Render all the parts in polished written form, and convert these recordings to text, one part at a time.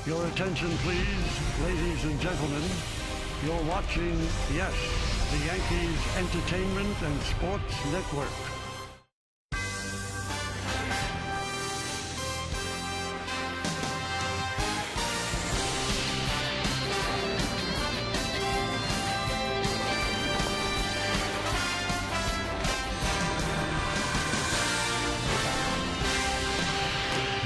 Your attention, please, ladies and gentlemen. You're watching, yes, the Yankees Entertainment and Sports Network.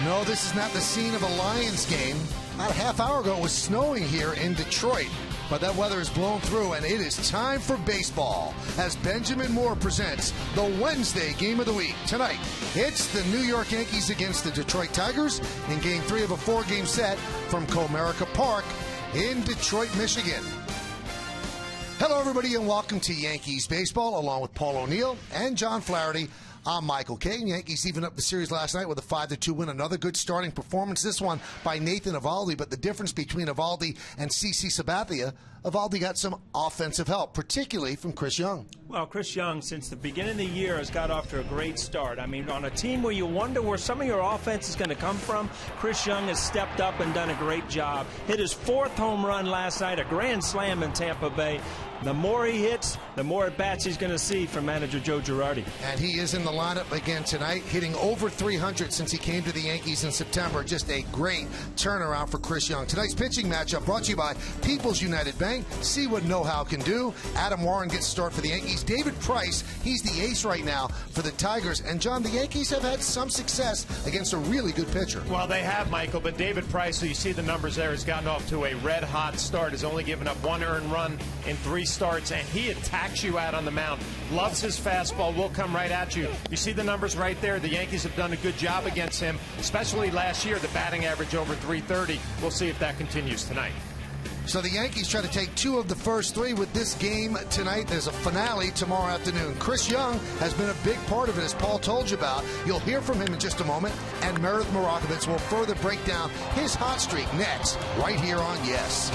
No, this is not the scene of a Lions game. About a half hour ago, it was snowing here in Detroit. But that weather has blown through, and it is time for baseball as Benjamin Moore presents the Wednesday game of the week. Tonight, it's the New York Yankees against the Detroit Tigers in Game 3 of a 4-game set from Comerica Park in Detroit, Michigan. Hello, everybody, and welcome to Yankees Baseball, along with Paul O'Neill and John Flaherty. I'm Michael Kane. Yankees even up the series last night with a 5-2 win. Another good starting performance, this one by Nathan Eovaldi. But the difference between Eovaldi and CC Sabathia, Eovaldi got some offensive help, particularly from Chris Young. Well, Chris Young, since the beginning of the year, has got off to a great start. I mean, on a team where you wonder where some of your offense is going to come from, Chris Young has stepped up and done a great job. Hit his 4th home run last night, a grand slam in Tampa Bay. The more he hits, the more at-bats he's going to see from manager Joe Girardi. And he is in the lineup again tonight, hitting over 300 since he came to the Yankees in September. Just a great turnaround for Chris Young. Tonight's pitching matchup brought to you by People's United Bank. See what know-how can do. Adam Warren gets a start for the Yankees. David Price, he's the ace right now for the Tigers. And, John, the Yankees have had some success against a really good pitcher. Well, they have, Michael, but David Price, so you see the numbers there, has gotten off to a red-hot start, has only given up 1 earned run in 3 starts, and he attacks you out on the mound. Loves his fastball, will come right at you. You see the numbers right there. The Yankees have done a good job against him, especially last year, the batting average over 330. We'll see if that continues tonight. So the Yankees try to take 2 of the first 3 with this game tonight. There's a finale tomorrow afternoon. Chris Young has been a big part of it, as Paul told you about. You'll hear from him in just a moment. And Meredith Marakovitz will further break down his hot streak next, right here on Yes.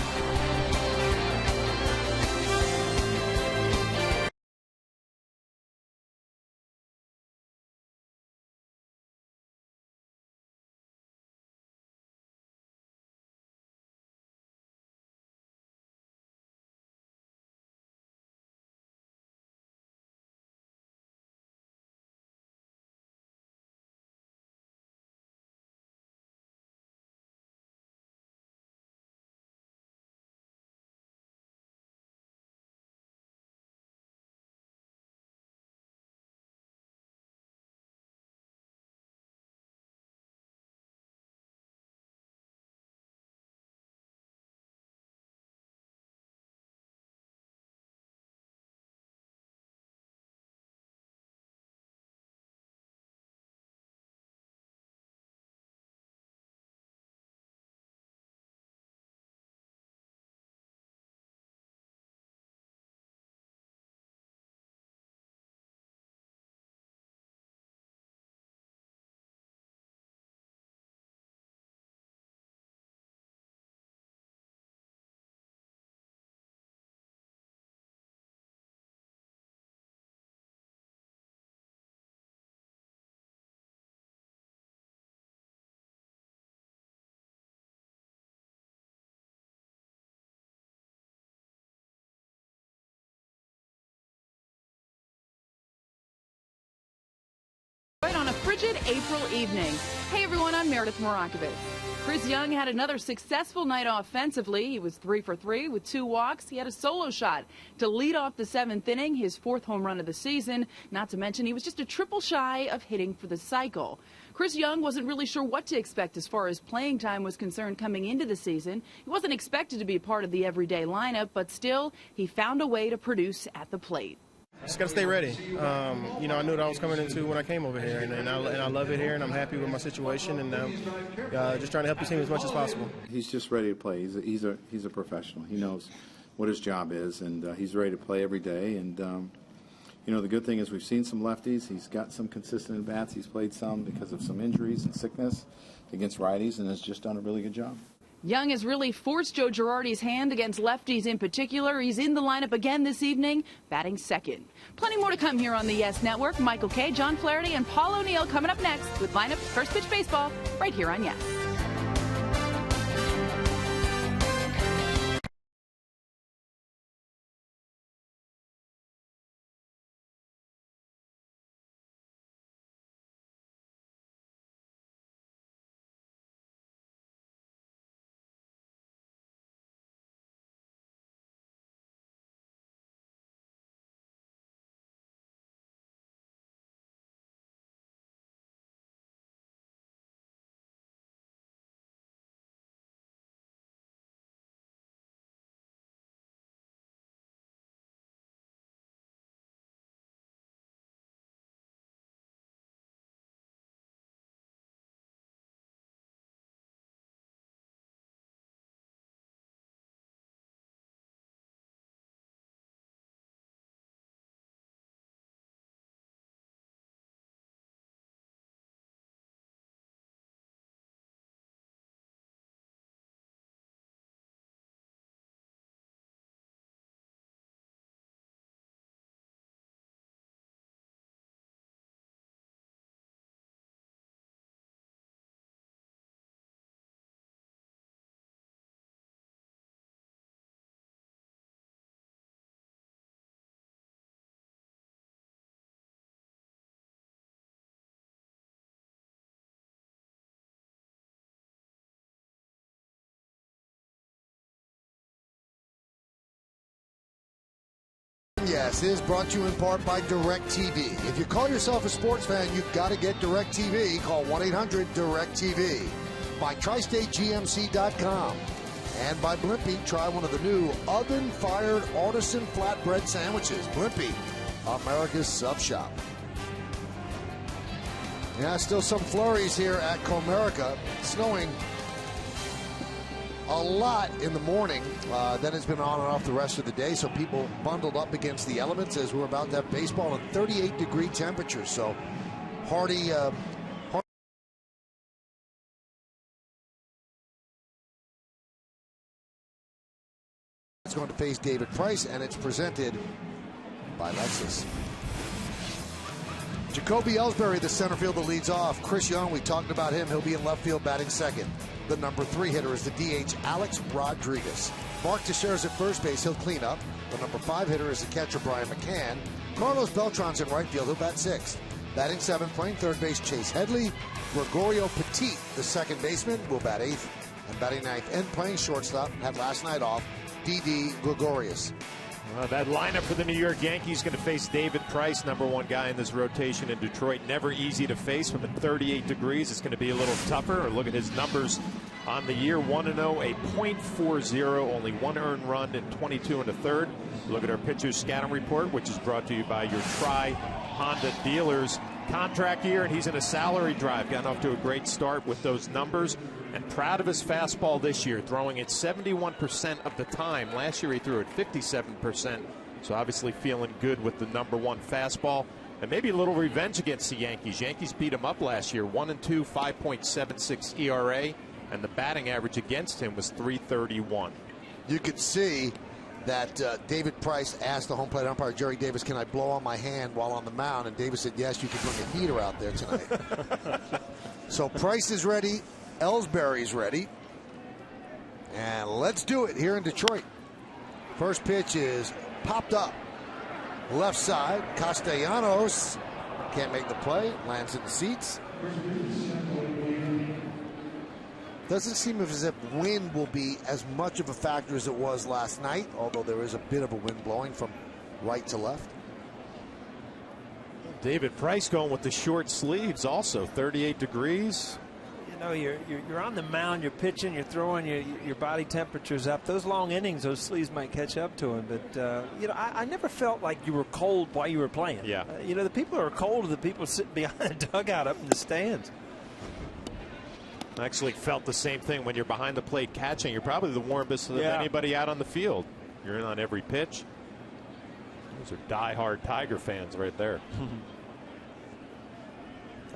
On a frigid April evening. Hey everyone, I'm Meredith Marakovitz. Chris Young had another successful night offensively. He was 3 for 3 with 2 walks. He had a solo shot to lead off the 7th inning, his 4th home run of the season. Not to mention he was just a triple shy of hitting for the cycle. Chris Young wasn't really sure what to expect as far as playing time was concerned coming into the season. He wasn't expected to be part of the everyday lineup, but still, he found a way to produce at the plate. Just got to stay ready. I knew what I was coming into when I came over here, and I love it here, and I'm happy with my situation, and just trying to help the team as much as possible. He's just ready to play. He's a professional. He knows what his job is, and he's ready to play every day. And the good thing is we've seen some lefties. He's got some consistent at-bats. He's played some because of some injuries and sickness against righties, and has just done a really good job. Young has really forced Joe Girardi's hand against lefties in particular. He's in the lineup again this evening, batting second. Plenty more to come here on the Yes Network. Michael Kay, John Flaherty, and Paul O'Neill coming up next with Lineup First Pitch Baseball right here on Yes. broadcast is brought to you in part by DirecTV. If you call yourself a sports fan, you've got to get DirecTV. Call 1-800-DirecTV. By TriStateGMC.com. And by Blimpie, try one of the new oven-fired artisan flatbread sandwiches. Blimpie, America's sub shop. Yeah, still some flurries here at Comerica. Snowing a lot in the morning. Then it's been on and off the rest of the day, so people bundled up against the elements as we're about to have baseball in 38-degree temperatures. So Hardy is going to face David Price, and it's presented by Lexus. Jacoby Ellsbury, the center fielder, leads off. Chris Young, we talked about him. He'll be in left field batting second. The number 3 hitter is the DH, Alex Rodriguez. Mark Teixeira's at first base. He'll clean up. The number 5 hitter is the catcher, Brian McCann. Carlos Beltran's in right field. He'll bat 6th. Batting 7th, playing third base, Chase Headley. Gregorio Petit, the second baseman, will bat 8th. And batting 9th and playing shortstop, had last night off, Didi Gregorius. That lineup for the New York Yankees going to face David Price, number 1 guy in this rotation in Detroit. Never easy to face from at 38 degrees. It's going to be a little tougher. Look at his numbers on the year. 1-0, a .40, only 1 earned run in 22 1/3. Look at our pitchers scouting report, which is brought to you by your Honda dealers. Contract year, and he's in a salary drive. Gotten off to a great start with those numbers. And proud of his fastball this year, throwing it 71% of the time. Last year he threw it 57%. So obviously feeling good with the number 1 fastball. And maybe a little revenge against the Yankees. Yankees beat him up last year, 1-2, 5.76 ERA. And the batting average against him was .331. You could see that David Price asked the home plate umpire, Jerry Davis, can I blow on my hand while on the mound? And Davis said, yes, you can bring a heater out there tonight. So Price is ready. Ellsbury's ready. And let's do it here in Detroit. First pitch is popped up. Left side. Castellanos can't make the play. Lands in the seats. Doesn't seem as if wind will be as much of a factor as it was last night, although there is a bit of a wind blowing from right to left. David Price going with the short sleeves also, 38 degrees. You know, you're on the mound, you're pitching, you're throwing, your body temperature's up. Those long innings, those sleeves might catch up to him. But, you know, I never felt like you were cold while you were playing. Yeah. You know, the people who are cold are the people sitting behind the dugout up in the stands. I actually felt the same thing when you're behind the plate catching. You're probably the warmest of anybody out on the field. You're in on every pitch. Those are diehard Tiger fans right there.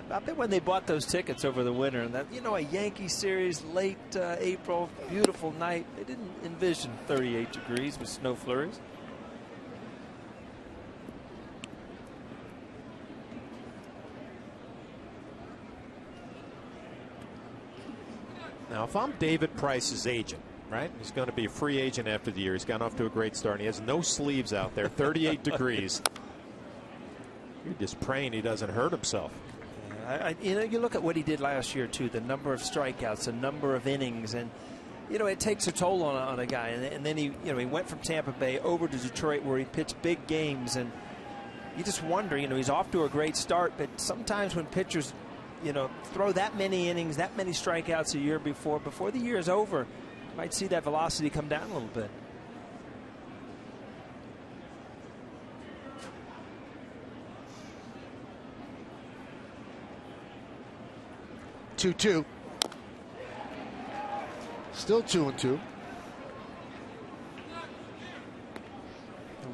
I bet when they bought those tickets over the winter, and that, you know, a Yankee series, late April, beautiful night, they didn't envision 38 degrees with snow flurries. Now, if I'm David Price's agent, right? He's going to be a free agent after the year. He's gotten off to a great start. And he has no sleeves out there, 38 degrees. You're just praying he doesn't hurt himself. You know, you look at what he did last year, too, the number of strikeouts, the number of innings, and, you know, it takes a toll on a guy. And then he went from Tampa Bay over to Detroit where he pitched big games. And you just wonder, you know, he's off to a great start, but sometimes when pitchers, you know, throw that many innings, that many strikeouts a year before the year is over, you might see that velocity come down a little bit. Two. Still 2-2. The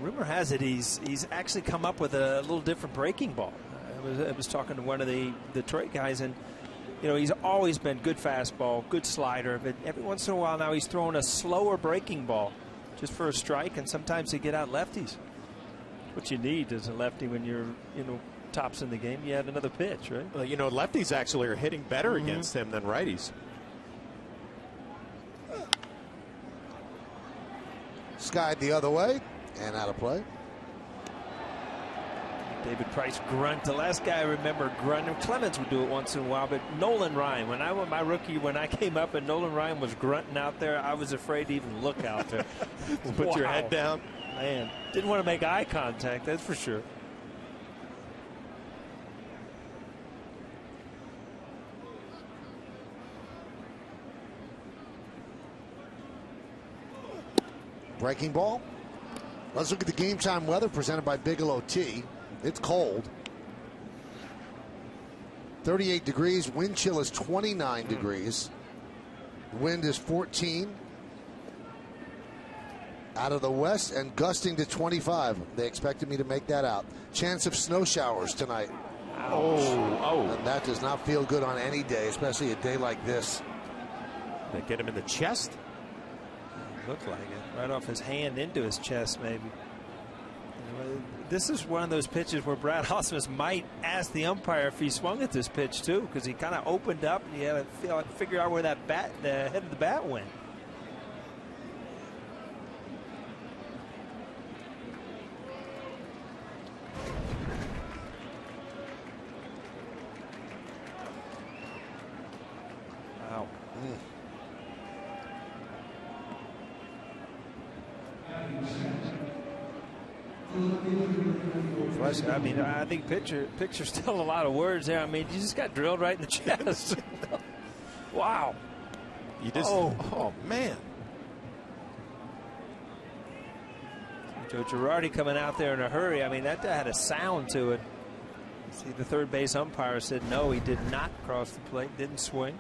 rumor has it he's actually come up with a little different breaking ball. I was talking to one of the Detroit guys, and you know, he's always been good fastball, good slider, but every once in a while now he's throwing a slower breaking ball just for a strike, and sometimes they get out lefties. What you need is a lefty when you're, you know, tops in the game. You add another pitch, right? Well, you know, lefties actually are hitting better against him than righties. Skied the other way and out of play. David Price grunt. The last guy I remember grunting, Clemens would do it once in a while, but Nolan Ryan, when I was my rookie, when I came up and Nolan Ryan was grunting out there, I was afraid to even look out there. Put your head down. Man, didn't want to make eye contact, that's for sure. Breaking ball. Let's look at the game time weather presented by Bigelow Tea. It's cold. 38 degrees. Wind chill is 29 degrees. Wind is 14. Out of the west and gusting to 25. They expected me to make that out. Chance of snow showers tonight. Oh. And that does not feel good on any day, especially a day like this. They get him in the chest? Looked like it. Right off his hand into his chest, maybe. This is one of those pitches where Brad Ausmus might ask the umpire if he swung at this pitch, too, because he kind of opened up and he had to figure out where that bat, the head of the bat went. Wow. I mean, I think picture's still a lot of words there. I mean, you just got drilled right in the chest. Wow. You just, oh man. Joe Girardi coming out there in a hurry. I mean, that had a sound to it. See, the third base umpire said no, he did not cross the plate, didn't swing.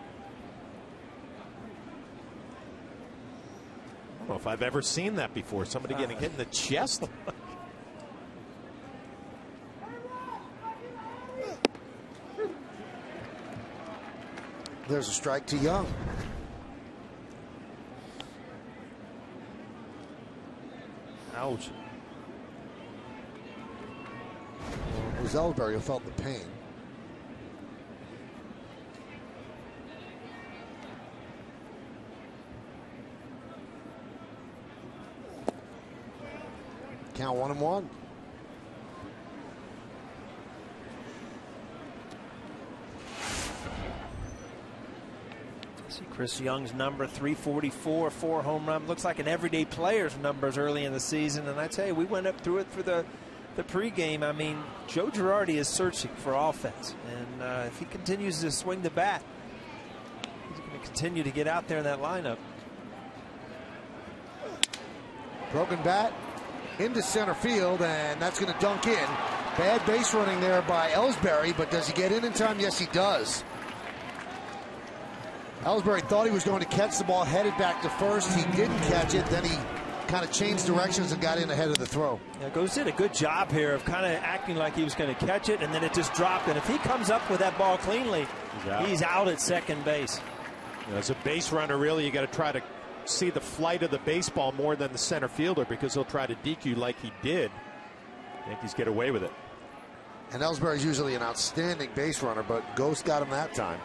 I don't know if I've ever seen that before. Somebody getting hit in the chest. There's a strike to Young. Ouch. It was Ellsbury who felt the pain. Count 1-1. See Chris Young's number 344, 4 home run. Looks like an everyday player's numbers early in the season. And I tell you, we went up through it for the pregame. I mean, Joe Girardi is searching for offense. And if he continues to swing the bat, he's going to continue to get out there in that lineup. Broken bat into center field, and that's going to dunk in. Bad base running there by Ellsbury, but does he get in time? Yes, he does. Ellsbury thought he was going to catch the ball, headed back to first. He didn't catch it. Then he kind of changed directions and got in ahead of the throw. Yeah, Ghost did a good job here of kind of acting like he was going to catch it, and then it just dropped. And if he comes up with that ball cleanly, he's out at second base. As a base runner, really, you got to try to see the flight of the baseball more than the center fielder, because he'll try to DQ like he did. Yankees get away with it. And Ellsbury's usually an outstanding base runner, but Ghost got him that time.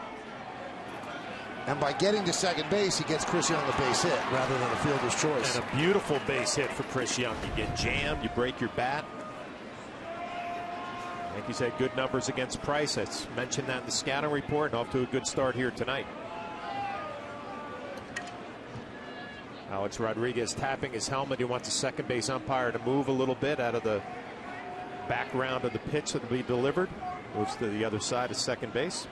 And by getting to second base, he gets Chris Young a base hit rather than a fielder's choice. And a beautiful base hit for Chris Young. You get jammed, you break your bat. Yankees had good numbers against Price. I mentioned that in the scouting report, and off to a good start here tonight. Alex Rodriguez tapping his helmet. He wants the second base umpire to move a little bit out of the background of the pitch that will be delivered. Moves to the other side of second base.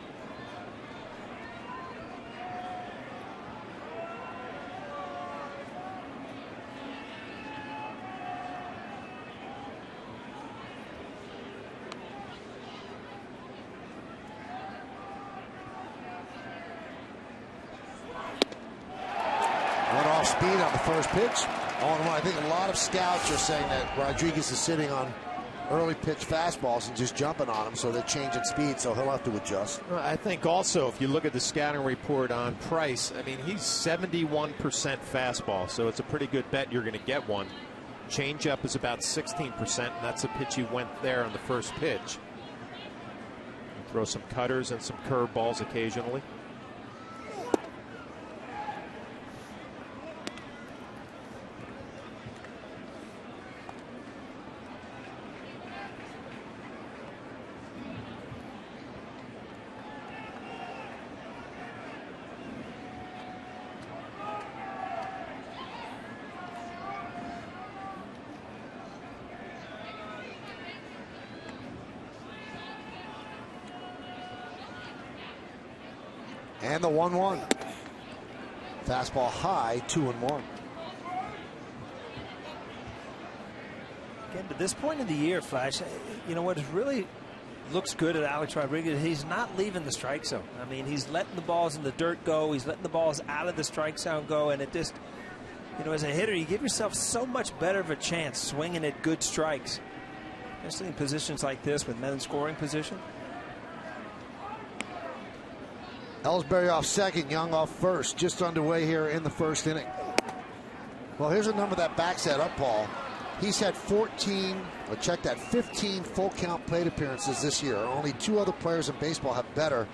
Speed on the first pitch. All in one. I think a lot of scouts are saying that Rodriguez is sitting on early pitch fastballs and just jumping on them, so they're changing speed, so he'll have to adjust. I think also, if you look at the scouting report on Price, I mean, he's 71% fastball, so it's a pretty good bet you're going to get one. Changeup is about 16%, and that's the pitch he went there on the first pitch. Throw some cutters and some curveballs occasionally. And the 1-1. Fastball high, 2-1. Again, to this point in the year, Flash, you know what really looks good at Alex Rodriguez? He's not leaving the strike zone. I mean, he's letting the balls in the dirt go. He's letting the balls out of the strike zone go. And it just, you know, as a hitter, you give yourself so much better of a chance swinging at good strikes, especially in positions like this with men in scoring position. Ellsbury off second, Young off first. Just underway here in the first inning. Well, here's a number that backs that up, Paul. He's had 15 full count plate appearances this year. Only 2 other players in baseball have better.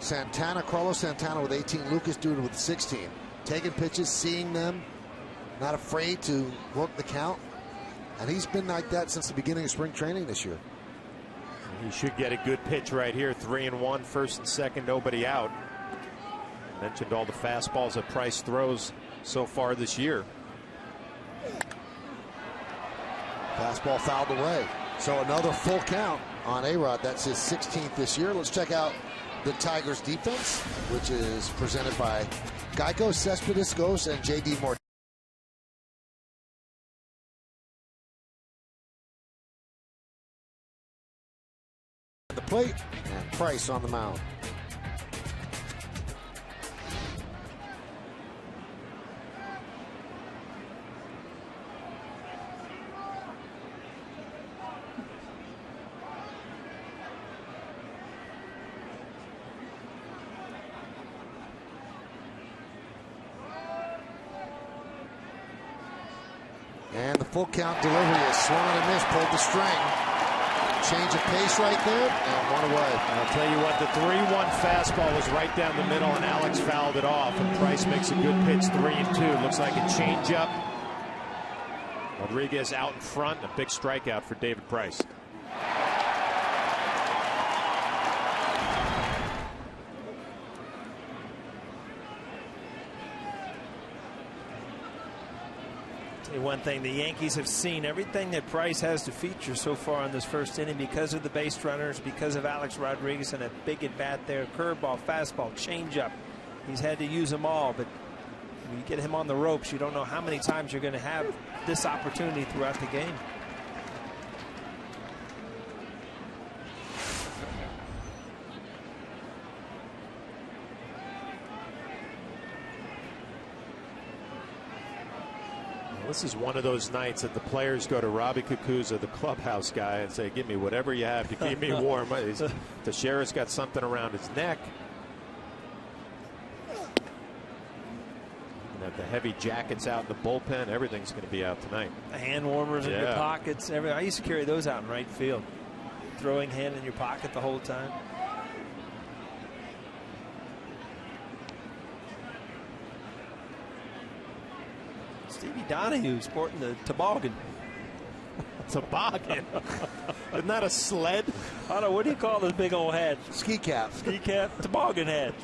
Carlos Santana with 18, Lucas Duda with 16. Taking pitches, seeing them, not afraid to work the count. And he's been like that since the beginning of spring training this year. He should get a good pitch right here. 3-1, first and second, nobody out. Mentioned all the fastballs that Price throws so far this year. Fastball fouled away. So another full count on A-Rod. That's his 16th this year. Let's check out the Tigers defense, which is presented by Geico, Cespedes Ghost, and J.D. Moore. The plate, and Price on the mound. And the full count delivery is swung and missed, pulled the string. Change of pace right there, and one away. I'll tell you what, the 3-1 fastball was right down the middle, and Alex fouled it off. And Price makes a good pitch, 3-2. Looks like a changeup. Rodriguez out in front, a big strikeout for David Price. One thing, the Yankees have seen everything that Price has to feature so far in this first inning because of the base runners, because of Alex Rodriguez and a big at bat there. Curveball, fastball, changeup. He's had to use them all, but when you get him on the ropes, you don't know how many times you're going to have this opportunity throughout the game. This is one of those nights that the players go to Robbie Kukuza, the clubhouse guy, and say, give me whatever you have to keep me warm. Teixeira's got something around his neck. And the heavy jackets out in the bullpen, everything's going to be out tonight. The hand warmers in your pockets. I used to carry those out in right field. Throwing hand in your pocket the whole time. Stevie Donahue sporting the toboggan. Toboggan? Isn't that a sled? I don't know. What do you call this big old hat? Ski cap. Ski cap. Toboggan hat.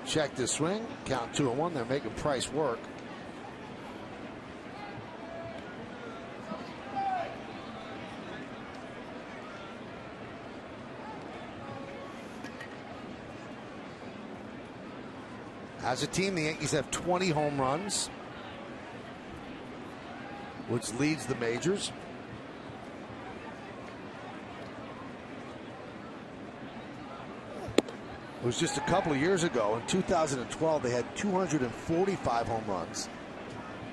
Check this swing. Count 2-1. They're making Price work. As a team, the Yankees have 20 home runs, which leads the majors. It was just a couple of years ago, in 2012, they had 245 home runs.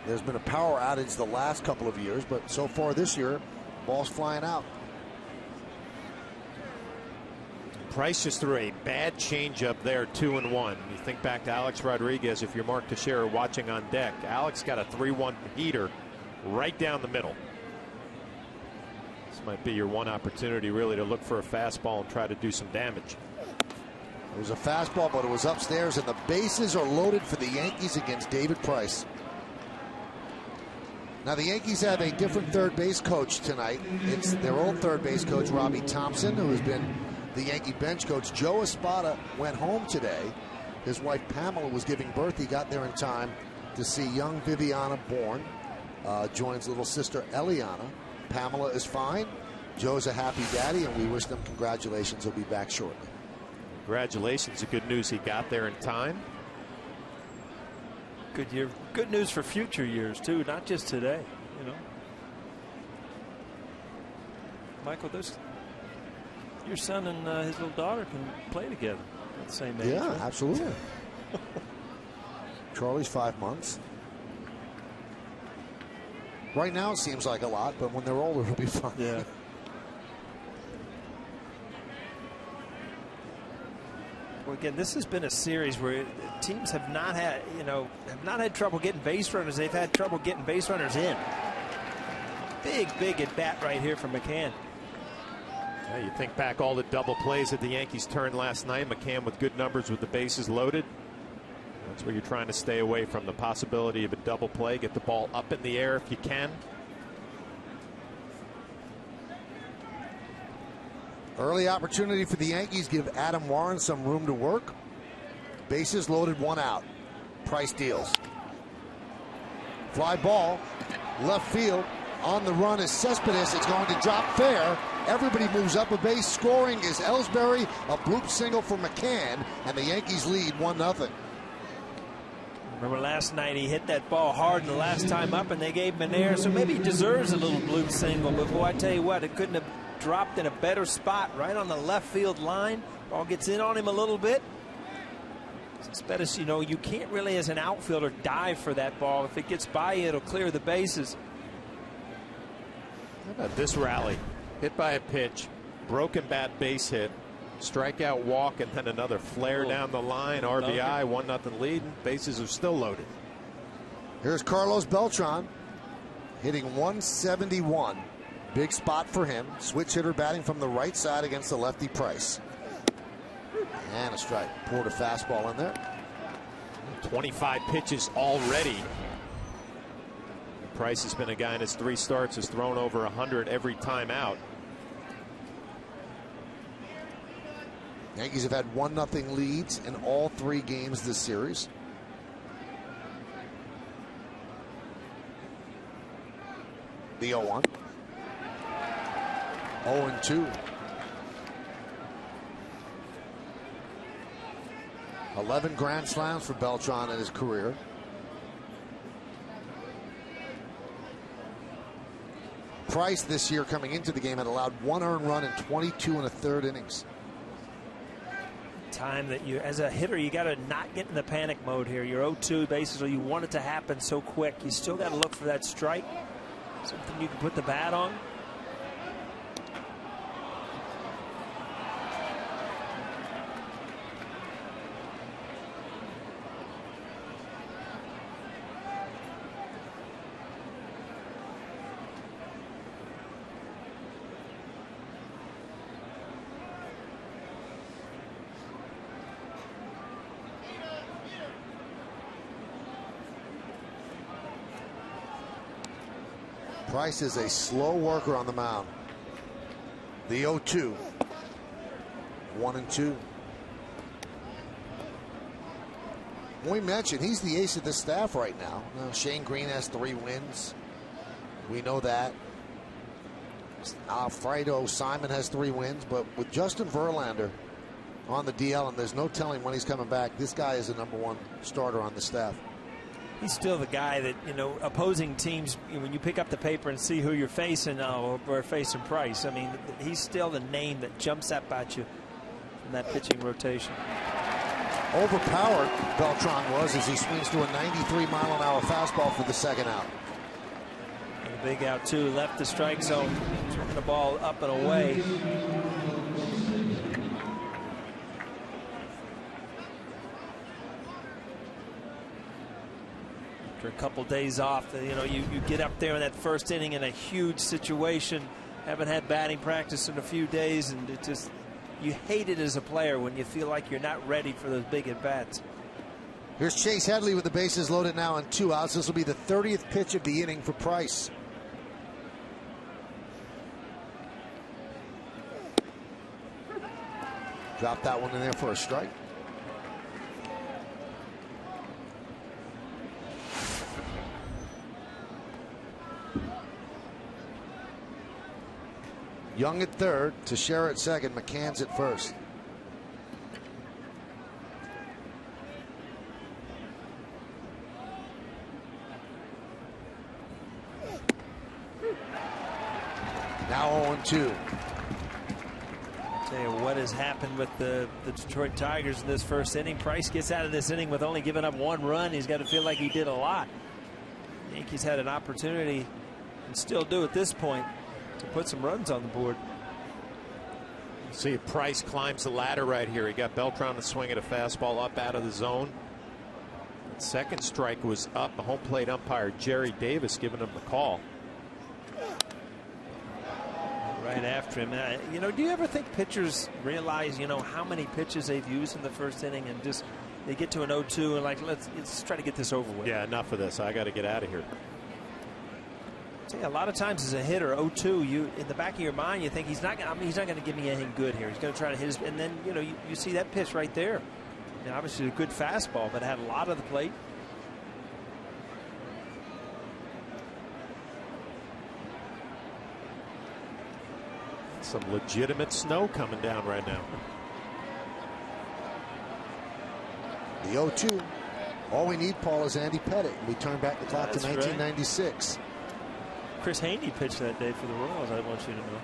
There's been a power outage the last couple of years, but so far this year, ball's flying out. Price just threw a bad changeup there, 2-1. You think back to Alex Rodriguez, if you're Mark Teixeira watching on deck. Alex got a 3-1 heater right down the middle. This might be your one opportunity really to look for a fastball and try to do some damage. It was a fastball, but it was upstairs, and the bases are loaded for the Yankees against David Price. Now the Yankees have a different third base coach tonight. It's their old third base coach, Robbie Thompson, who has been the Yankee bench coach. Joe Espada went home today. His wife Pamela was giving birth. He got there in time to see young Viviana born. Joins little sister Eliana. Pamela is fine. Joe's a happy daddy, and we wish them congratulations. He'll be back shortly. Congratulations. The good news, he got there in time. Good year. Good news for future years, too, not just today, you know. Michael, your son and his little daughter can play together at the same age. Yeah, right? absolutely. Charlie's 5 months. Right now it seems like a lot, but when they're older it'll be fun. Yeah. Well, again, this has been a series where teams have not had trouble getting base runners. They've had trouble getting base runners in. Big at bat right here from McCann. Yeah, you think back all the double plays that the Yankees turned last night. McCann with good numbers with the bases loaded. That's where you're trying to stay away from the possibility of a double play. Get the ball up in the air if you can. Early opportunity for the Yankees. Give Adam Warren some room to work. Bases loaded, 1 out. Price deals. Fly ball. Left field. On the run is Cespedes. It's going to drop fair. Everybody moves up a base. Scoring is Ellsbury. A bloop single for McCann. And the Yankees lead 1-0. Remember last night he hit that ball hard in the last time up and they gave him an error, so maybe he deserves a little bloop single. But boy, I tell you what, it couldn't have dropped in a better spot, right on the left field line. Ball gets in on him a little bit. Cespedes, you know, you can't really as an outfielder dive for that ball. If it gets by you, it'll clear the bases. How about this rally? Hit by a pitch, broken bat base hit, strikeout, walk, and then another flare down the line. RBI, 1-0 lead. Bases are still loaded. Here's Carlos Beltran hitting 171. Big spot for him. Switch hitter batting from the right side against the lefty Price. And a strike. Poured a fastball in there. 25 pitches already. Price has been a guy in his 3 starts, has thrown over 100 every time out. Yankees have had 1-0 leads in all 3 games this series. The 0-1. 0-2. 11 grand slams for Beltran in his career. Price this year coming into the game had allowed 1 earned run in 22 1/3 innings. Time that you, as a hitter, you got to not get in the panic mode here. You're 0-2 bases, or you want it to happen so quick. You still got to look for that strike, something you can put the bat on. Price is a slow worker on the mound. The 0-2. 1-2. We mentioned he's the ace of the staff right now. Now Shane Green has 3 wins. We know that. Alfredo Simon has 3 wins, but with Justin Verlander on the DL, and there's no telling when he's coming back, this guy is the #1 starter on the staff. He's still the guy that, you know, opposing teams, when you pick up the paper and see who you're facing, we're facing Price. I mean, he's still the name that jumps up at you in that pitching rotation. Overpowered Beltran was as he swings to a 93-mile-an-hour fastball for the 2nd out. And the big out, too, left the strike zone, throwing the ball up and away. After a couple days off, you know, you get up there in that first inning in a huge situation. Haven't had batting practice in a few days, and it just, you hate it as a player when you feel like you're not ready for those big at bats. Here's Chase Headley with the bases loaded now and 2 outs. This will be the 30th pitch of the inning for Price. Drop that one in there for a strike. Young at third, Teixeira at second, McCann's at first. Now 0-2. Tell you what has happened with the Detroit Tigers in this first inning. Price gets out of this inning with only giving up 1 run. He's got to feel like he did a lot. The Yankees had an opportunity, and still do at this point, to put some runs on the board. See if Price climbs the ladder right here. He got Beltran to swing at a fastball up out of the zone. The second strike was up. The home plate umpire Jerry Davis giving him the call. Right after him. You know, do you ever think pitchers realize, you know, how many pitches they've used in the first inning, and just they get to an 0-2 and like, let's try to get this over with? Yeah, enough of this. I got to get out of here. See, a lot of times as a hitter, 0-2, you in the back of your mind, you think he's not going to give me anything good here. He's going to try to hit his, and then you know you see that pitch right there. And obviously a good fastball, but had a lot of the plate. Some legitimate snow coming down right now. The 0-2. All we need, Paul, is Andy Pettitte. We turn back the clock to 1996. Right. Chris Haney pitched that day for the Royals, I want you to know.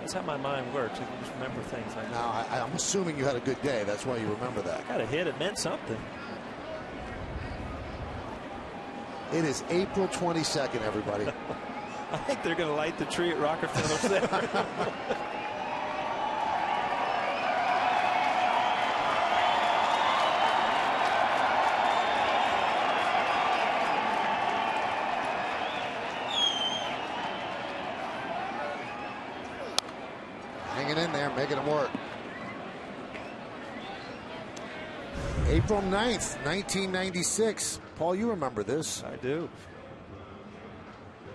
That's how my mind works. I can just remember things like that. Now, I'm assuming you had a good day. That's why you remember that. Got a hit. It meant something. It is April 22nd, everybody. I think they're going to light the tree at Rockefeller Center. Hanging in there, making it work. April 9th, 1996. Paul, you remember this. I do.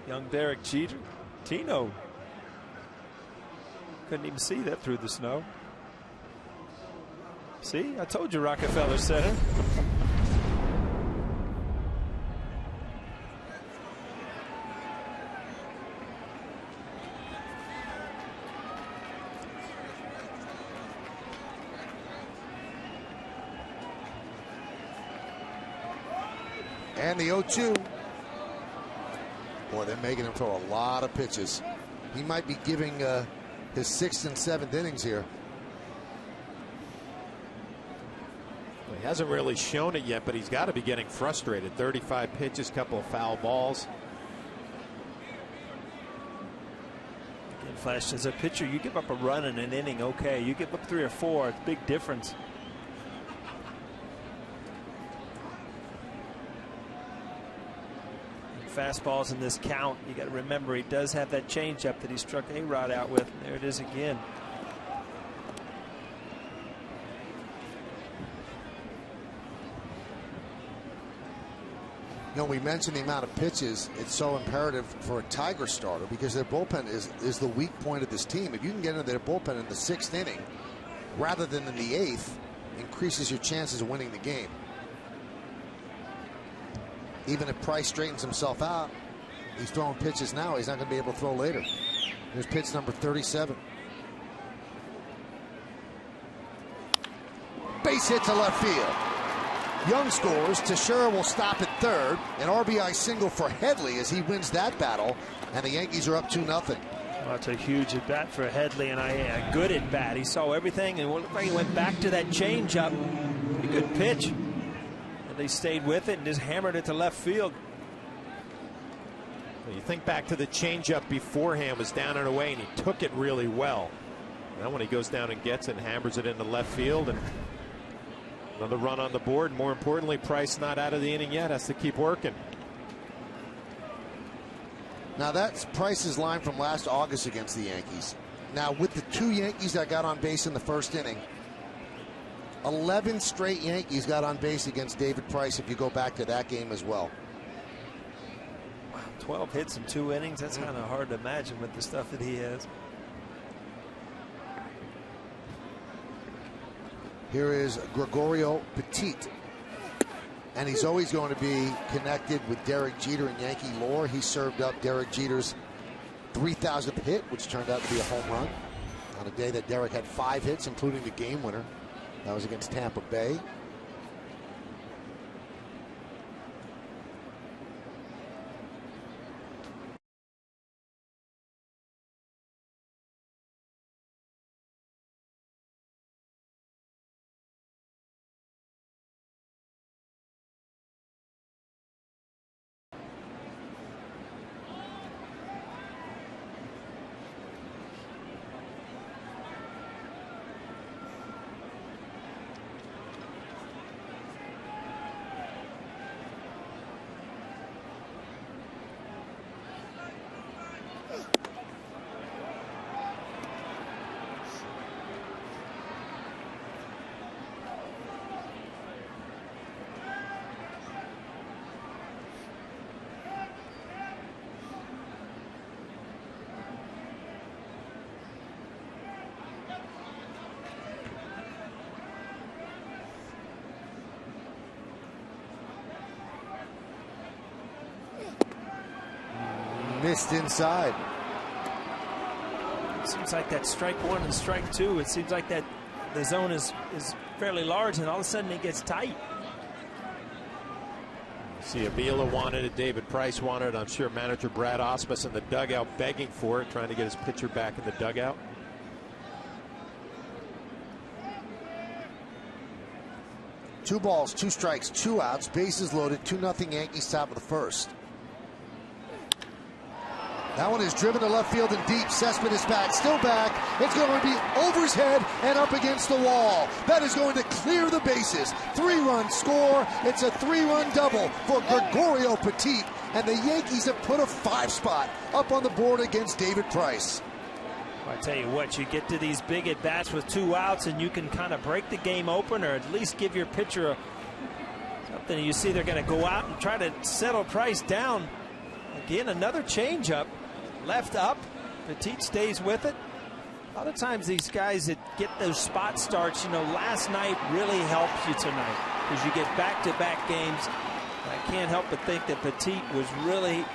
Young Derek Jeter. Tino. Couldn't even see that through the snow. See, I told you Rockefeller Center. And the 0-2. Boy, they're making him throw a lot of pitches. He might be giving his 6th and 7th innings here. Well, he hasn't really shown it yet, but he's got to be getting frustrated. 35 pitches, couple of foul balls. Again, Flash, as a pitcher, you give up a run in an inning, okay. You give up 3 or 4, it's a big difference. Fastballs in this count, you got to remember he does have that changeup that he struck A-Rod out with. And there it is again. You know, we mentioned the amount of pitches. It's so imperative for a Tiger starter because their bullpen is the weak point of this team. If you can get into their bullpen in the 6th inning rather than in the 8th, increases your chances of winning the game. Even if Price straightens himself out, he's throwing pitches now he's not going to be able to throw later. Here's pitch number 37. Base hit to left field. Young scores. Teixeira will stop at third. An RBI single for Headley as he wins that battle, and the Yankees are up 2-0. Well, that's a huge at bat for Headley, and a good at bat. He saw everything, and it looked like he went back to that changeup. A good pitch. They stayed with it and just hammered it to left field. Well, you think back to the changeup beforehand, was down and away, and he took it really well. Now when he goes down and gets it and hammers it into left field, and another run on the board. More importantly, Price not out of the inning yet, has to keep working. Now that's Price's line from last August against the Yankees. Now with the 2 Yankees that got on base in the first inning, 11 straight Yankees got on base against David Price if you go back to that game as well. Wow, 12 hits in 2 innings. That's kind of hard to imagine with the stuff that he has. Here is Gregorio Petit. And he's always going to be connected with Derek Jeter in Yankee lore. He served up Derek Jeter's 3,000th hit, which turned out to be a home run on a day that Derek had 5 hits, including the game winner. That was against Tampa Bay. Missed inside. It seems like that strike 1 and strike 2, it seems like that the zone is fairly large, and all of a sudden it gets tight. See, Avila wanted it, David Price wanted it. I'm sure manager Brad Ausmus in the dugout begging for it, trying to get his pitcher back in the dugout. Two balls, 2 strikes, 2 outs, bases loaded, 2-0 Yankees, top of the first. That one is driven to left field and deep. Sesman is back, still back. It's going to be over his head and up against the wall. That is going to clear the bases. 3-run score. It's a 3-run double for Gregorio Petit. And the Yankees have put a 5 spot up on the board against David Price. I tell you what, you get to these big at-bats with 2 outs and you can kind of break the game open, or at least give your pitcher something. You see they're going to go out and try to settle Price down. Again, another changeup. Left up, Petit stays with it. A lot of times these guys that get those spot starts, you know, last night really helps you tonight, because you get back-to-back games. I can't help but think that Petit was really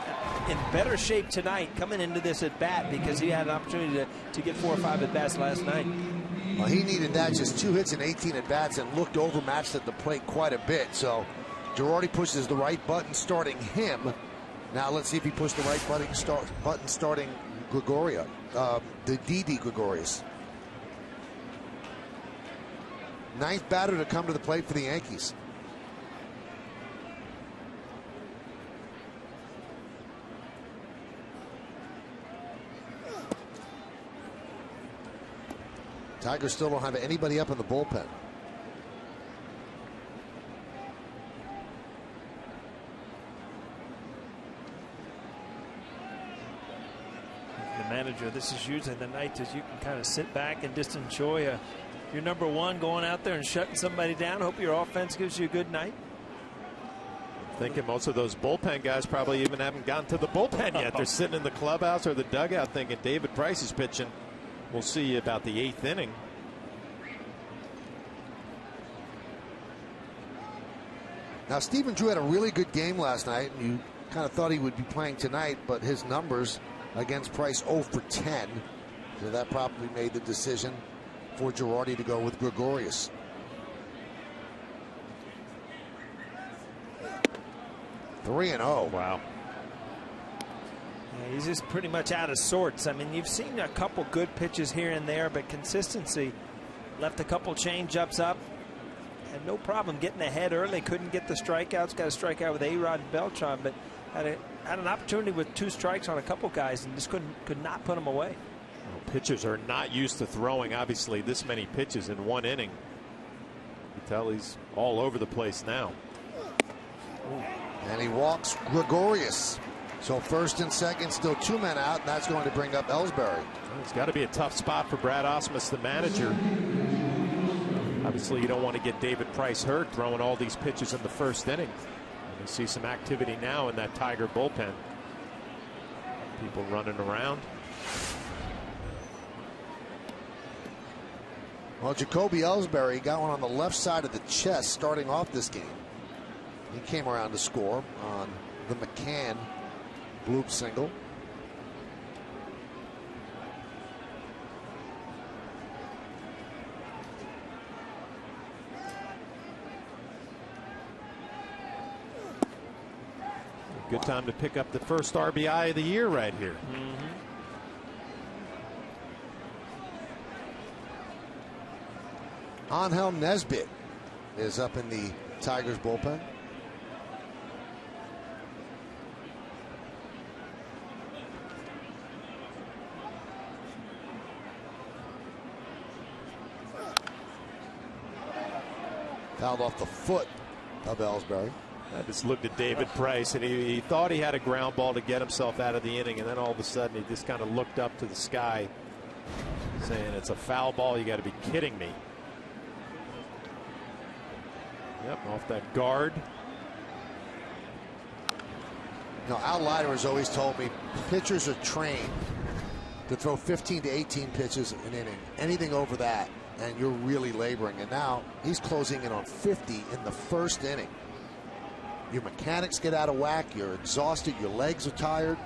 in better shape tonight coming into this at-bat, because he had an opportunity to get 4 or 5 at-bats last night. Well, he needed that, just 2 hits and 18 at-bats, and looked overmatched at the plate quite a bit. So Girardi pushes the right button starting him. Now let's see if he pushed the right button starting Gregorio, the Didi Gregorius. 9th batter to come to the plate for the Yankees. Tigers still don't have anybody up in the bullpen. Manager, this is usually the night that you can kind of sit back and just enjoy your number 1 going out there and shutting somebody down. Hope your offense gives you a good night. I'm thinking most of those bullpen guys probably even haven't gotten to the bullpen yet. They're sitting in the clubhouse or the dugout thinking David Price is pitching. We'll see about the 8th inning. Now, Stephen Drew had a really good game last night, and you kind of thought he would be playing tonight, but his numbers against Price 0 for 10. So that probably made the decision for Girardi to go with Gregorius. (3-0). Wow. Yeah, he's just pretty much out of sorts. I mean, you've seen a couple good pitches here and there, but consistency. Left a couple change-ups up. Had no problem getting ahead early. Couldn't get the strikeouts. Got a strikeout with A-Rod and Beltran, but had an opportunity with 2 strikes on a couple guys and just could not put them away. Well, pitchers are not used to throwing, obviously, this many pitches in 1 inning. You tell he's all over the place now. And he walks Gregorius. So first and second, still 2 men out, and that's going to bring up Ellsbury. Well, it's got to be a tough spot for Brad Ausmus, the manager. Obviously, you don't want to get David Price hurt throwing all these pitches in the first inning. You see some activity now in that Tiger bullpen. People running around. Well, Jacoby Ellsbury got one on the left side of the chest starting off this game. He came around to score on the McCann bloop single. Good time to pick up the first RBI of the year right here. Angel Nesbitt is up in the Tigers bullpen. Fouled off the foot of Ellsbury. I just looked at David Price, and he thought he had a ground ball to get himself out of the inning, and then all of a sudden he just kind of looked up to the sky saying, it's a foul ball, you got to be kidding me. Yep, off that guard. Now, Al Leiter has always told me pitchers are trained to throw 15 to 18 pitches an inning. Anything over that, and you're really laboring. And now he's closing in on 50 in the first inning. Your mechanics get out of whack. You're exhausted. Your legs are tired.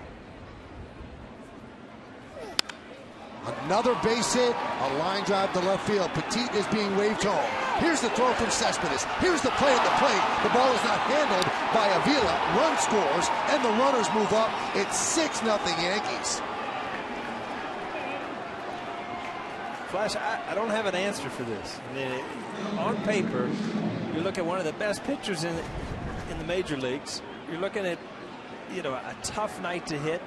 Another base hit. A line drive to left field. Petit is being waved home. Here's the throw from Cespedes. Here's the play at the plate. The ball is not handled by Avila. Run scores, and the runners move up. It's 6-0 Yankees. Flash, I don't have an answer for this. I mean, on paper, you look at one of the best pitchers in the major leagues. You're looking at, a tough night to hit,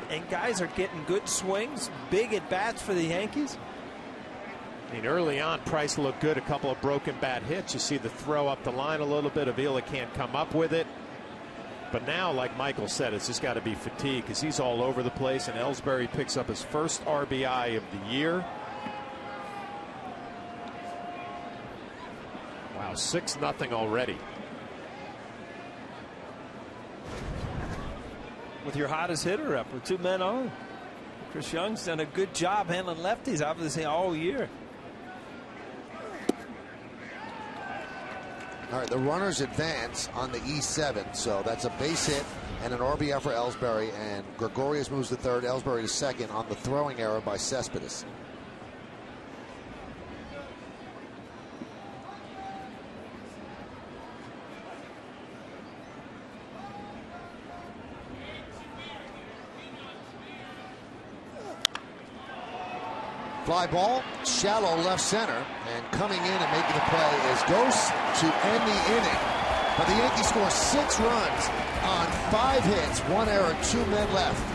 and guys are getting good swings, big at bats for the Yankees. I mean, early on, Price looked good. A couple of broken bat hits. You see the throw up the line a little bit. Avila can't come up with it. But now, like Michael said, it's just got to be fatigue because he's all over the place. And Ellsbury picks up his first RBI of the year. Wow, 6-0 already. With your hottest hitter up with 2 men on. Chris Young's done a good job handling lefties, obviously, all year. All right, the runners advance on the E7, so that's a base hit and an RBI for Ellsbury, and Gregorius moves to third, Ellsbury to second on the throwing error by Cespedes. Fly ball, shallow left center, and coming in and making the play is Ghost to end the inning. But the Yankees score 6 runs on 5 hits, 1 error, 2 men left.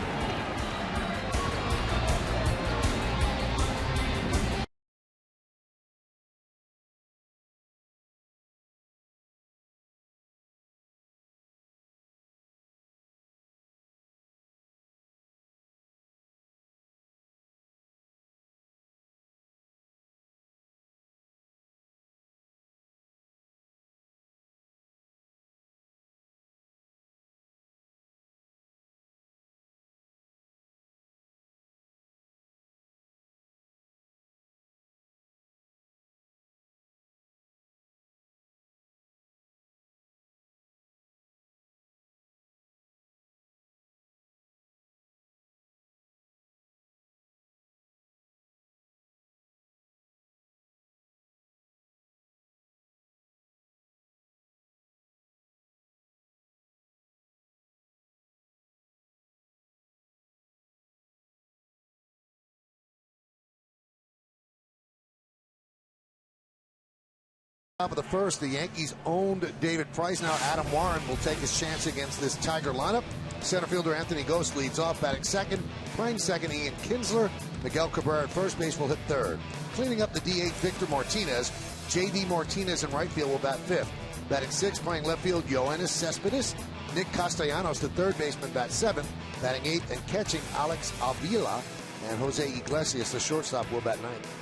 Top of the first, the Yankees owned David Price. Now Adam Warren will take his chance against this Tiger lineup. Center fielder Anthony Ghost leads off, batting second. Playing second, Ian Kinsler. Miguel Cabrera at first base will hit third. Cleaning up the DH, Victor Martinez. J.D. Martinez in right field will bat fifth. Batting sixth, playing left field, Yoenis Cespedes. Nick Castellanos, the third baseman, bats seventh. Batting eighth and catching, Alex Avila. And Jose Iglesias, the shortstop, will bat ninth.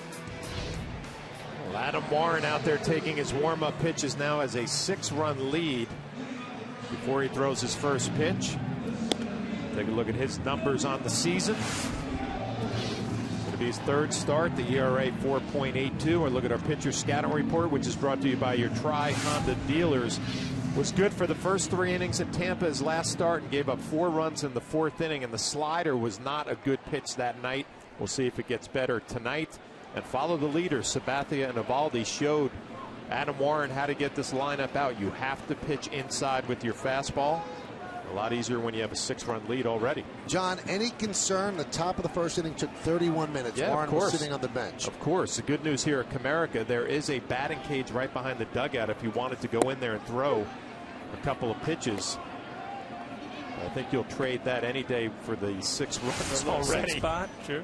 Adam Warren out there taking his warm-up pitches now as a 6-run lead before he throws his first pitch. Take a look at his numbers on the season. Going to be his third start, the ERA 4.82. Or look at our pitcher scouting report, which is brought to you by your Tri-Honda dealers. Was good for the first 3 innings at Tampa his last start and gave up 4 runs in the 4th inning, and the slider was not a good pitch that night. We'll see if it gets better tonight. And follow the leaders. Sabathia and Eovaldi showed Adam Warren how to get this lineup out. You have to pitch inside with your fastball. A lot easier when you have a 6-run lead already. John, any concern? The top of the first inning took 31 minutes. Yeah, Warren of course. was sitting on the bench. Of course. The good news here at Comerica, there is a batting cage right behind the dugout if you wanted to go in there and throw a couple of pitches. I think you'll trade that any day for the 6 runs already. Spot, sure.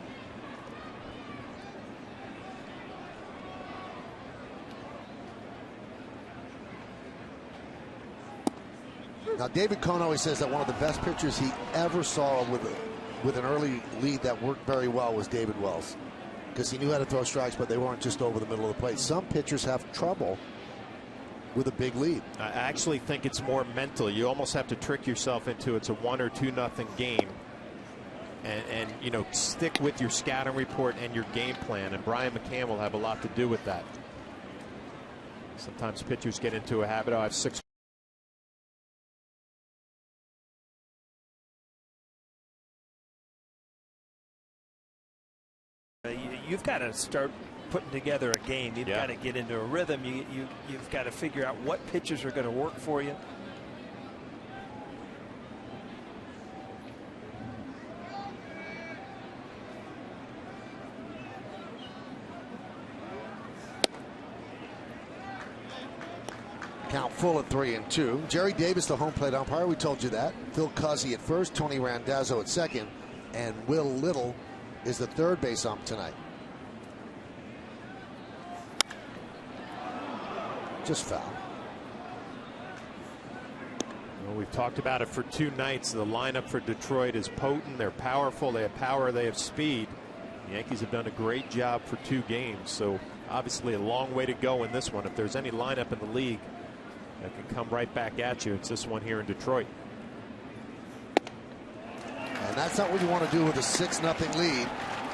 Now, David Cohn always says that one of the best pitchers he ever saw with an early lead that worked very well was David Wells, because he knew how to throw strikes, but they weren't just over the middle of the plate. Some pitchers have trouble with a big lead. I actually think it's more mental. You almost have to trick yourself into it's a 1 or 2-0 game, and you know, stick with your scouting report and your game plan. And Brian McCann will have a lot to do with that. Sometimes pitchers get into a habit. Oh, I have 6. You've got to start putting together a game. You've got to get into a rhythm. You've got to figure out what pitches are going to work for you. Count full at 3-2. Jerry Davis, the home plate umpire. We told you that. Phil Cuzzi at first, Tony Randazzo at second, and Will Little is the third base ump tonight. Just foul. Well, we've talked about it for 2 nights. The lineup for Detroit is potent. They're powerful. They have power. They have speed. The Yankees have done a great job for 2 games. So obviously a long way to go in this one. If there's any lineup in the league that can come right back at you, it's this one here in Detroit. And that's not what you want to do with a 6-0 lead.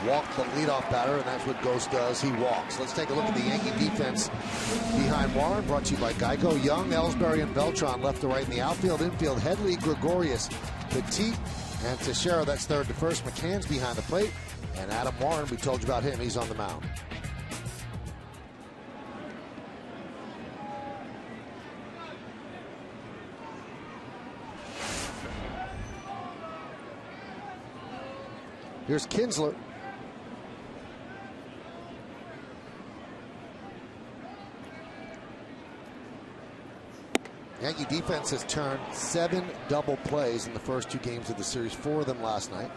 Walk the leadoff batter, and that's what Ghost does. He walks. Let's take a look at the Yankee defense behind Warren. Brought to you by Geico. Young, Ellsbury, and Beltran left to right in the outfield. Infield, Headley, Gregorius, Petit, and Teixeira. That's third to first. McCann's behind the plate. And Adam Warren, we told you about him. He's on the mound. Here's Kinsler. Yankee defense has turned 7 double plays in the first 2 games of the series, 4 of them last night.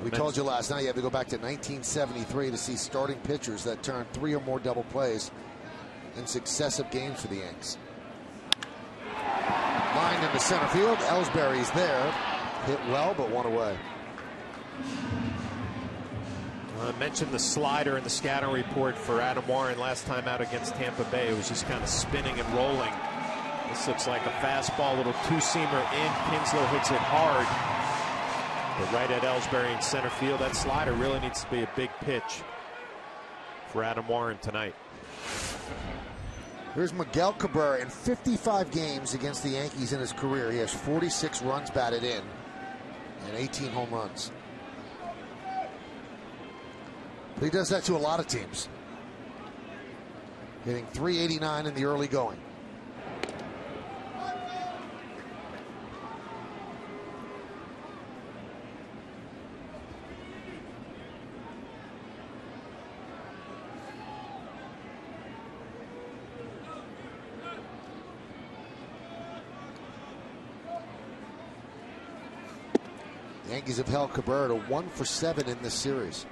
We told you last night you have to go back to 1973 to see starting pitchers that turned 3 or more double plays in successive games for the Yanks. Line into center field. Ellsbury's there. Hit well, but 1 away. I mentioned the slider in the scouting report for Adam Warren last time out against Tampa Bay. It was just kind of spinning and rolling. This looks like a fastball, little 2-seamer in. Kinsler hits it hard. But right at Ellsbury in center field, that slider really needs to be a big pitch for Adam Warren tonight. Here's Miguel Cabrera in 55 games against the Yankees in his career. He has 46 runs batted in and 18 home runs. But he does that to a lot of teams. Hitting .389 in the early going. The Yankees have held Cabrera to 1 for 7 in this series.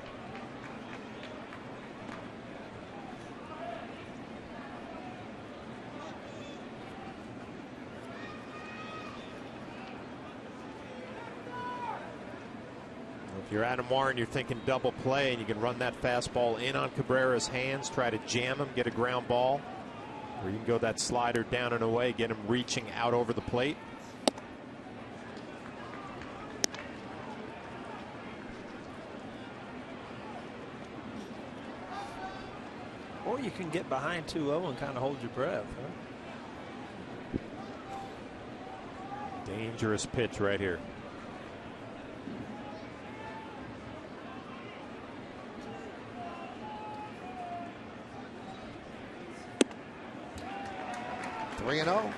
If you're Adam Warren, you're thinking double play, and you can run that fastball in on Cabrera's hands, try to jam him, get a ground ball, or you can go that slider down and away, get him reaching out over the plate. Or you can get behind 2-0 and kind of hold your breath. Huh? Dangerous pitch right here. 3-0.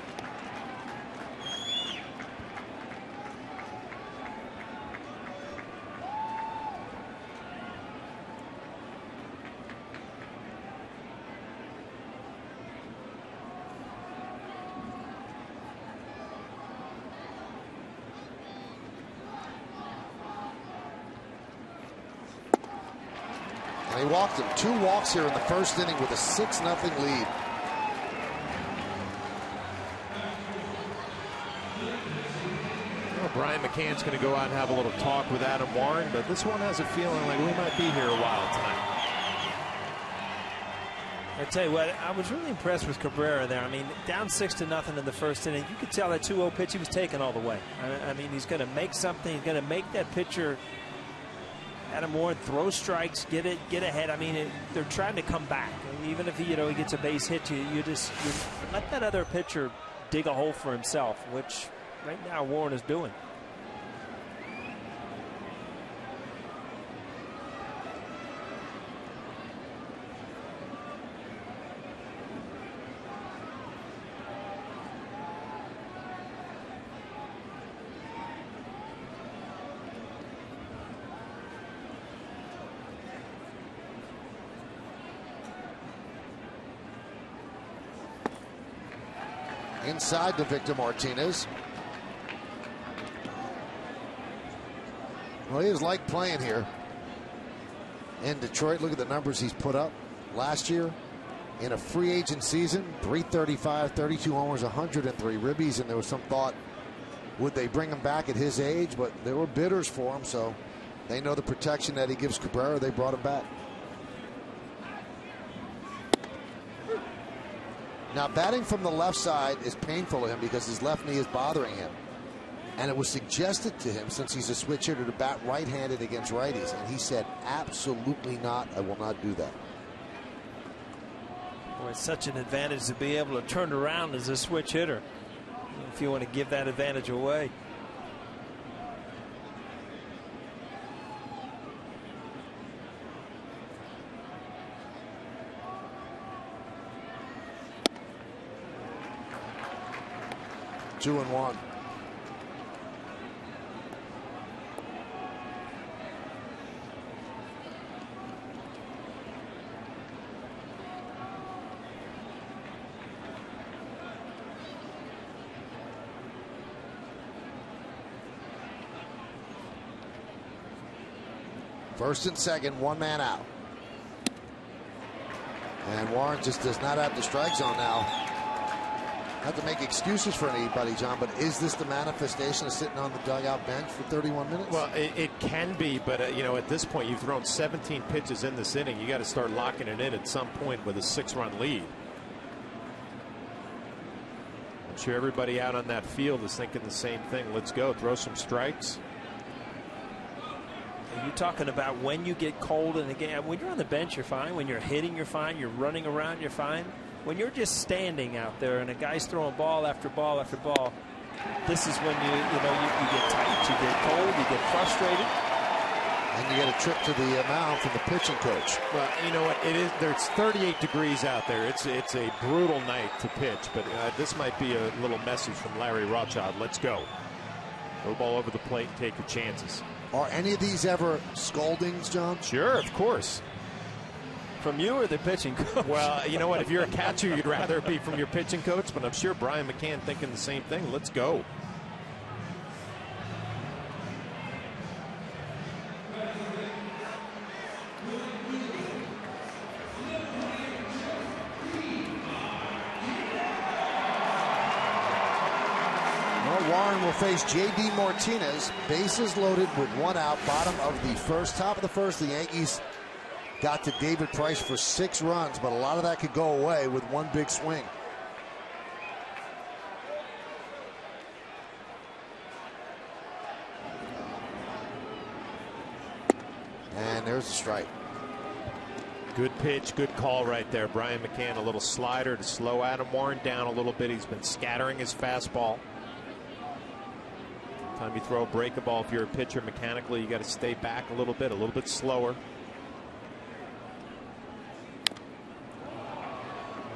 And he walked him. 2 walks here in the first inning with a 6-0 lead. Well, Brian McCann's going to go out and have a little talk with Adam Warren, but this one has a feeling like we might be here a while tonight. I tell you what, I was really impressed with Cabrera there. I mean, down 6-0 in the first inning. You could tell that 2-0 pitch he was taking all the way. I mean, he's going to make something. He's going to make that pitcher, Adam Warren, throw strikes, get ahead. I mean, they're trying to come back. Even if he gets a base hit, you let that other pitcher dig a hole for himself, which right now Warren is doing. Inside to Victor Martinez. Well, he has liked playing here in Detroit. Look at the numbers he's put up last year in a free agent season. 335, 32 homers, 103 ribbies, and there was some thought, would they bring him back at his age? But there were bidders for him, so they know the protection that he gives Cabrera. They brought him back. Now, batting from the left side is painful to him because his left knee is bothering him. And it was suggested to him, since he's a switch hitter, to bat right-handed against righties. And he said, absolutely not. I will not do that. Boy, it's such an advantage to be able to turn around as a switch hitter, if you want to give that advantage away. Two and one. First and second, 1 man out. And Warren just does not have the strike zone now. Not to make excuses for anybody, John, but is this the manifestation of sitting on the dugout bench for 31 minutes? Well, it can be, but at this point, you've thrown 17 pitches in this inning. You got to start locking it in at some point with a 6-run lead. I'm sure everybody out on that field is thinking the same thing. Let's go, throw some strikes. You're talking about when you get cold in the game. When you're on the bench, you're fine. When you're hitting, you're fine. You're running around, you're fine. When you're just standing out there and a guy's throwing ball after ball after ball, this is when you get tight, you get cold, you get frustrated. And you get a trip to the mound from the pitching coach. Well, you know what? It is. There's 38 degrees out there. It's a brutal night to pitch, but this might be a little message from Larry Rothschild. Let's go. Throw ball over the plate, take your chances. Are any of these ever scoldings, John? Sure, of course. From you or the pitching coach? Well, you know what? If you're a catcher, you'd rather it be from your pitching coach, but I'm sure Brian McCann thinking the same thing. Let's go. Warren will face J.D. Martinez. Bases loaded with 1 out. Bottom of the first. Top of the first, the Yankees got to David Price for 6 runs, but a lot of that could go away with 1 big swing. And there's the strike. Good pitch, good call right there. Brian McCann, a little slider to slow Adam Warren down a little bit. He's been scattering his fastball. Time you throw a break a ball, if you're a pitcher mechanically, you got to stay back a little bit slower.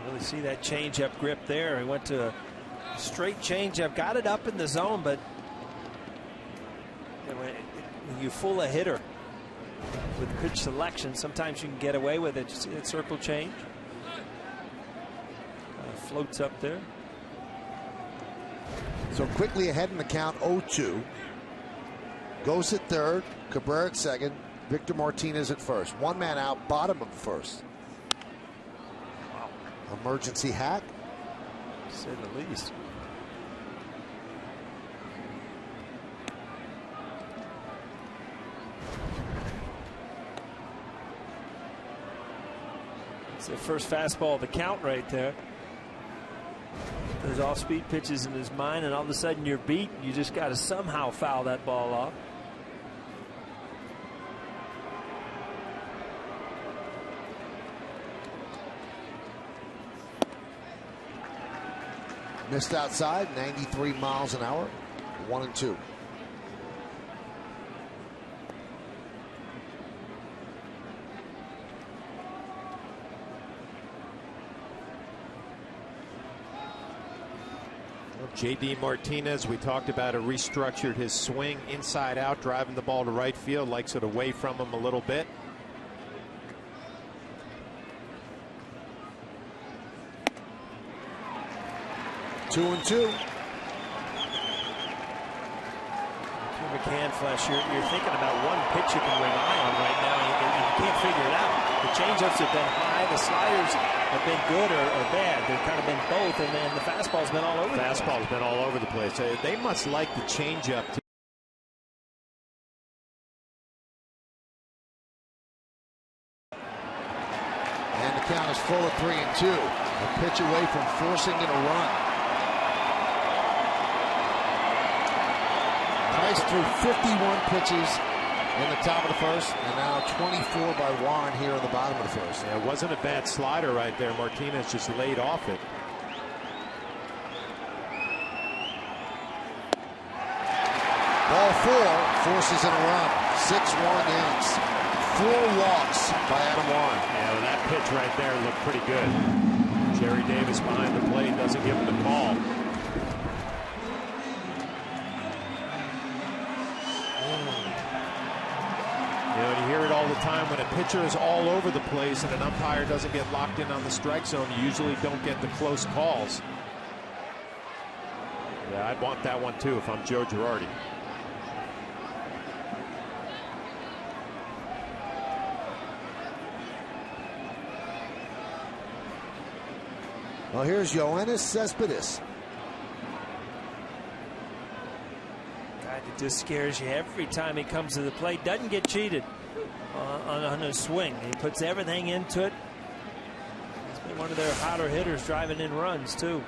Really see that changeup grip there. He went to a straight changeup, got it up in the zone, but when you fool a hitter with pitch selection, sometimes you can get away with it. Just see that circle change. Floats up there. So quickly ahead in the count, 0-2. Goes at third, Cabrera at second, Victor Martinez at first. One man out, bottom of the first. Emergency hack, to say the least. It's the first fastball of the count right there. Those off-speed pitches in his mind, and all of a sudden you're beat. You just got to somehow foul that ball off. missed outside, 93 miles an hour, 1-2. J.D. Martinez, we talked about it, restructured his swing inside out, driving the ball to right field, likes it away from him a little bit. Two and two. McCann flash, you're thinking about one pitch you can rely on right now. You can't figure it out. The changeups have been high, the sliders have been good or bad. They've kind of been both, and then the fastball's been all over the place. Fastball's been all over the place. They must like the changeup. And the count is full of 3-2. A pitch away from forcing in a run. Price threw 51 pitches in the top of the first, and now 24 by Warren here in the bottom of the first. Yeah, it wasn't a bad slider right there. Martinez just laid off it. Ball four, forces in a run. 6-1 Yanks. 4 walks by Adam Warren. Yeah, well, that pitch right there looked pretty good. Jerry Davis behind the plate doesn't give him the call. You know, you hear it all the time when a pitcher is all over the place and an umpire doesn't get locked in on the strike zone, you usually don't get the close calls. Yeah, I'd want that one too if I'm Joe Girardi. Well, here's Yoenis Cespedes. Guy that just scares you every time he comes to the plate. Doesn't get cheated on a swing. He puts everything into it. He's been one of their hotter hitters, driving in runs too.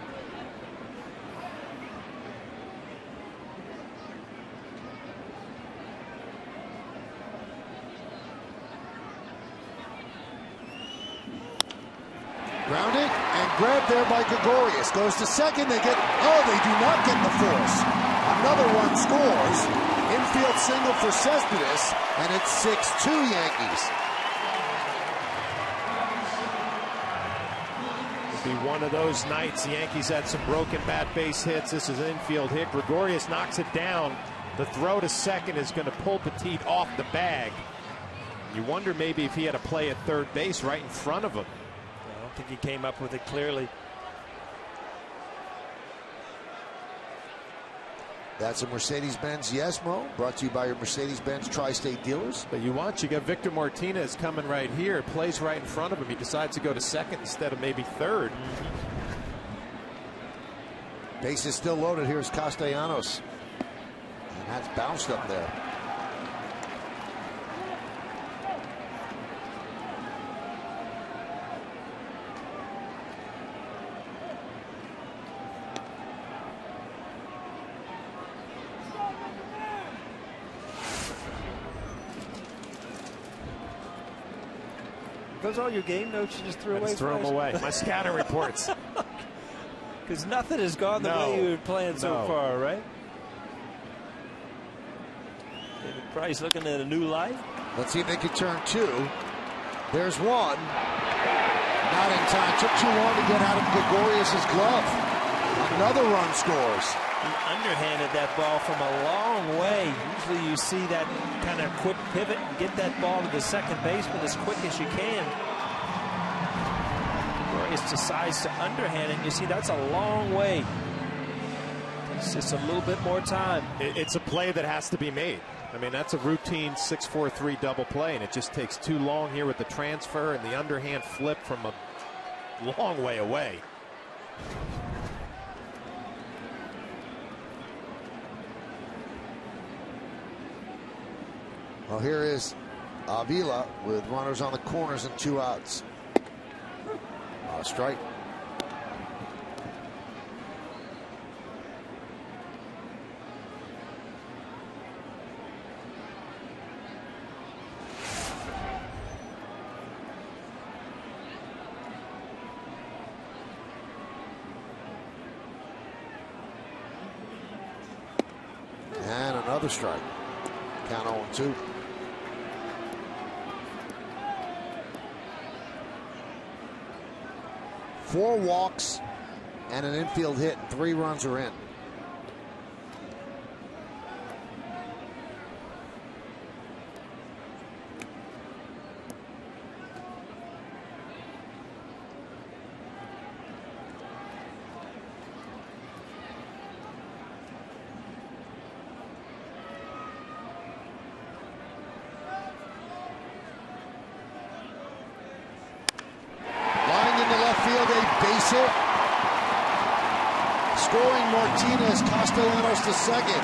Grounded and grabbed there by Gregorius. Goes to second. They do not get the force. Another run scores. Infield single for Cespedes, and it's 6-2 Yankees. It'll be one of those nights. The Yankees had some broken bat base hits. This is an infield hit. Gregorius knocks it down. The throw to second is going to pull Petit off the bag. You wonder maybe if he had a play at third base right in front of him. I don't think he came up with it clearly. That's a Mercedes-Benz Yes Mo, brought to you by your Mercedes-Benz Tri-State dealers. But you got Victor Martinez coming right here, plays right in front of him. He decides to go to second instead of maybe third. Base is still loaded. Here's Castellanos. And that's bounced up there. Those all your game notes you just threw away? Just throw them away. My scouting reports. Because nothing has gone the way you were playing so far, right? David Price looking at a new life. Let's see if they can turn two. There's one. Not in time. Took too long to get out of Gregorius' glove. Another run scores. He underhanded that ball from a long way. Usually you see that kind of quick pivot and get that ball to the second baseman as quick as you can. Gregorius decides to underhand it. You see that's a long way. It's just a little bit more time. It's a play that has to be made. I mean, that's a routine 6-4-3 double play, and it just takes too long here with the transfer and the underhand flip from a long way away. Well, here is Avila with runners on the corners and 2 outs. A strike. And another strike. Count 0-2. Four walks and an infield hit. 3 runs are in. Hit. Scoring Martinez, Castellanos to second.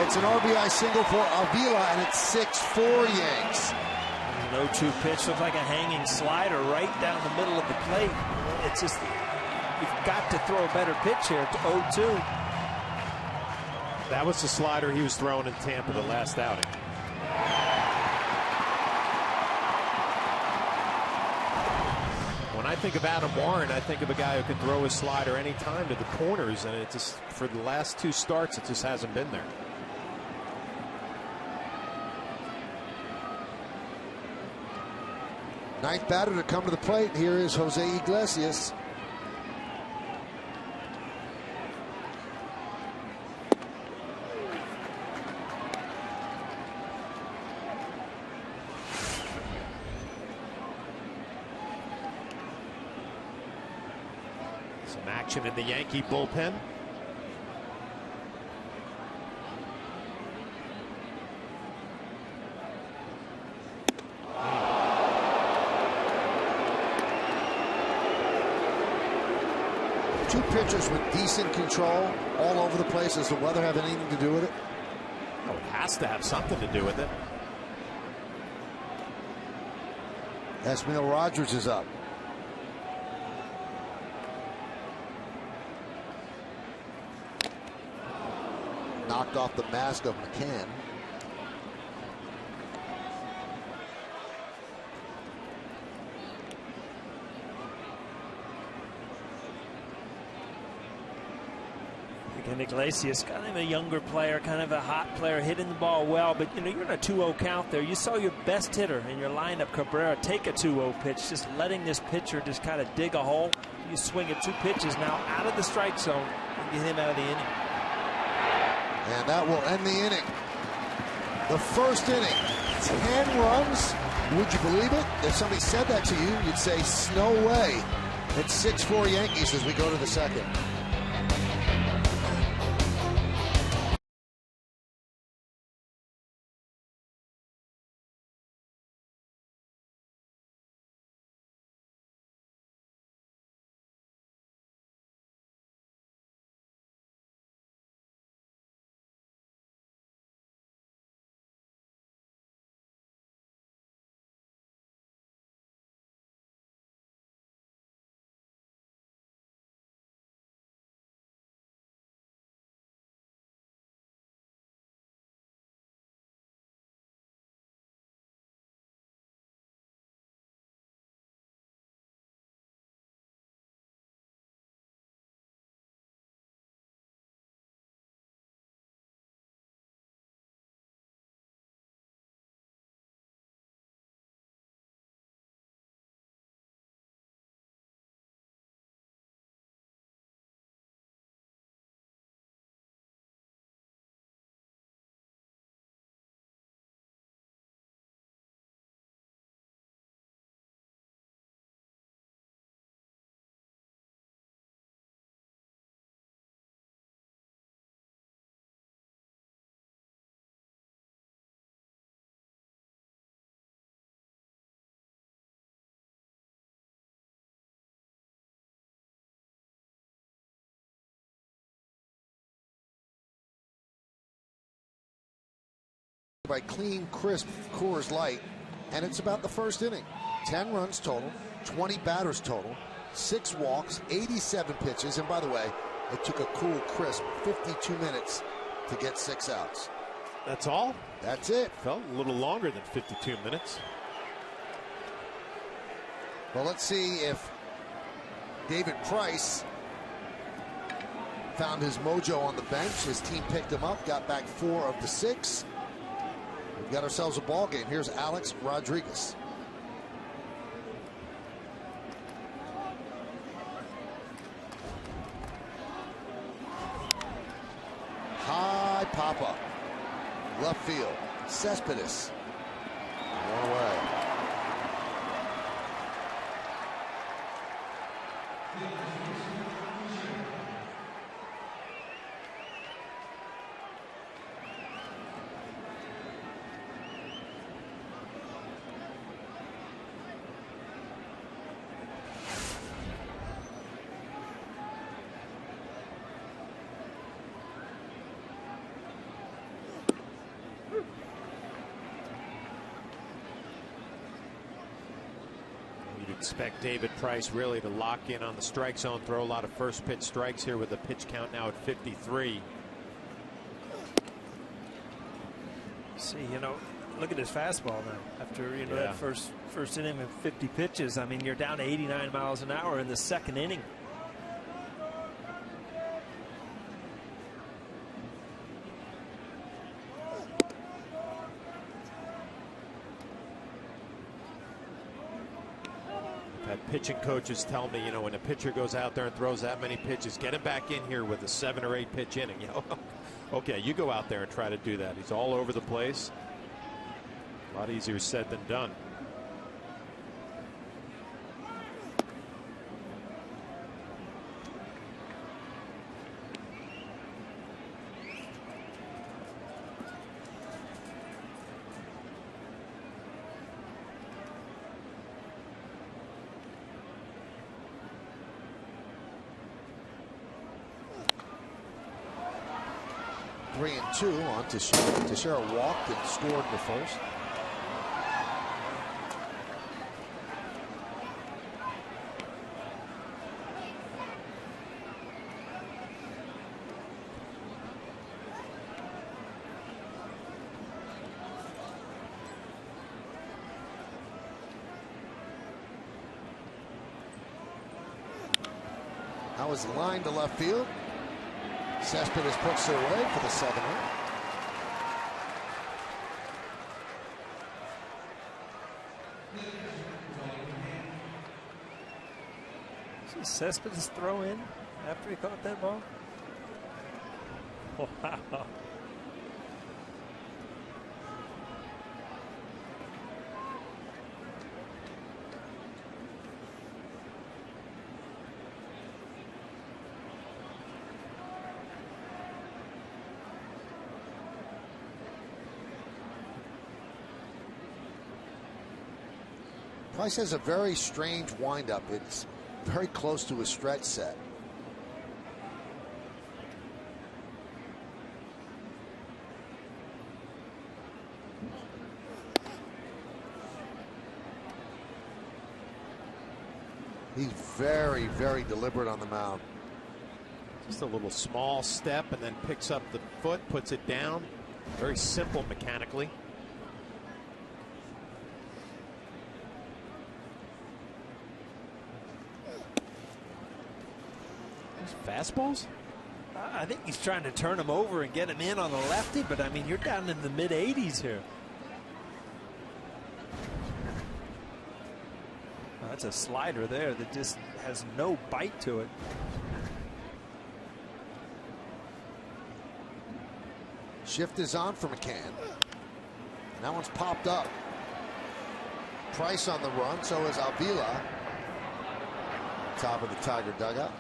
It's an RBI single for Avila, and it's 6-4 Yanks. An 0-2 pitch looked like a hanging slider right down the middle of the plate. It's just, you've got to throw a better pitch here to 0-2. That was the slider he was throwing in Tampa the last outing. When I think of Adam Warren, I think of a guy who can throw his slider anytime to the corners, and it just, for the last 2 starts, it just hasn't been there. Ninth batter to come to the plate. Here is Jose Iglesias. Some action in the Yankee bullpen. Two pitchers with decent control all over the place. Does the weather have anything to do with it? Oh, it has to have something to do with it. Esmail Rogers is up. Knocked off the mask of McCann. And Iglesias, kind of a younger player, kind of a hot player, hitting the ball well. But, you know, you're in a 2-0 count there. You saw your best hitter in your lineup, Cabrera, take a 2-0 pitch, just letting this pitcher just kind of dig a hole. You swing at 2 pitches now out of the strike zone and get him out of the inning. And that will end the inning. The first inning, 10 runs. Would you believe it? If somebody said that to you, you'd say, no way. It's 6-4 Yankees as we go to the second. By clean, crisp Coors Light, and it's about the first inning. 10 runs total, 20 batters total, 6 walks, 87 pitches, and by the way, it took a cool, crisp 52 minutes to get 6 outs. That's all? That's it. Felt a little longer than 52 minutes. Well, let's see if David Price found his mojo on the bench. His team picked him up, got back 4 of the 6. We've got ourselves a ball game. Here's Alex Rodriguez. High pop-up. Left field. Cespedes. One away. Expect David Price really to lock in on the strike zone, throw a lot of first pitch strikes here with the pitch count now at 53. See, look at his fastball now. After that first inning with 50 pitches, I mean, you're down to 89 miles an hour in the second inning. Pitching coaches tell me, when a pitcher goes out there and throws that many pitches, get him back in here with a 7 or 8 pitch inning. Okay, you go out there and try to do that. He's all over the place. A lot easier said than done. Three and 2 on Teixeira. Teixeira walked and scored in the first. That was lined to left field. Cespedes puts it away for the second out. Did Cespedes throw in after he caught that ball? Wow. Price has a very strange windup. It's very close to a stretch set. He's very, very deliberate on the mound. Just a little small step and then picks up the foot, puts it down. Very simple mechanically. Fastballs? I think he's trying to turn him over and get him in on the lefty, but I mean, you're down in the mid 80s here. Oh, that's a slider there that just has no bite to it. Shift is on for McCann. And that one's popped up. Price on the run, so is Avila. Top of the Tiger dugout.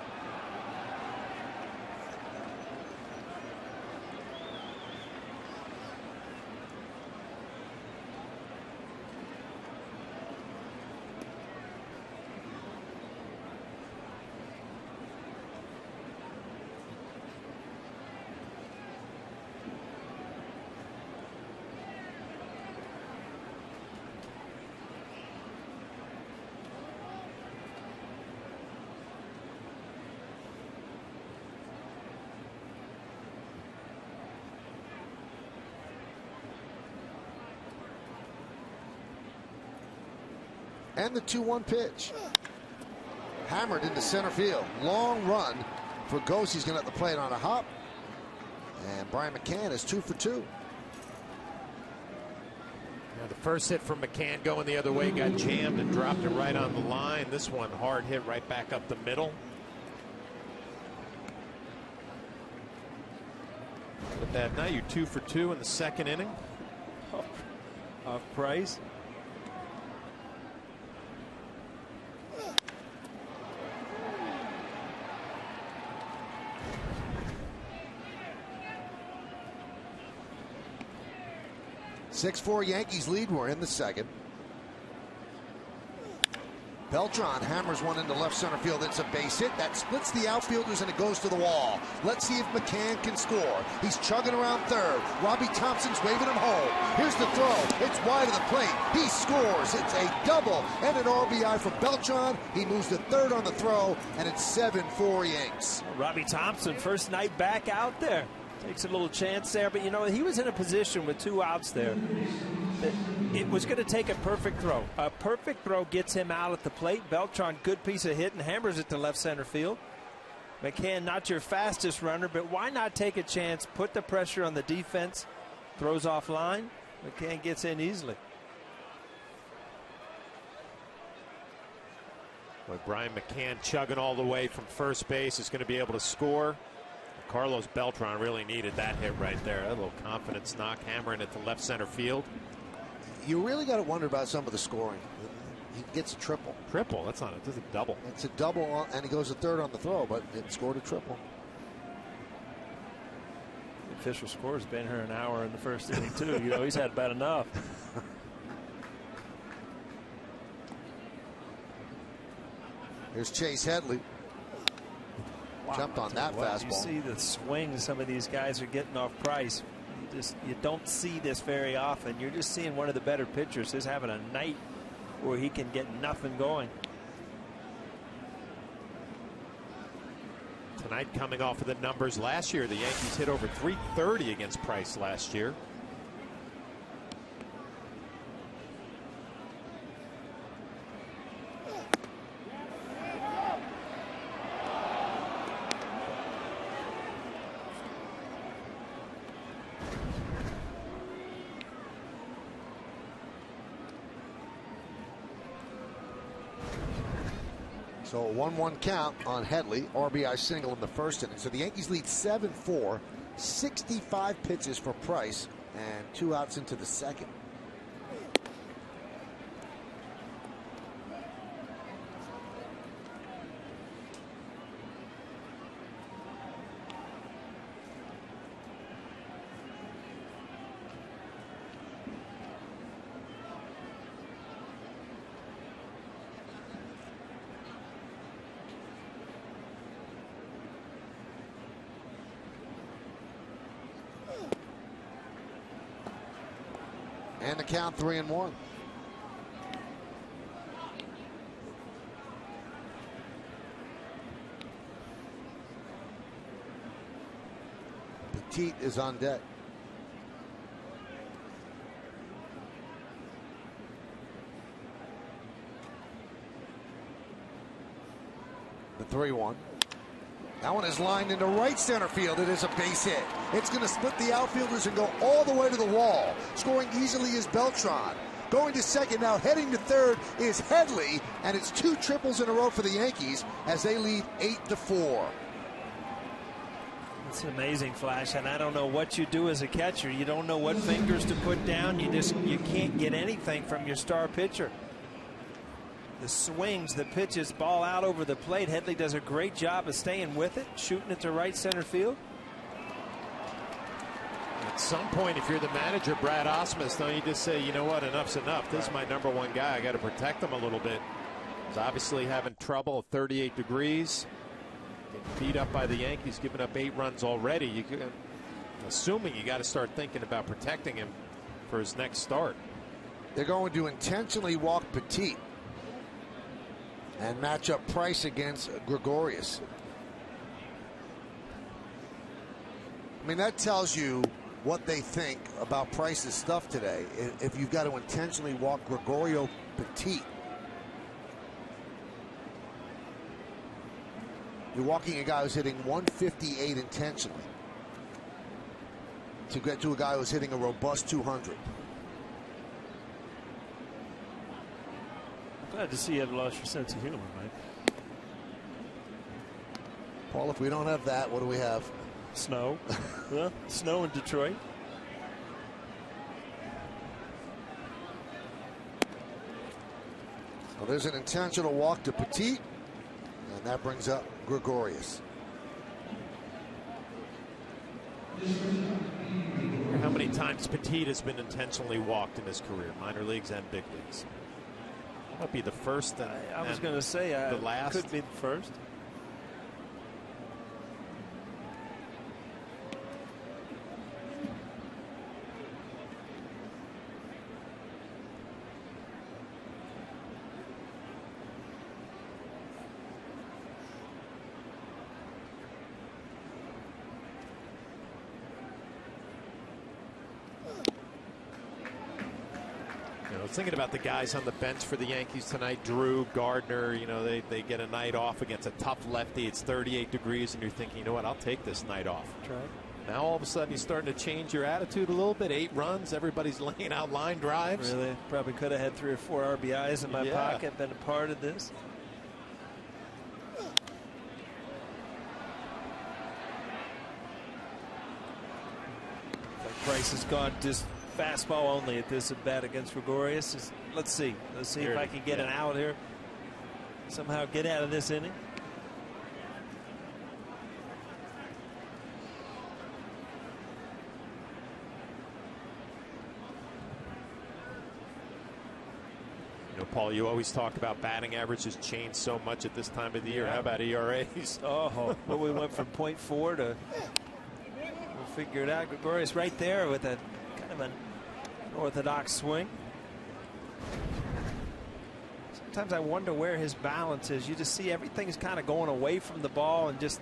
And the 2-1 pitch. Hammered into center field. Long run for Ghost. He's going to have to play it on a hop. And Brian McCann is 2 for 2. Now the first hit from McCann going the other way got jammed and dropped it right on the line. This one hard hit right back up the middle. Look at that. Now you're 2 for 2 in the second inning. Off Price. (6-4) Yankees lead. We're in the second. Beltran hammers one into left center field. It's a base hit that splits the outfielders and it goes to the wall. Let's see if McCann can score. He's chugging around third. Robbie Thompson's waving him home. Here's the throw. It's wide of the plate. He scores. It's a double and an RBI for Beltran. He moves to third on the throw, and it's 7-4 Yanks. Robbie Thompson, first night back out there. Takes a little chance there, but you know, he was in a position with 2 outs there. It was going to take a perfect throw. A perfect throw gets him out at the plate. Beltran, good piece of hit, and hammers it to left center field. McCann, not your fastest runner, but why not take a chance, put the pressure on the defense, throws off line. McCann gets in easily. But Brian McCann chugging all the way from first base is going to be able to score. Carlos Beltran really needed that hit right there. A little confidence knock, hammering it to left center field. You really got to wonder about some of the scoring. He gets a triple. Triple? That's not it. This is a double. It's a double, and he goes to third on the throw, but it scored a triple. The official score has been here an hour in the first inning, too. You know, he's had about enough. Here's Chase Headley. Wow, jumped on that fastball. You see the swing some of these guys are getting off Price. You don't see this very often. You're just seeing one of the better pitchers. He's having a night where he can get nothing going. Tonight, coming off of the numbers last year, the Yankees hit over .330 against Price last year. So a 1-1 count on Headley. RBI single in the first inning. So the Yankees lead 7-4. 65 pitches for Price and 2 outs into the second. And the count 3-1. Petit is on deck. The 3-1. That one is lined into right center field. It is a base hit. It's going to split the outfielders and go all the way to the wall. Scoring easily is Beltran. Going to second now, heading to third is Headley, and it's 2 triples in a row for the Yankees as they lead 8-4. It's amazing, Flash, and I don't know what you do as a catcher. You don't know what fingers to put down. You can't get anything from your star pitcher. The swings, the pitches, ball out over the plate. Headley does a great job of staying with it, shooting it to right center field. At some point, if you're the manager, Brad Osmus, don't you just say, you know what, enough's enough. This is my #1 guy. I got to protect him a little bit. He's obviously having trouble at 38 degrees. Getting beat up by the Yankees, giving up 8 runs already. Assuming you got to start thinking about protecting him for his next start. They're going to intentionally walk Petit and match up Price against Gregorius. I mean, that tells you what they think about Price's stuff today. If you've got to intentionally walk Gregorio Petit You're walking a guy who's hitting 158 intentionally to get to a guy who's hitting a robust 200. I'm glad to see you have lost your sense of humor, Mike. Paul, if we don't have that, what do we have? Snow. Well, snow in Detroit. Well, there's an intentional walk to Petit, and that brings up Gregorius. How many times Petit has been intentionally walked in his career, minor leagues and big leagues? Might be the first. I was going to say the last. Could be the first. Thinking about the guys on the bench for the Yankees tonight, Drew, Gardner, you know, they get a night off against a tough lefty. It's 38 degrees, and you're thinking, you know what, I'll take this night off. That's right. Now all of a sudden you're starting to change your attitude a little bit. 8 runs, everybody's laying out line drives. Really? Probably could have had 3 or 4 RBIs in my pocket, been a part of this. Price has gone just fastball only at this at bat against Gregorius. Let's see. Let's see if I can get an out here. Somehow get out of this inning. You know, Paul, you always talk about batting averages change so much at this time of the year. How about ERAs? Oh, well, we went from .4 to, we'll figure it out. Gregorius right there with a kind of an orthodox swing. Sometimes I wonder where his balance is. You just see everything's kind of going away from the ball and just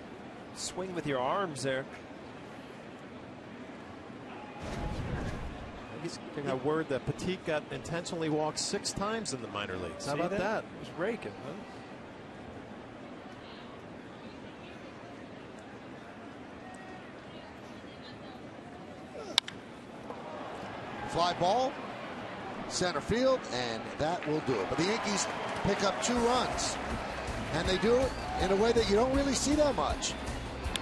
swing with your arms there. I got word that Petit got intentionally walked 6 times in the minor leagues. How about that? He was raking, huh? Fly ball, center field, and that will do it. But the Yankees pick up 2 runs, and they do it in a way that you don't really see that much.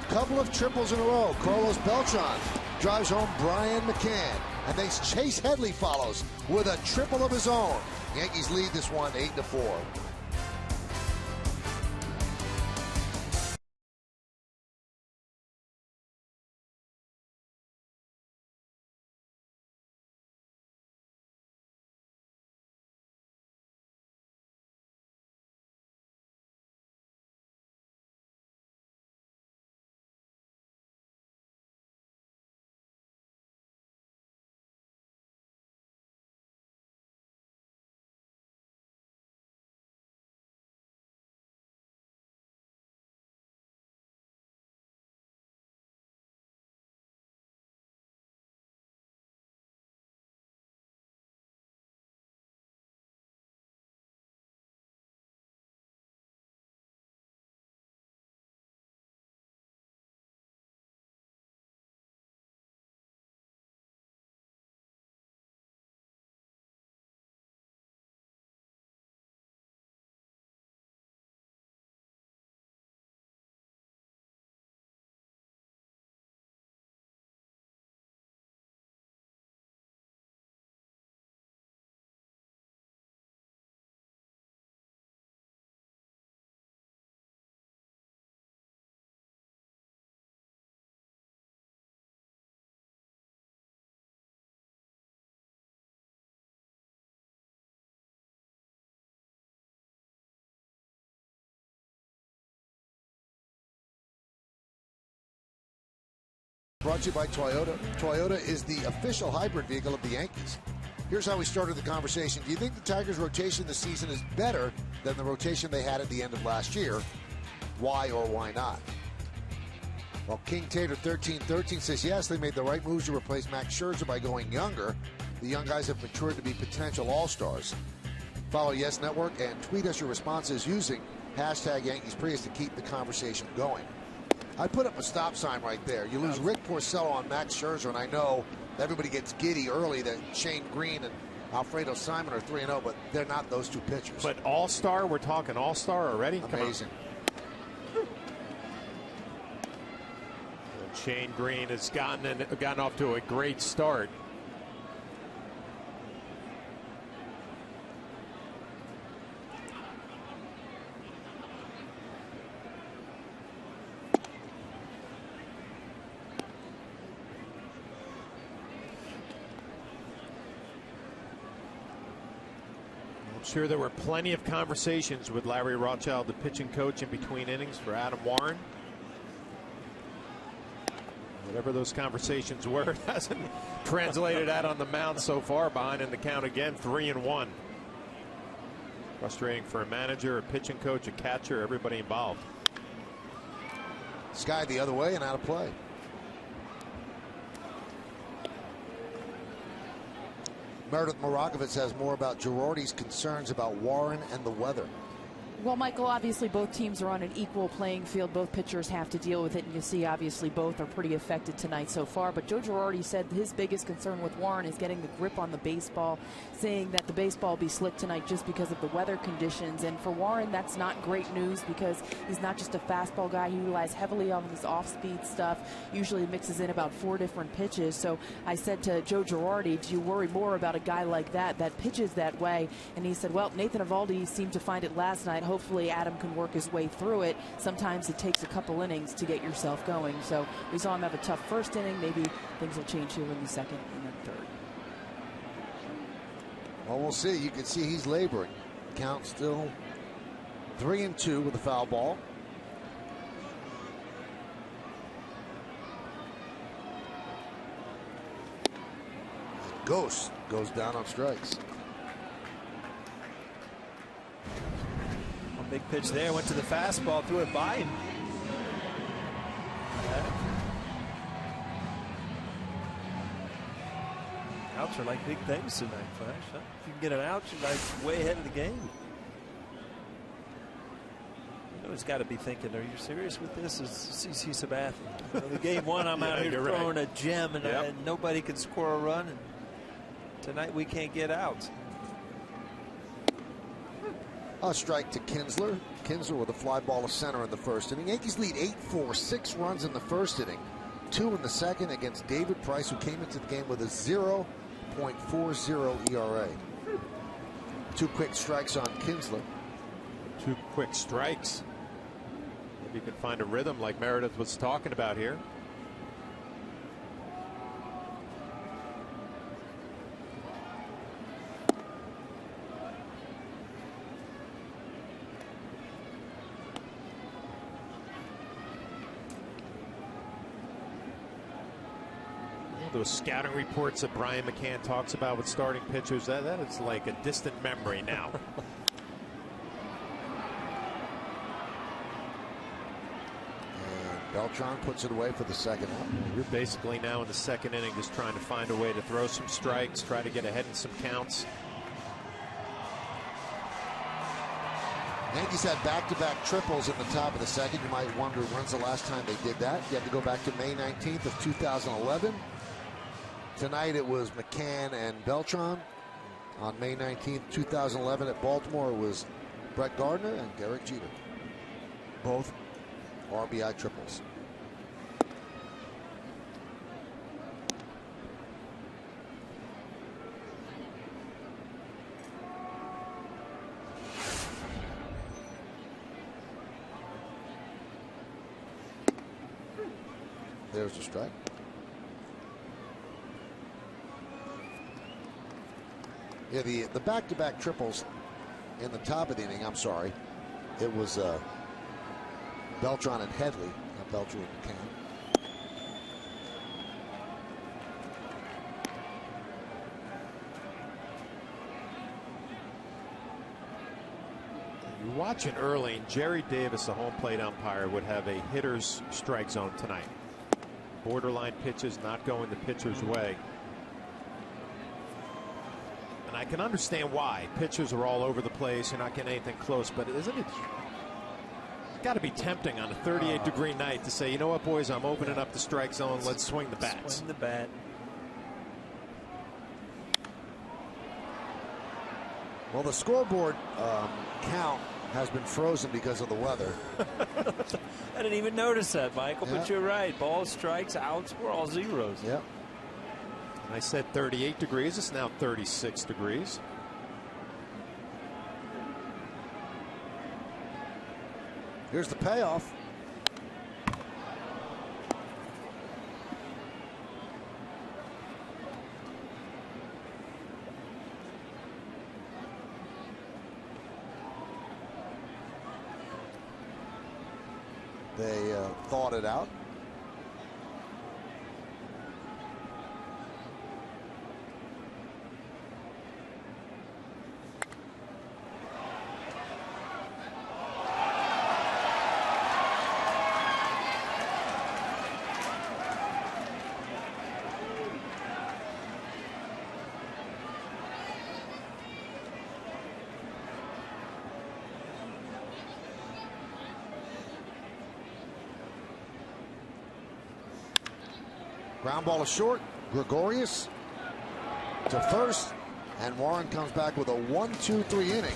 Couple of triples in a row. Carlos Beltran drives home Brian McCann, and then Chase Headley follows with a triple of his own. Yankees lead this one 8-4. Brought to you by Toyota. Toyota is the official hybrid vehicle of the Yankees. Here's how we started the conversation. Do you think the Tigers' rotation this season is better than the rotation they had at the end of last year? Why or why not? Well, King Tater 1313 says yes, they made the right moves to replace Max Scherzer by going younger. The young guys have matured to be potential all-stars. Follow Yes Network and tweet us your responses using Hashtag Yankees Prius to keep the conversation going. I put up a stop sign right there. You lose Rick Porcello on Max Scherzer, and I know everybody gets giddy early that Shane Green and Alfredo Simon are 3-0, but they're not those two pitchers. But all-star, we're talking all-star already? Amazing. Shane Green has gotten off to a great start. I'm sure there were plenty of conversations with Larry Rothschild, the pitching coach, in between innings for Adam Warren. Whatever those conversations were, it hasn't translated out on the mound so far. Behind in the count again, 3-1. Frustrating for a manager, a pitching coach, a catcher, everybody involved. Sky the other way and out of play. Meredith Morakovitz has more about Girardi's concerns about Warren and the weather. Well, Michael, obviously both teams are on an equal playing field. Both pitchers have to deal with it, and you see obviously both are pretty affected tonight so far. But Joe Girardi said his biggest concern with Warren is getting the grip on the baseball, saying that the baseball will be slick tonight just because of the weather conditions. And for Warren, that's not great news because he's not just a fastball guy. He relies heavily on his off-speed stuff, usually mixes in about 4 different pitches. So I said to Joe Girardi, do you worry more about a guy like that pitches that way? And he said, well, Nathan Eovaldi seemed to find it last night. Hopefully Adam can work his way through it. Sometimes it takes a couple innings to get yourself going. So we saw him have a tough first inning. Maybe things will change here in the second and then third. Well, we'll see. You can see he's laboring. Count still 3-2 with a foul ball. Ghost goes down on strikes. Big pitch there, went to the fastball, threw it by him. Outs are like big things tonight, Flash. Huh? If you can get an out, you're like way ahead of the game. You know, he's got to be thinking, are you serious with this? Is CC Sabathia? You know, the game one, I'm out here throwing a gem, and nobody can score a run. And tonight we can't get out. A strike to Kinsler. Kinsler with a fly ball to center in the first inning. Yankees lead 8-4, 6 runs in the first inning, 2 in the second against David Price, who came into the game with a 0.40 ERA. 2 quick strikes on Kinsler. 2 quick strikes. Maybe you can find a rhythm like Meredith was talking about here. Those scouting reports that Brian McCann talks about with starting pitchers, that is like a distant memory now. And Beltran puts it away for the second out. You're basically now in the second inning just trying to find a way to throw some strikes, try to get ahead in some counts. Yankees had back-to-back triples in the top of the second. You might wonder when's the last time they did that. You have to go back to May 19th of 2011. Tonight it was McCann and Beltran. On May 19th, 2011 at Baltimore, it was Brett Gardner and Derek Jeter. Both RBI triples. There's the strike. Yeah, the back-to-back triples in the top of the inning, I'm sorry, it was Beltran and Headley, not Beltran and McCann. You watch it early, and Jerry Davis, the home plate umpire, would have a hitter's strike zone tonight. Borderline pitches not going the pitcher's way. And I can understand why. Pitchers are all over the place. You're not getting anything close. But isn't it Got to be tempting on a 38-degree night to say, you know what, boys, I'm opening up the strike zone. Let's swing the bats. Swing the bat. Well, the scoreboard count has been frozen because of the weather. I didn't even notice that, Michael, Yeah. but you're right. Balls, strikes, outs, we're all zeros. Yep. I said 38 degrees. It's now 36 degrees. Here's the payoff. They thought it out. Ground ball is short. Gregorius to first, and Warren comes back with a 1-2-3 inning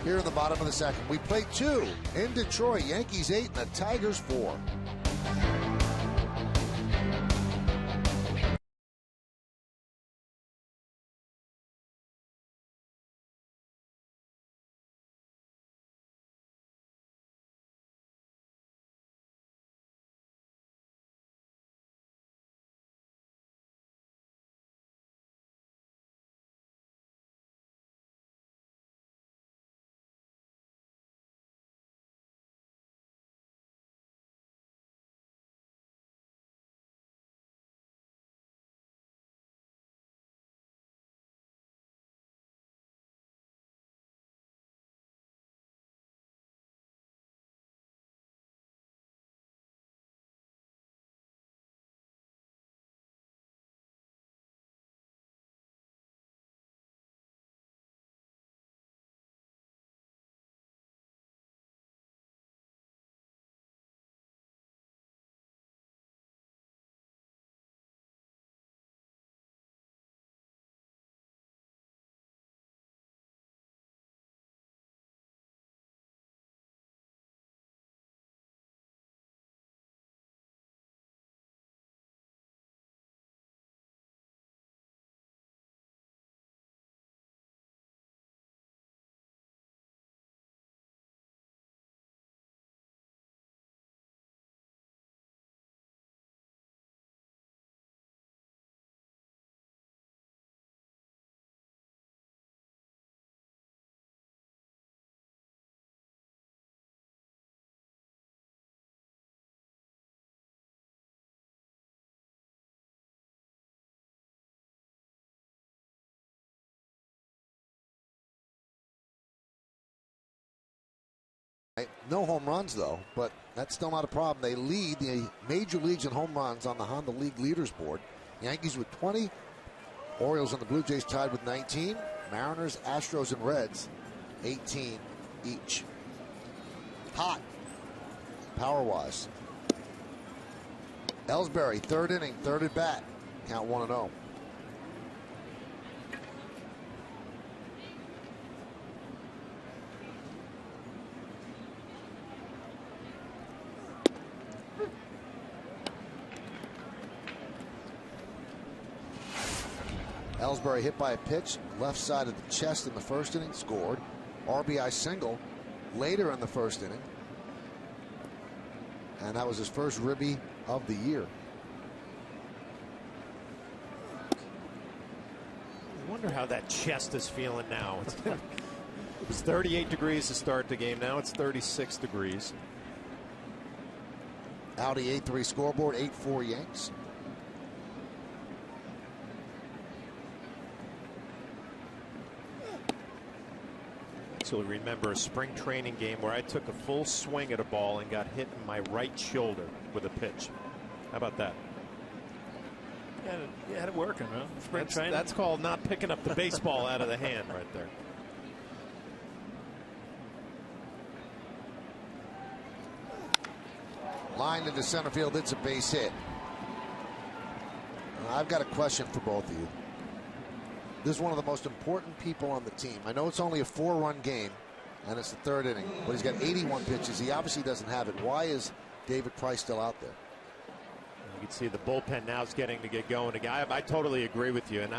here in the bottom of the second. We played 2 in Detroit. Yankees 8 and the Tigers 4. No home runs, though, but that's still not a problem. They lead the major leagues in home runs on the Honda League leaders board. Yankees with 20. Orioles and the Blue Jays tied with 19. Mariners, Astros, and Reds, 18 each. Hot, power-wise. Ellsbury, third inning, third at bat. Count 1-0. Ellsbury hit by a pitch, left side of the chest in the first inning, scored. RBI single later in the first inning. And that was his first ribby of the year. I wonder how that chest is feeling now. It was 38 degrees to start the game. Now it's 36 degrees. Audi 8-3 scoreboard, 8-4 Yanks. So remember a spring training game where I took a full swing at a ball and got hit in my right shoulder with a pitch. How about that? You had it working, huh? Spring training. That's called not picking up the baseball out of the hand right there. Line into center field. It's a base hit. I've got a question for both of you. This is one of the most important people on the team. I know it's only a 4-run game, and it's the third inning, but he's got 81 pitches. He obviously doesn't have it. Why is David Price still out there? You can see the bullpen now is getting to get going again. I totally agree with you. And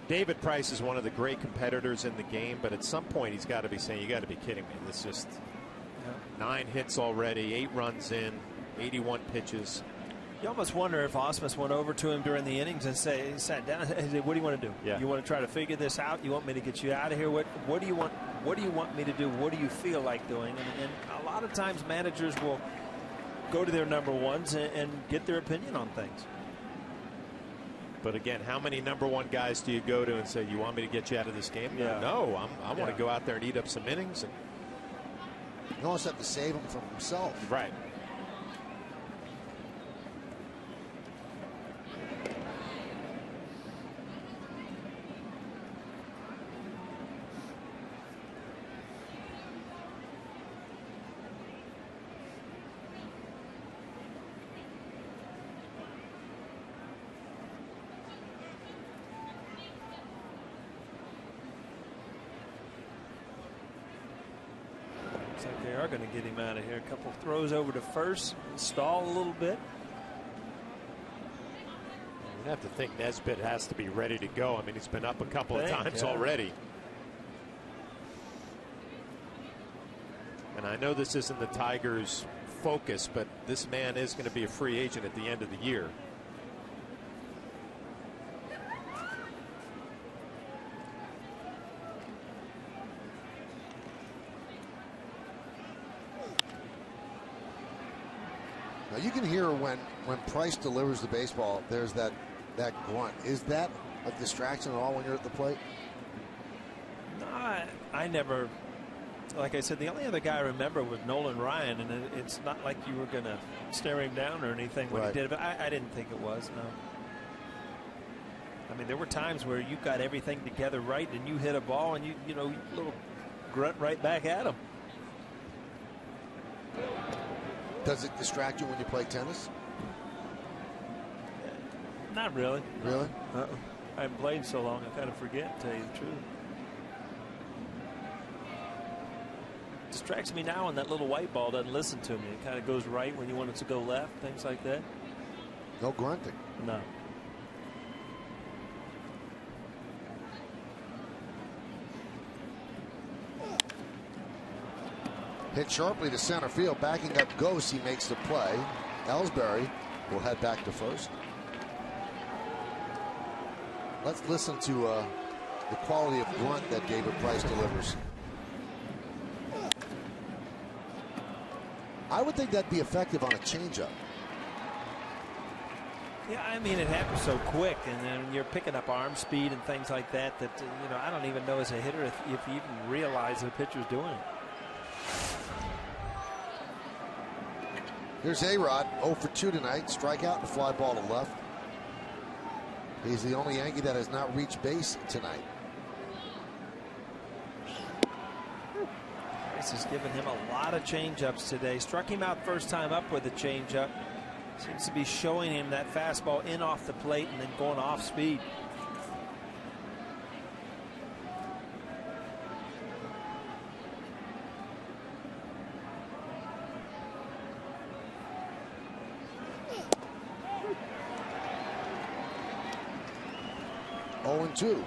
David Price is one of the great competitors in the game, but at some point he's got to be saying, you got to be kidding me. This just 9 hits already, 8 runs in, 81 pitches. You almost wonder if Ausmus went over to him during the innings and sat down and said, what do you want to do? Yeah. You want to try to figure this out? You want me to get you out of here? What do you want? What do you want me to do? What do you feel like doing? And a lot of times managers will go to their number ones and get their opinion on things. But again, how many number one guys do you go to and say, you want me to get you out of this game? Yeah. No, I want to go out there and eat up some innings. And You almost have to save him from himself. right. Looks like they are going to get him out of here. A couple throws over to first, stall a little bit. You have to think Nesbitt has to be ready to go. I mean, he's been up a couple of times yeah. already. And I know this isn't the Tigers' focus, but this man is going to be a free agent at the end of the year. Now you can hear when Price delivers the baseball, there's that grunt. Is that a distraction at all when you're at the plate? No, I never. Like I said, the only other guy I remember was Nolan Ryan, and it's not like you were going to stare him down or anything when he did it, but I didn't think it was, no. I mean, there were times where you got everything together right, and you hit a ball, and you know, little grunt right back at him. Does it distract you when you play tennis? Not really. Really? I haven't played so long, I kind of forget, to tell you the truth. Distracts me now when that little white ball doesn't listen to me. It kind of goes right when you want it to go left, things like that. No grunting. No. Hit sharply to center field, backing up Ghost. He makes the play. Ellsbury will head back to first. Let's listen to the quality of grunt that David Price delivers. I would think that'd be effective on a changeup. Yeah, I mean, it happens so quick, and then you're picking up arm speed and things like that. That you know, I don't even know as a hitter if you even realize the pitcher's doing it. Here's A-Rod, 0 for 2 tonight. Strikeout and fly ball to left. He's the only Yankee that has not reached base tonight. Price has given him a lot of changeups today. Struck him out first time up with a changeup. Seems to be showing him that fastball in off the plate and then going off speed. Oh and 2.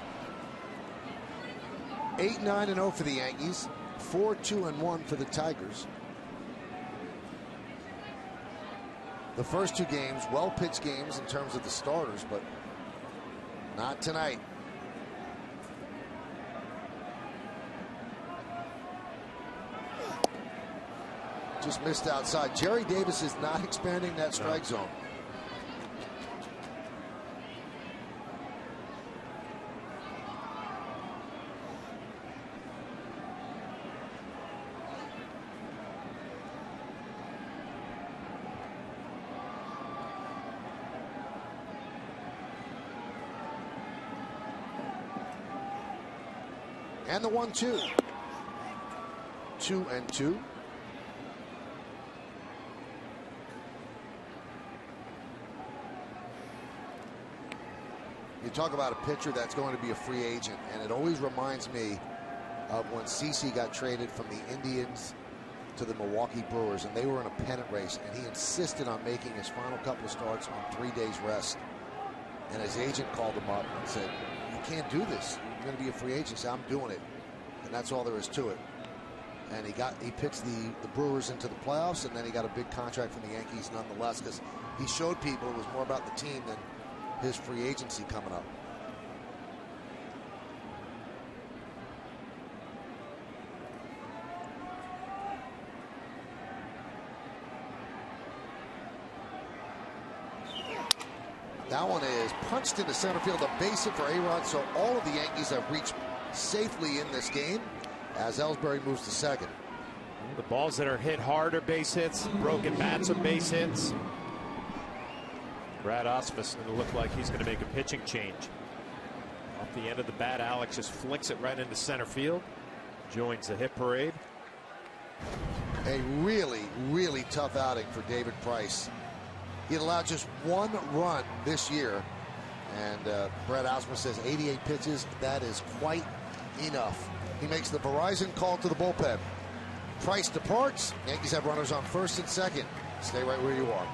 8-9-0 for the Yankees. 4-2-1 for the Tigers. The first 2 games, well-pitched games in terms of the starters, but not tonight. Just missed outside. Jerry Davis is not expanding that strike zone. And the 1-2. 2 and 2. talk about a pitcher that's going to be a free agent, and it always reminds me of when CeCe got traded from the Indians to the Milwaukee Brewers, and they were in a pennant race, and he insisted on making his final couple of starts on 3 days rest. And his agent called him up and said, "You can't do this. You're going to be a free agent." He said, "I'm doing it." And that's all there is to it. And he pitched the Brewers into the playoffs, and then he got a big contract from the Yankees nonetheless, because he showed people it was more about the team than his free agency coming up. That one is punched into center field, a base hit for A-Rod, so all of the Yankees have reached safely in this game as Ellsbury moves to second. The balls that are hit hard are base hits. Broken bats are base hits. Brad Osmus going to look like he's going to make a pitching change. Off the end of the bat, Alex just flicks it right into center field. Joins the hit parade. A really, really tough outing for David Price. He had allowed just 1 run this year. And Brad Osmus says 88 pitches. That is quite enough. He makes the Verizon call to the bullpen. Price departs. Yankees have runners on first and second. Stay right where you are.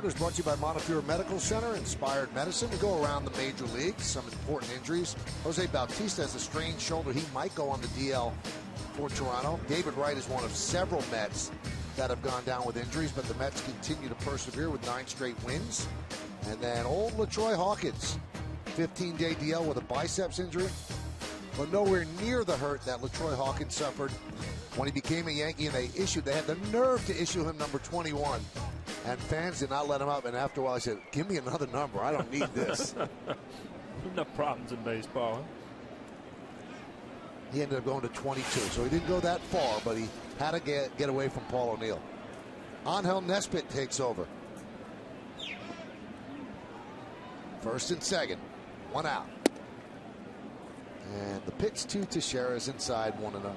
Is brought to you by Montefiore Medical Center, Inspired Medicine. We go around the major leagues, some important injuries. Jose Bautista has a strained shoulder. He might go on the DL for Toronto. David Wright is one of several Mets that have gone down with injuries, but the Mets continue to persevere with 9 straight wins. And then old LaTroy Hawkins, 15-day DL with a biceps injury, but nowhere near the hurt that LaTroy Hawkins suffered when he became a Yankee, and they had the nerve to issue him number 21. And fans did not let him up. And after a while, I said, "Give me another number. I don't need this." Enough problems in baseball. Huh? He ended up going to 22. So he didn't go that far, but he had to get away from Paul O'Neill. Angel Nesbitt takes over. First and second. 1 out. And the pitch to Teixeira is inside 1-0.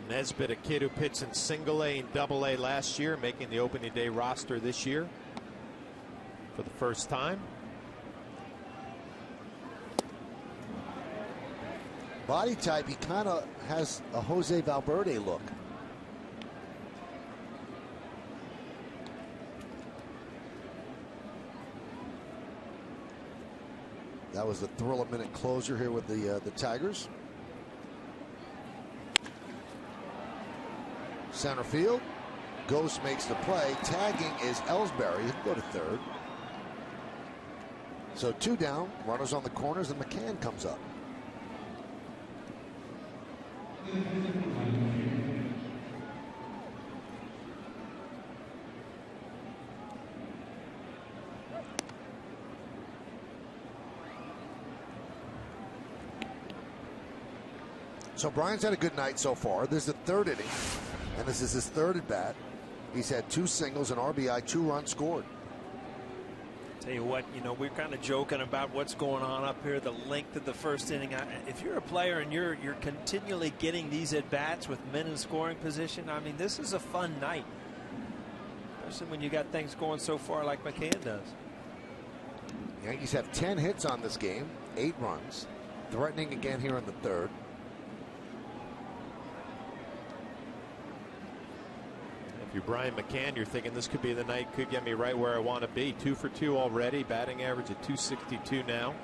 Nesbitt, a kid who pitched in Single-A and Double-A last year, making the opening day roster this year for the first time. Body type, he kind of has a Jose Valverde look. That was the thrill-a-minute closer here with the Tigers. Center field. Ghost makes the play. Tagging is Ellsbury. He'll go to third. So 2 down. Runners on the corners, and McCann comes up. So Brian's had a good night so far. This is the third inning, and this is his third at bat. He's had 2 singles, an RBI, 2 runs scored. Tell you what, we're kind of joking about what's going on up here, the length of the first inning. If you're a player and you're continually getting these at bats with men in scoring position, I mean, this is a fun night, especially when you got things going so far like McCann does. Yankees have 10 hits on this game, 8 runs, threatening again here in the third. If you're Brian McCann, you're thinking this could be the night, could get me right where I want to be. 2 for 2 already, batting average at .262 now.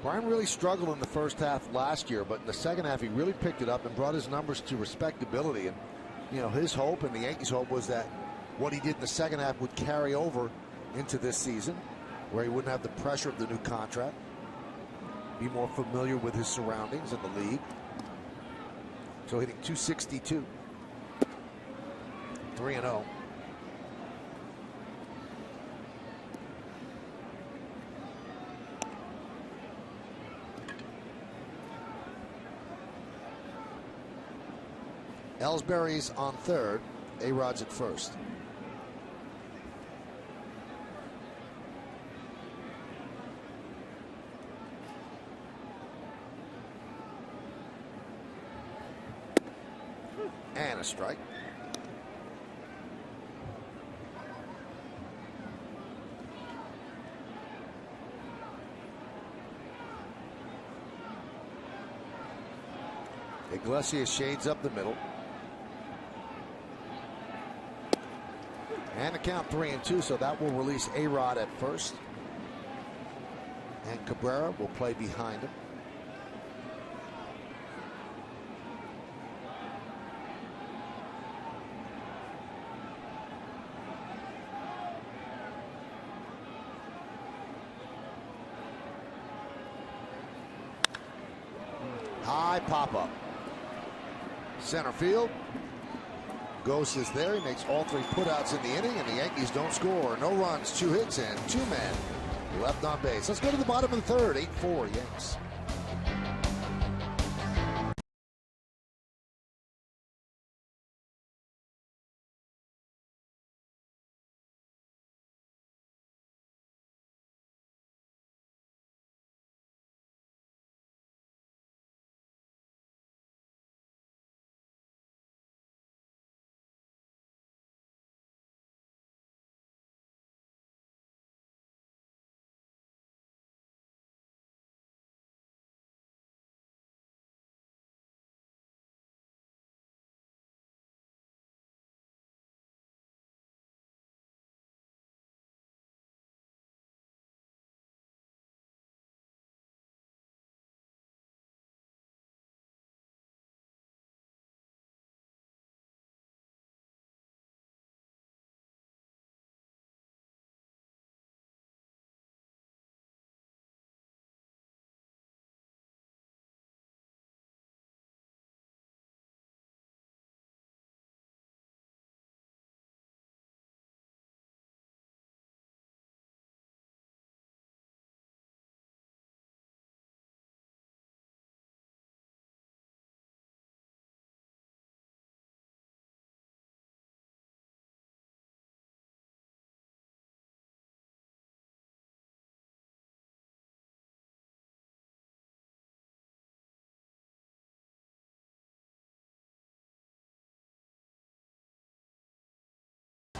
Brian really struggled in the first half last year, but in the second half he really picked it up and brought his numbers to respectability. And his hope and the Yankees' hope was that what he did in the second half would carry over into this season, where he wouldn't have the pressure of the new contract, be more familiar with his surroundings in the league. So hitting .262. 3-0. Ellsbury's on third. A-Rod's at first. And a strike. Iglesias shades up the middle. And the count 3-2, so that will release A-Rod at first. And Cabrera will play behind him. High pop-up. Center field. Ghost is there. He makes all 3 putouts in the inning, and the Yankees don't score. No runs, 2 hits, and 2 men left on base. Let's go to the bottom of the third. 8-4 Yanks.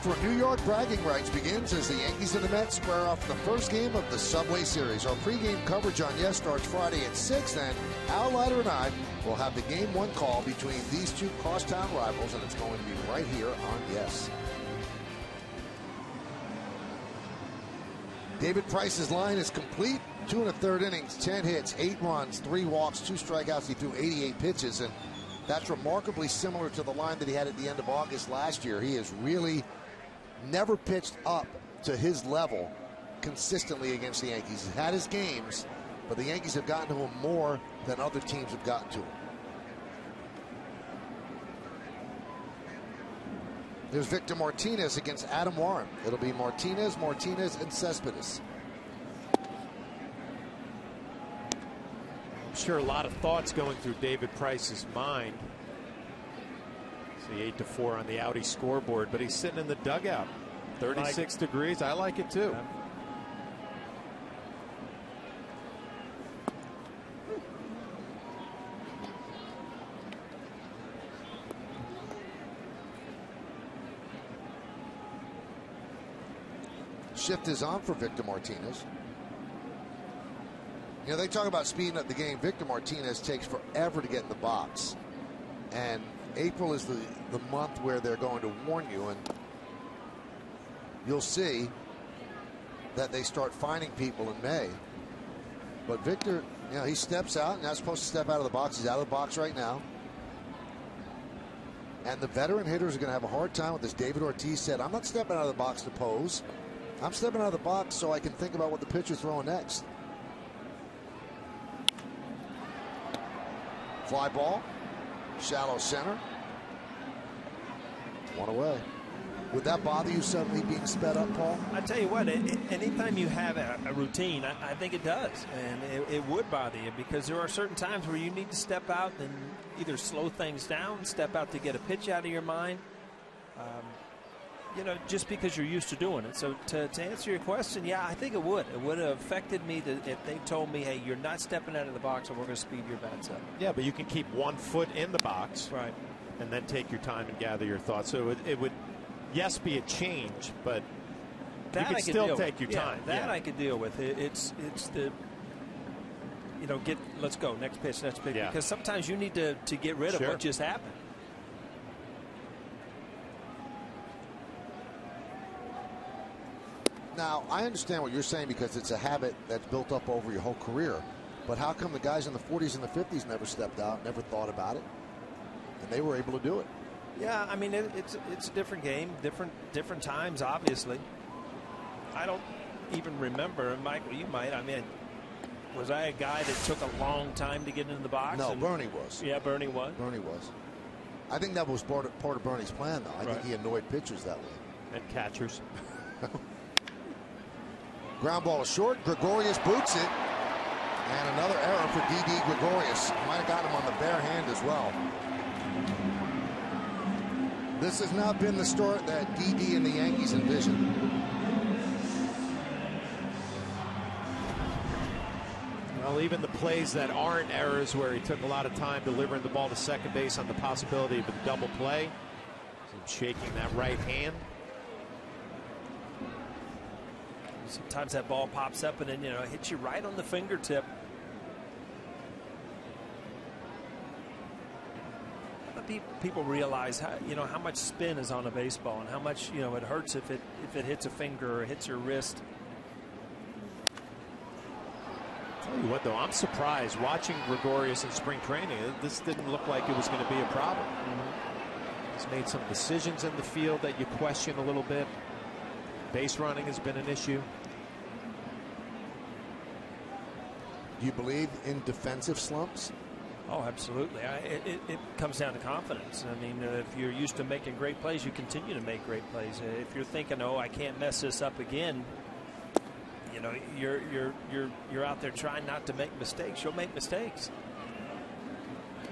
For New York, bragging rights begins as the Yankees and the Mets square off in the first game of the Subway Series. Our pregame coverage on Yes starts Friday at 6. Then Al Leiter and I will have the Game 1 call between these 2 crosstown rivals, and it's going to be right here on Yes. David Price's line is complete. 2 1/3 innings, 10 hits, 8 runs, 3 walks, 2 strikeouts. He threw 88 pitches, and that's remarkably similar to the line that he had at the end of August last year. He has really never pitched up to his level consistently against the Yankees. He's had his games, but the Yankees have gotten to him more than other teams have gotten to him. There's Victor Martinez against Adam Warren. It'll be Martinez, and Cespedes. sure a lot of thoughts going through David Price's mind. See 8-4 on the Audi scoreboard, but he's sitting in the dugout. 36 degrees. I like it too. Shift is on for Victor Martinez. You know, they talk about speeding up the game. Victor Martinez takes forever to get in the box. And April is the month where they're going to warn you, and you'll see that they start finding people in May. But Victor, you know, he steps out, and not supposed to step out of the box. He's out of the box right now. And the veteran hitters are going to have a hard time with this. David Ortiz said, I'm not stepping out of the box to pose. I'm stepping out of the box so I can think about what the pitcher's throwing next. Fly ball, shallow center. One away. Would that bother you suddenly being sped up, Paul? I tell you what, anytime you have a routine, I think it does. And it would bother you because there are certain times where you need to step out and either slow things down, step out to get a pitch out of your mind. You know, just because you're used to doing it. So to answer your question, yeah, I think it would. It would have affected me if they told me, hey, you're not stepping out of the box and we're going to speed your bats up. Yeah, but you can keep 1 foot in the box. Right. And then take your time and gather your thoughts. So it would, yes, be a change, but that you could still take your time. That I could deal with. It's the, you know, let's go, next pitch. Yeah. Because sometimes you need to get rid of what just happened. Now, I understand what you're saying because it's a habit that's built up over your whole career. But how come the guys in the 40s and the 50s never stepped out, never thought about it, and they were able to do it? Yeah, I mean, it's a different game, different times, obviously. I don't even remember, and Michael, you might. I mean, was I a guy that took a long time to get into the box? No, Bernie was. Yeah, Bernie was. Bernie was. I think that was part of Bernie's plan, though. I think he annoyed pitchers that way. And catchers. Ground ball is short. Gregorius boots it. And another error for D.D. Gregorius. Might have gotten him on the bare hand as well. This has not been the start that D.D. and the Yankees envisioned. Well, even the plays that aren't errors where he took a lot of time delivering the ball to second base on the possibility of a double play. Shaking that right hand. Sometimes that ball pops up and then, you know, it hits you right on the fingertip. People realize how much spin is on a baseball and how much, you know, it hurts if it hits a finger or hits your wrist. Tell you what, though, I'm surprised watching Gregorius in spring training. This didn't look like it was going to be a problem. He's made some decisions in the field that you question a little bit. Base running has been an issue. Do you believe in defensive slumps? Oh, absolutely. It comes down to confidence. I mean, if you're used to making great plays, you continue to make great plays. If you're thinking, oh, I can't mess this up again, you know, you're out there trying not to make mistakes. You'll make mistakes.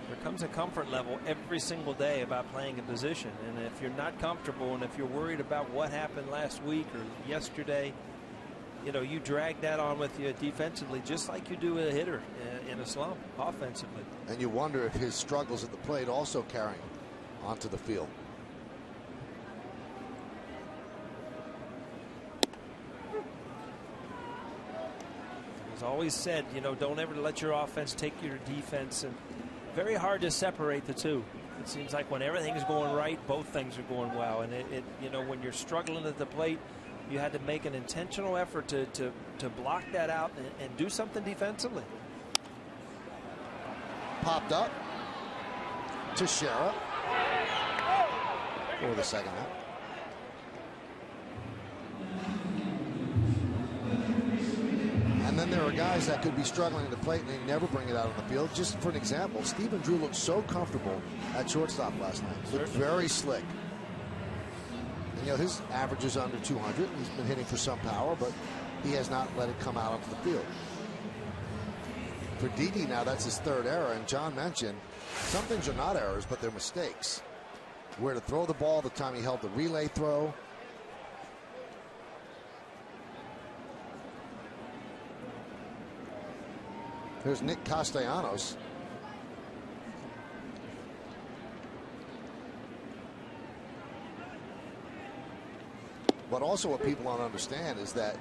There comes a comfort level every single day about playing a position, and if you're not comfortable and if you're worried about what happened last week or yesterday, you know, you drag that on with you defensively just like you do a hitter in a slump offensively. And you wonder if his struggles at the plate also carrying onto the field. As always said, you know, don't ever let your offense take your defense, and very hard to separate the two. It seems like when everything's going right, both things are going well, and you know, when you're struggling at the plate, you had to make an intentional effort to block that out and do something defensively. Popped up. Teixeira for the second out. And then there are guys that could be struggling at the plate and they never bring it out on the field. Just for an example, Stephen Drew looked so comfortable at shortstop last night. Looked very slick. And, you know, his average is under 200. He's been hitting for some power, but he has not let it come out onto the field. For Didi now, that's his third error. And John mentioned some things are not errors, but they're mistakes. Where to throw the ball the time he held the relay throw. Here's Nick Castellanos. But also what people don't understand is that,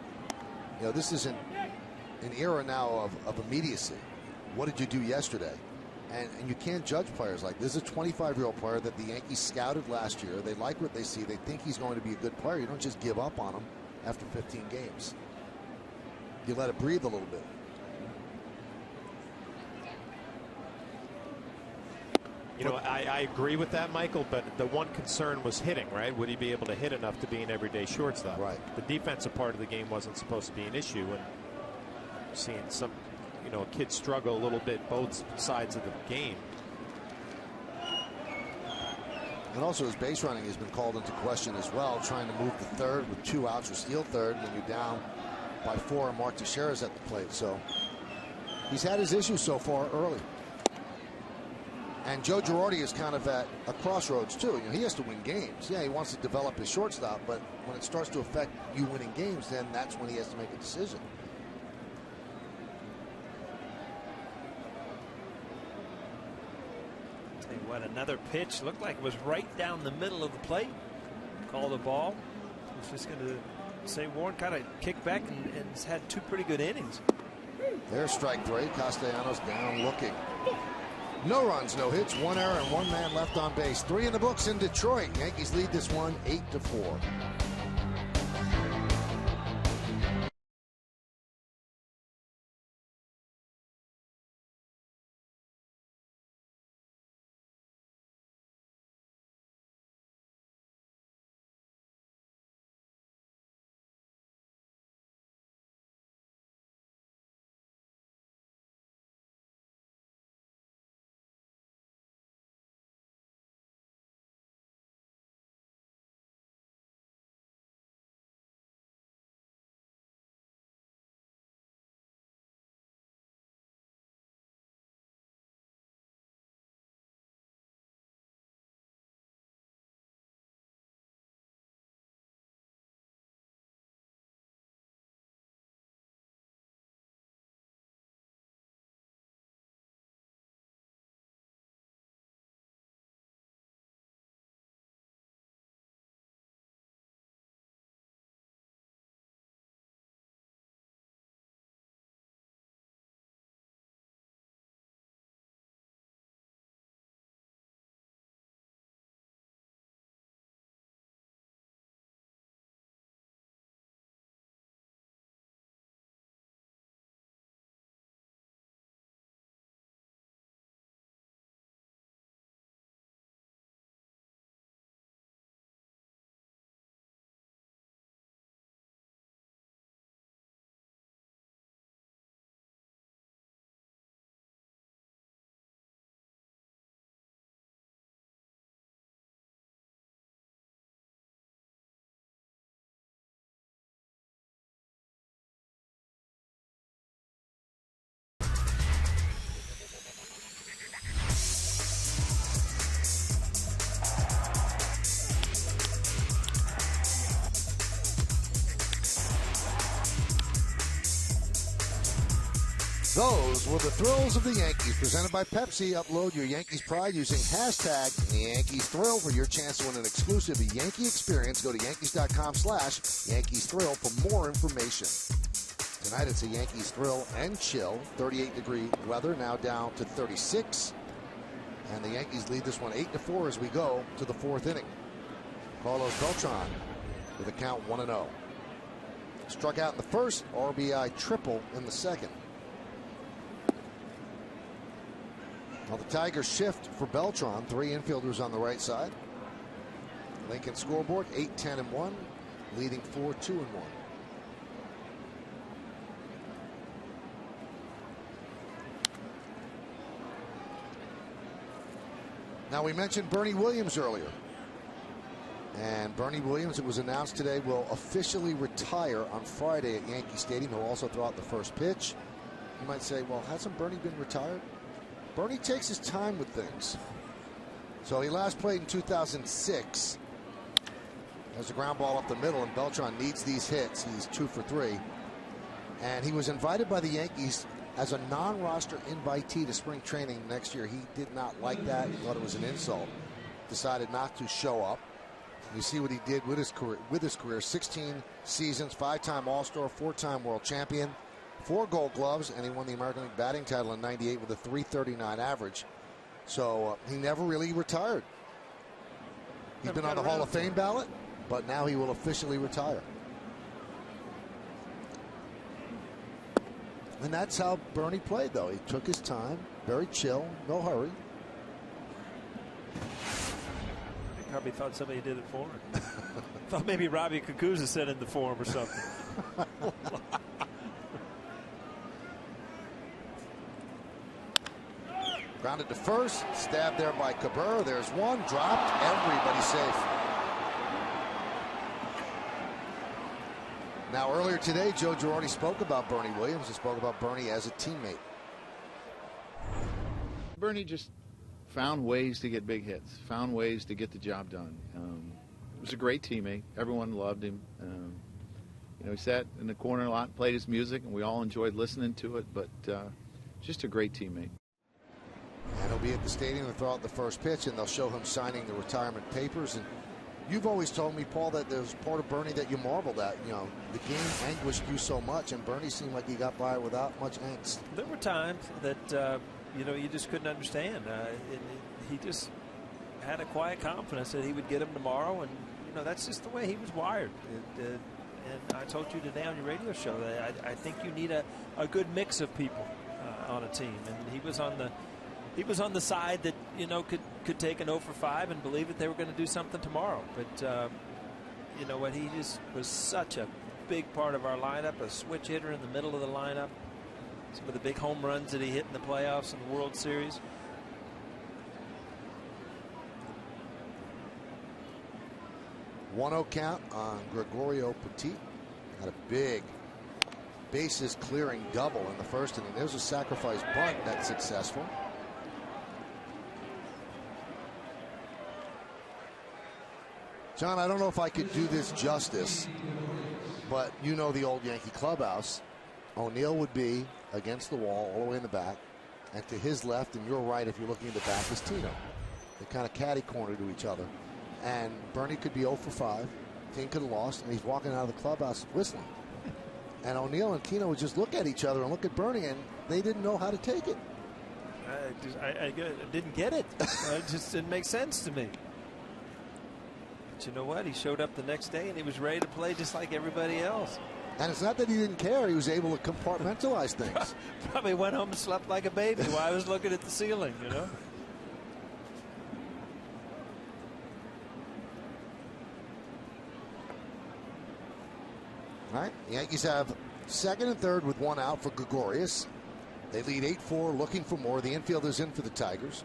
you know, this isn't an era now of immediacy. What did you do yesterday? And you can't judge players like this. This is a 25-year-old player that the Yankees scouted last year. They like what they see. They think he's going to be a good player. You don't just give up on him after 15 games. You let it breathe a little bit. You know, I agree with that, Michael, but the one concern was hitting, right? Would he be able to hit enough to be an everyday shortstop? Right. The defensive part of the game wasn't supposed to be an issue, and seeing some, you know, kids struggle a little bit both sides of the game. And also his base running has been called into question as well, trying to move to third with 2 outs or steal third when you're down by 4 and Mark Teixeira's at the plate. So he's had his issues so far early. And Joe Girardi is kind of at a crossroads too. You know, he has to win games. Yeah, he wants to develop his shortstop, but when it starts to affect you winning games, then that's when he has to make a decision. Tell you what, another pitch looked like it was right down the middle of the plate. Call the ball. I was just going to say Warren kind of kicked back and has had 2 pretty good innings. There's strike 3. Castellanos down looking. No runs, no hits, 1 error, and 1 man left on base. 3 in the books in Detroit. Yankees lead this one 8-4. Those were the thrills of the Yankees, presented by Pepsi. Upload your Yankees pride using hashtag #YankeesThrill for your chance to win an exclusive Yankee experience. Go to Yankees.com/YankeesThrill for more information. Tonight it's a Yankees thrill and chill. 38-degree weather, now down to 36. And the Yankees lead this one 8-4 as we go to the 4th inning. Carlos Beltran with a count 1-0. Struck out in the first, RBI triple in the second. Well, the Tigers shift for Beltran. 3 infielders on the right side. Lincoln scoreboard 8-10-1, leading 4-2-1. Now, we mentioned Bernie Williams earlier. And Bernie Williams, it was announced today, will officially retire on Friday at Yankee Stadium. He'll also throw out the first pitch. You might say, well, hasn't Bernie been retired? Bernie takes his time with things. So he last played in 2006. There's a ground ball up the middle, and Beltran needs these hits. He's 2 for 3. And he was invited by the Yankees as a non-roster invitee to spring training next year. He did not like that. He thought it was an insult. Decided not to show up. You see what he did with his career. 16 seasons, 5-time All-Star, 4-time World Champion, 4 Gold Gloves, and he won the American League batting title in '98 with a .339 average. So he never really retired. He's been on the Hall of Fame ballot, but now he will officially retire. And that's how Bernie played, though. He took his time, very chill, no hurry. He probably thought somebody did it for him. Thought maybe Robbie Kakuza sent in the form or something. Grounded to first, stabbed there by Cabrera. There's one, dropped, everybody safe. Now, earlier today, Joe Girardi spoke about Bernie Williams and spoke about Bernie as a teammate. Bernie just found ways to get big hits, found ways to get the job done. He was a great teammate. Everyone loved him. He sat in the corner a lot and played his music, and we all enjoyed listening to it, but just a great teammate. And he'll be at the stadium to throw out the first pitch, and they'll show him signing the retirement papers. And you've always told me, Paul, that there's part of Bernie that you marveled at. The game anguished you so much, and Bernie seemed like he got by without much angst. There were times that, you just couldn't understand. He just had a quiet confidence that he would get him tomorrow, and, that's just the way he was wired. And I told you today on your radio show that I think you need a good mix of people on a team, and he was on the side that could take an 0 for 5 and believe that they were going to do something tomorrow. But you know what? He just was such a big part of our lineup, a switch hitter in the middle of the lineup. Some of the big home runs that he hit in the playoffs and the World Series. One-0 count on Gregorio Petit. Had a big bases clearing double in the first inning. There's a sacrifice bunt that's successful. John, I don't know if I could do this justice, but the old Yankee clubhouse. O'Neill would be against the wall all the way in the back, and to his left and your right, if you're looking in the back, is Tino. They kind of catty corner to each other, and Bernie could be 0 for 5. Team could have lost, and he's walking out of the clubhouse whistling. And O'Neill and Tino would just look at each other and look at Bernie, and they didn't know how to take it. I didn't get it. It just didn't make sense to me. But you know what? He showed up the next day, and he was ready to play just like everybody else. And it's not that he didn't care. He was able to compartmentalize things. Probably went home and slept like a baby while I was looking at the ceiling, All right, the Yankees have second and third with 1 out for Gregorius. They lead 8-4, looking for more. The infield is in for the Tigers.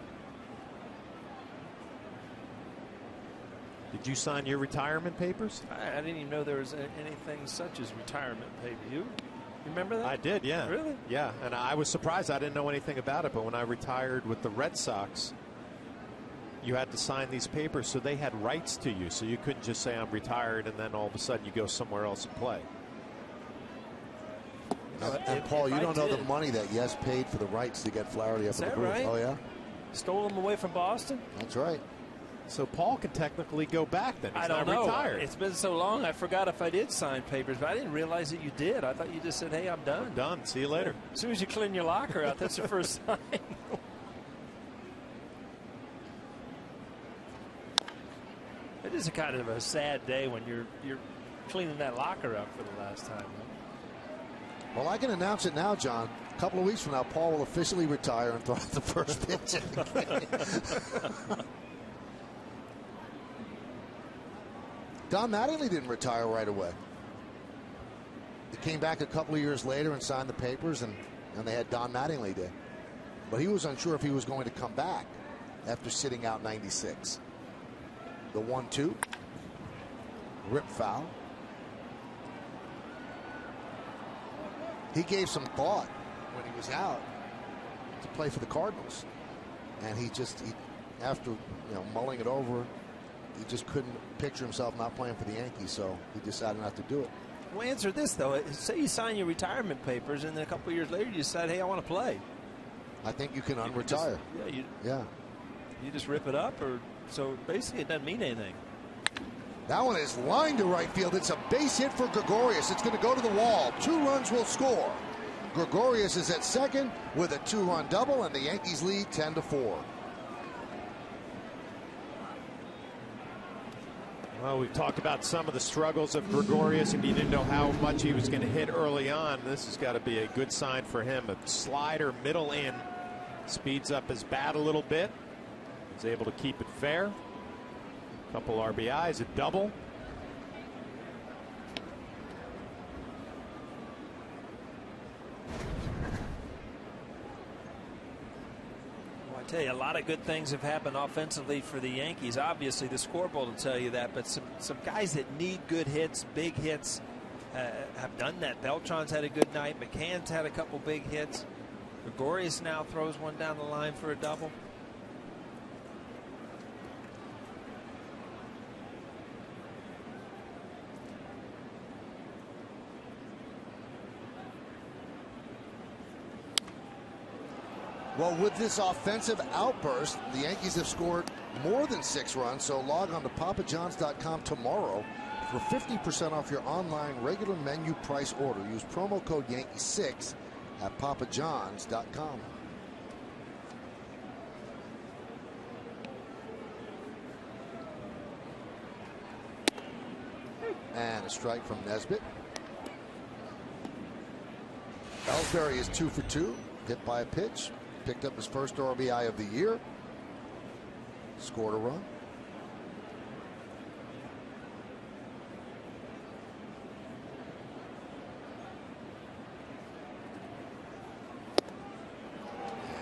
Did you sign your retirement papers? I didn't even know there was anything such as retirement paper. You remember that? I did, yeah. Really? Yeah, and I was surprised. I didn't know anything about it, but when I retired with the Red Sox, you had to sign these papers, so they had rights to you. So you couldn't just say I'm retired and then all of a sudden you go somewhere else and play. And Paul, you don't know the money that Yes paid for the rights to get Flaherty up in the group. Right? Oh, yeah? Stole them away from Boston? That's right. So Paul can technically go back then. He's I don't not know. Retired. It's been so long, I forgot if I did sign papers, but I didn't realize that you did. I thought you just said, hey, I'm done. I'm done. See you later. As soon as you clean your locker out, that's the first sign. It is a kind of a sad day when you're cleaning that locker out for the last time. Well, I can announce it now, John. A couple of weeks from now, Paul will officially retire and throw out the first pitch of the game. Don Mattingly didn't retire right away. He came back a couple of years later and signed the papers, and they had Don Mattingly Day. But he was unsure if he was going to come back after sitting out 96. The 1-2. Rip foul. He gave some thought when he was out to play for the Cardinals, and he after mulling it over, he just couldn't picture himself not playing for the Yankees, so he decided not to do it. Well, answer this though: say you sign your retirement papers, and then a couple of years later you decide, "Hey, I want to play." I think you can unretire. You just rip it up, or so basically it doesn't mean anything. That one is lined to right field. It's a base hit for Gregorius. It's going to go to the wall. 2 runs will score. Gregorius is at second with a 2-run double, and the Yankees lead 10-4. Well, we've talked about some of the struggles of Gregorius. If you didn't know how much he was going to hit early on, this has got to be a good sign for him. A slider middle in speeds up his bat a little bit. He's able to keep it fair. Couple RBIs, a double. Well, I tell you, a lot of good things have happened offensively for the Yankees. Obviously, the scoreboard will tell you that, but some guys that need good hits, big hits, have done that. Beltran's had a good night. McCann's had a couple big hits. Gregorius now throws one down the line for a double. Well, with this offensive outburst, the Yankees have scored more than 6 runs, so log on to papajohns.com tomorrow for 50% off your online regular menu price order. Use promo code Yankee6 at papajohns.com. And a strike from Nesbitt. Ellsbury is 2 for 2, hit by a pitch. Picked up his first RBI of the year. Scored a run.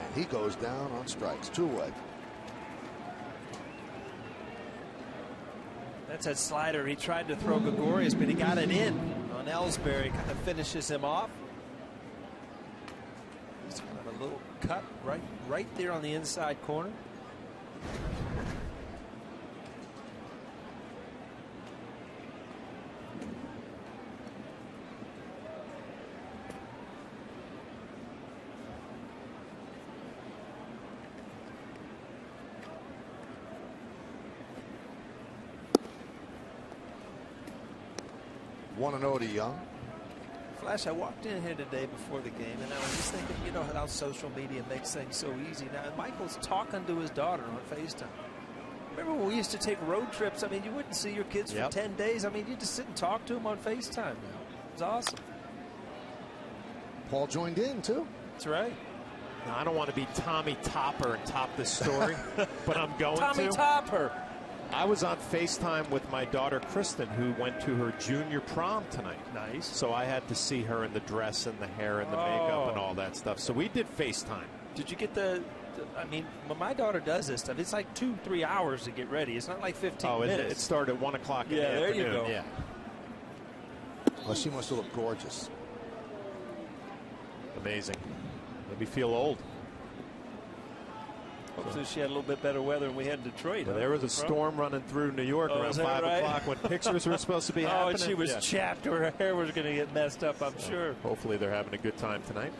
And he goes down on strikes. 2 away. That's that slider. He tried to throw Gregorius, but he got it in on Ellsbury. Kind of finishes him off. A little cut right there on the inside corner. One and 0 to Young. Flash, I walked in here today before the game, and I was just thinking, you know how social media makes things so easy. Now, Michael's talking to his daughter on FaceTime. Remember when we used to take road trips? I mean, you wouldn't see your kids for 10 days. I mean, you just sit and talk to them on FaceTime now. It was awesome. Paul joined in, too. That's right. Now, I don't want to be Tommy Topper and top this story, but I'm going Tommy Topper. I was on FaceTime with my daughter Kristen, who went to her junior prom tonight. Nice. So I had to see her in the dress and the hair and the makeup and all that stuff. So we did FaceTime. Did you get I mean, when my daughter does this stuff, it's like 2-3 hours to get ready. It's not like 15 minutes. It started at 1 o'clock in the there afternoon. You go. Yeah. Well, she must have looked gorgeous. Amazing. Made me feel old. Hopefully she had a little bit better weather than we had in Detroit. Well, there was a storm running through New York around 5 o'clock when pictures were supposed to be happening. And she was chapped. Her hair was going to get messed up, I'm sure. Hopefully they're having a good time tonight.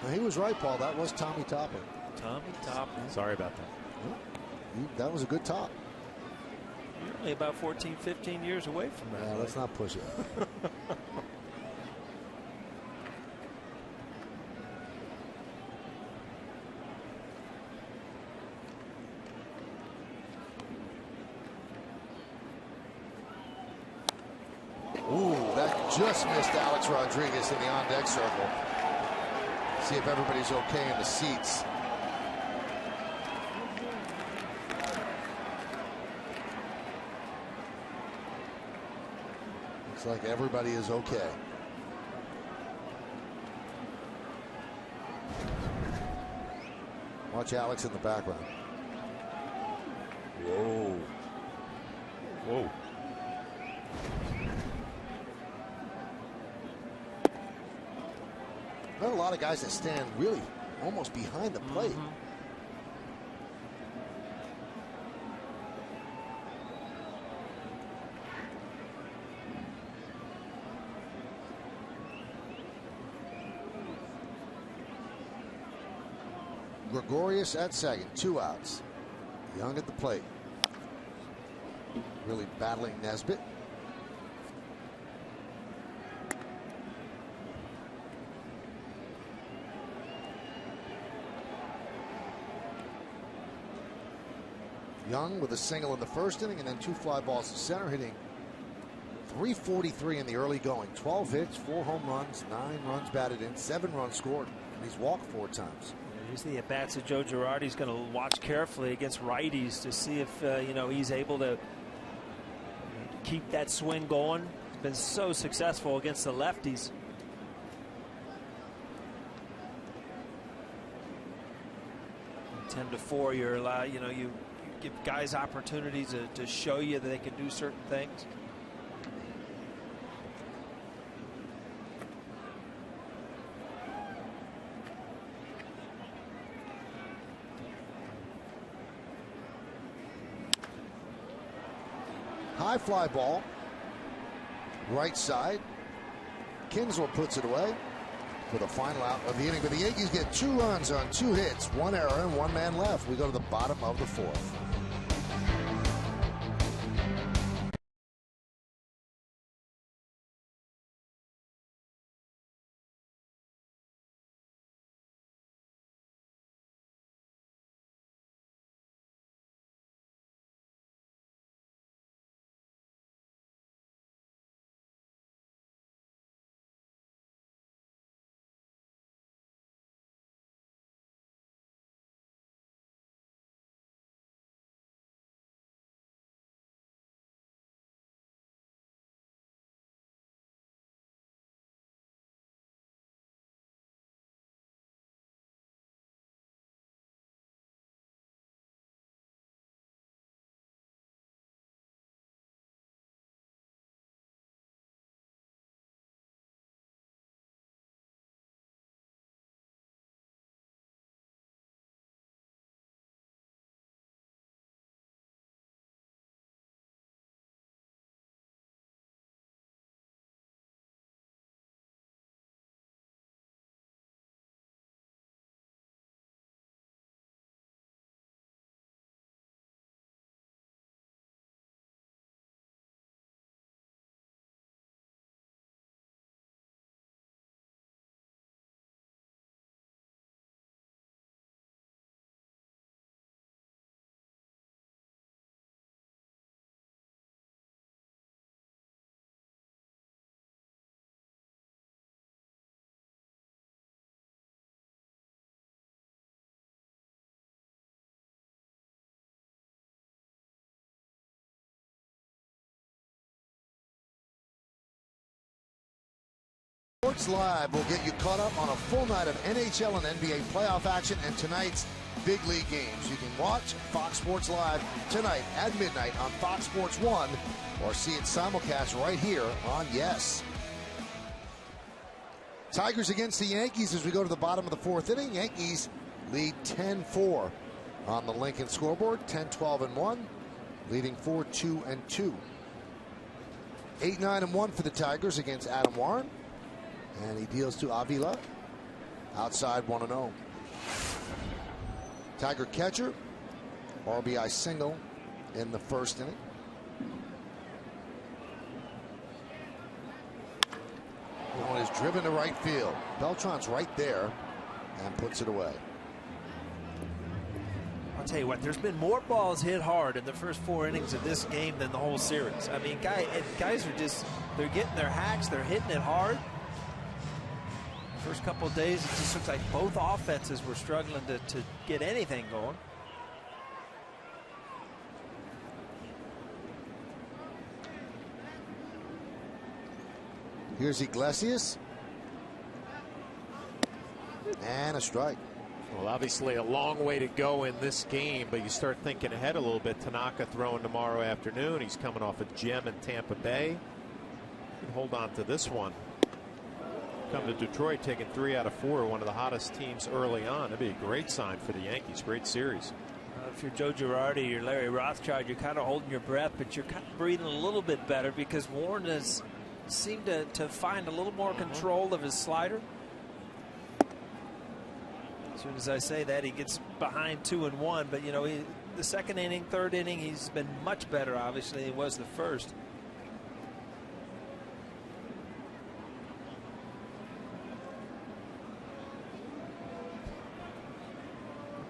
Now, he was right, Paul. That was Tommy Topper. Tommy Topper. Sorry about that. That was a good top. You're only about 14, 15 years away from that. Yeah, let's not push it. Ooh, that just missed Alex Rodriguez in the on-deck circle. See if everybody's okay in the seats. Looks like everybody is okay. Watch Alex in the background. Whoa. Whoa. There are a lot of guys that stand really almost behind the plate. Gregorius at second, 2 outs. Young at the plate. Really battling Nesbitt. Young with a single in the first inning and then 2 fly balls to center, hitting .343 in the early going. 12 hits, 4 home runs, 9 runs batted in, 7 runs scored, and he's walked 4 times. Here's the at-bats of Joe Girardi. He's going to watch carefully against righties to see if he's able to keep that swing going. He's been so successful against the lefties. To 4, you're allowed, you give guys opportunities to show you that they can do certain things. High fly ball, right side. Kinsler puts it away for the final out of the inning. But the Yankees get 2 runs on 2 hits, 1 error, and 1 man left. We go to the bottom of the 4th. Sports Live will get you caught up on a full night of NHL and NBA playoff action and tonight's big league games. You can watch Fox Sports Live tonight at midnight on Fox Sports 1 or see it simulcast right here on Yes. Tigers against the Yankees as we go to the bottom of the 4th inning. Yankees lead 10-4 on the Lincoln scoreboard, 10-12-1, leading 4-2-2. 8-9-1 for the Tigers against Adam Warren. And he deals to Avila. Outside 1-0. Tiger catcher. RBI single in the first inning. One is driven to right field. Beltran's right there and puts it away. I'll tell you what, there's been more balls hit hard in the first 4 innings of this game than the whole series. I mean, guys are just, they're getting their hacks, they're hitting it hard. First couple of days, it just looks like both offenses were struggling to get anything going. Here's Iglesias. And a strike. Well, obviously a long way to go in this game, but you start thinking ahead a little bit. Tanaka throwing tomorrow afternoon. He's coming off a gem in Tampa Bay. Can hold on to this one. Come to Detroit taking 3 out of 4, one of the hottest teams early on. That'd be a great sign for the Yankees. Great series. If you're Joe Girardi or Larry Rothschild, you're kind of holding your breath, but you're kind of breathing a little bit better because Warren has seemed to find a little more control of his slider. As soon as I say that, he gets behind 2-1, but you know, the second inning, third inning, he's been much better, obviously, than he was the first.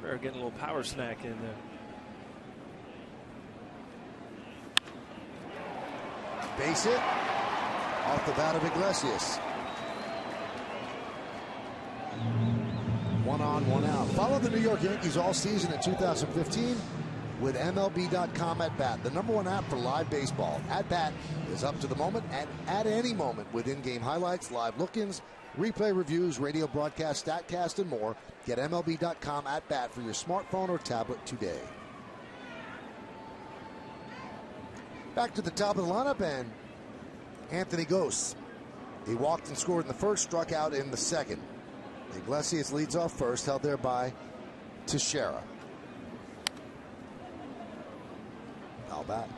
Better get a little power snack in there. Base hit off the bat of Iglesias. 1 on, 1 out. Follow the New York Yankees all season in 2015 with MLB.com At Bat, the #1 app for live baseball. At Bat is up to the moment and at any moment with in-game highlights, live look-ins, replay reviews, radio broadcast, StatCast, and more. Get MLB.com At Bat for your smartphone or tablet today. Back to the top of the lineup, and Anthony Gose. He walked and scored in the first, struck out in the second. Iglesias leads off first, held there by Teixeira. Now bat.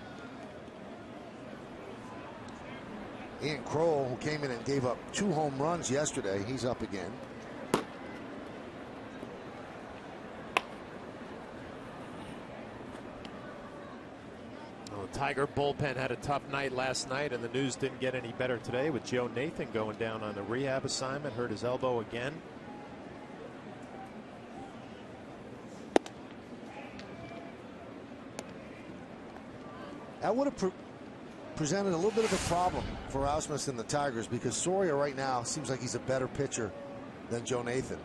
Ian Kroll, who came in and gave up 2 home runs yesterday, he's up again. Well, the Tiger bullpen had a tough night last night, and the news didn't get any better today with Joe Nathan going down on a rehab assignment, hurt his elbow again. That would have presented a little bit of a problem for Ausmus and the Tigers, because Soria right now seems like he's a better pitcher than Joe Nathan.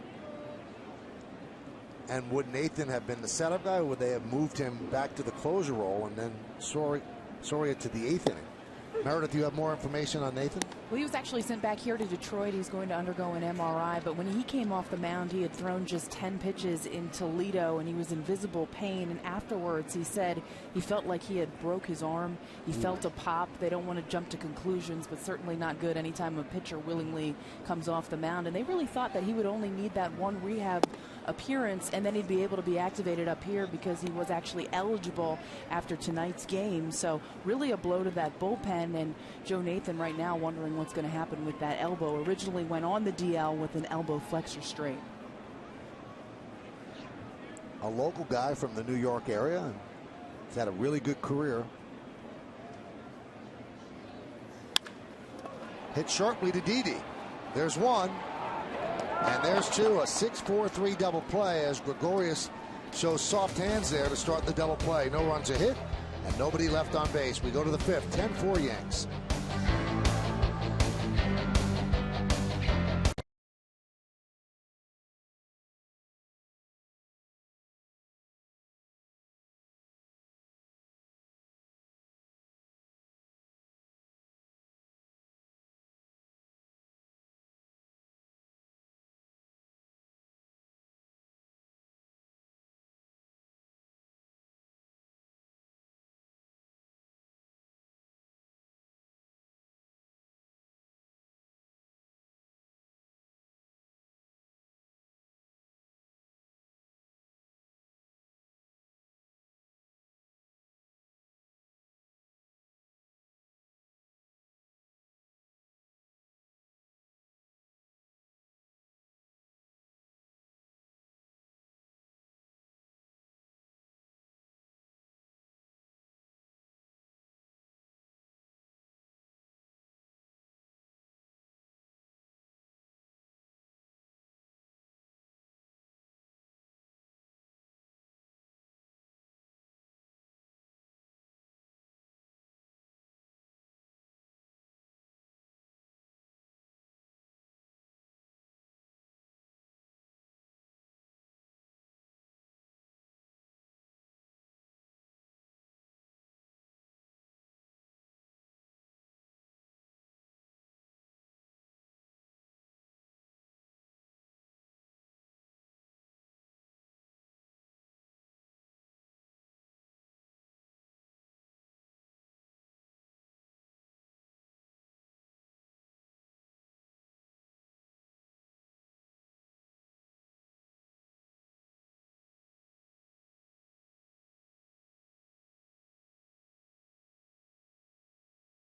And would Nathan have been the setup guy, or would they have moved him back to the closer role and then Soria to the 8th inning? Meredith, do you have more information on Nathan? Well, he was actually sent back here to Detroit. He's going to undergo an MRI, but when he came off the mound, he had thrown just 10 pitches in Toledo, and he was in visible pain. And afterwards, he said he felt like he had broke his arm. He felt a pop. They don't want to jump to conclusions, but certainly not good anytime a pitcher willingly comes off the mound. And they really thought that he would only need that one rehab appearance, and then he'd be able to be activated up here because he was actually eligible after tonight's game. So really a blow to that bullpen, and Joe Nathan right now wondering what's going to happen with that elbow. Originally went on the DL with an elbow flexor strain. A local guy from the New York area, and he's had a really good career. Hit sharply to Didi. There's one. And there's 2, a 6-4-3 double play as Gregorius shows soft hands there to start the double play. No runs are hit and nobody left on base. We go to the 5th, 10-4 Yanks.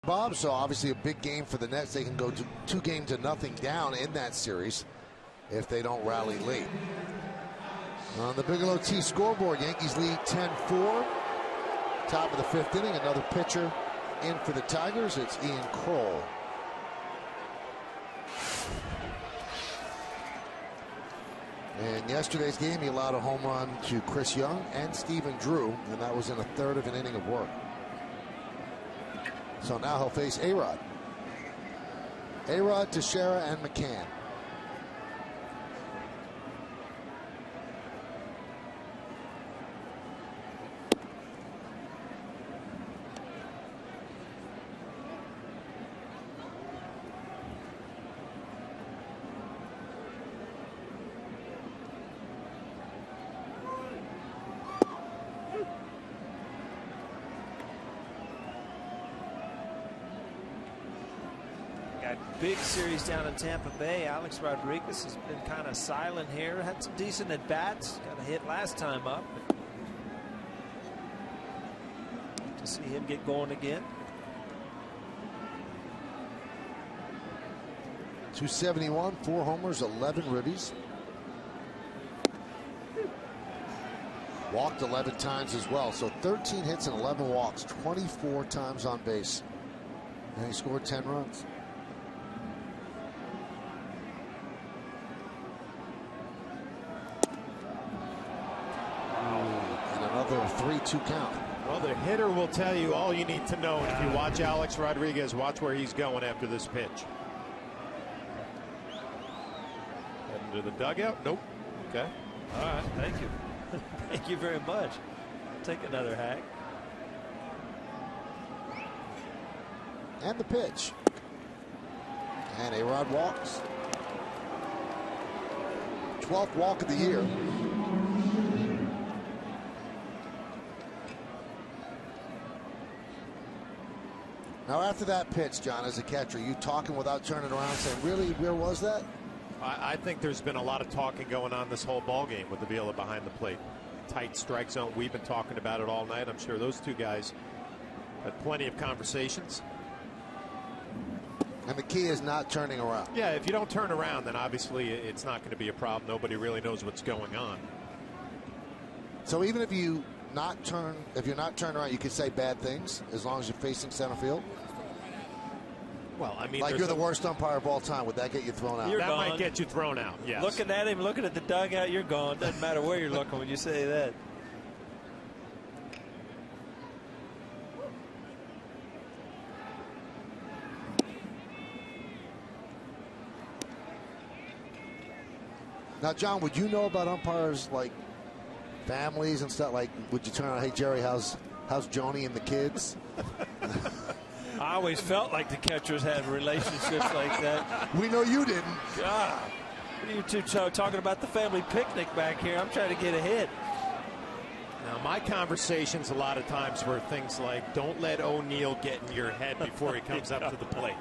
Bob, so obviously a big game for the Nets. They can go to 2-0 down in that series if they don't rally late. On the Bigelow T scoreboard, Yankees lead 10-4. Top of the 5th inning, another pitcher in for the Tigers. It's Ian Kroll. In yesterday's game, he allowed a home run to Chris Young and Stephen Drew, and that was in a third of an inning of work. So now he'll face A-Rod. A-Rod, Teixeira, and McCann. Big series down in Tampa Bay. Alex Rodriguez has been kind of silent here. Had some decent at bats. Got a hit last time up. To see him get going again. .271, 4 homers, 11 ribbies. Walked 11 times as well. So 13 hits and 11 walks, 24 times on base. And he scored 10 runs. Another 3-2 count. Well, the hitter will tell you all you need to know. And if you watch Alex Rodriguez, watch where he's going after this pitch. Heading to the dugout? Nope. Okay. All right. Thank you. Thank you very much. I'll take another hack. And the pitch. And A-Rod walks. 12th walk of the year. Now, after that pitch, John, as a catcher, you talking without turning around saying, really, where was that? I think there's been a lot of talking going on this whole ball game with Avila behind the plate. Tight strike zone. We've been talking about it all night. I'm sure those two guys had plenty of conversations. And the key is not turning around. Yeah, if you don't turn around, then obviously it's not going to be a problem. Nobody really knows what's going on. So even if you're not turning around, you can say bad things as long as you're facing center field. Well, I mean, like you're the worst umpire of all time. Would that get you thrown out? That might get you thrown out. Yes. Looking at him, looking at the dugout, you're gone. Doesn't matter where you're looking when you say that. Now, John, would you know about umpires like families and stuff? Like, would you turn on, hey, Jerry, how's Joni and the kids? I always felt like the catchers had relationships like that. We know you didn't. God, what are you two talking about the family picnic back here? I'm trying to get a hit. Now, my conversations a lot of times were things like, don't let O'Neill get in your head before he comes up to the plate.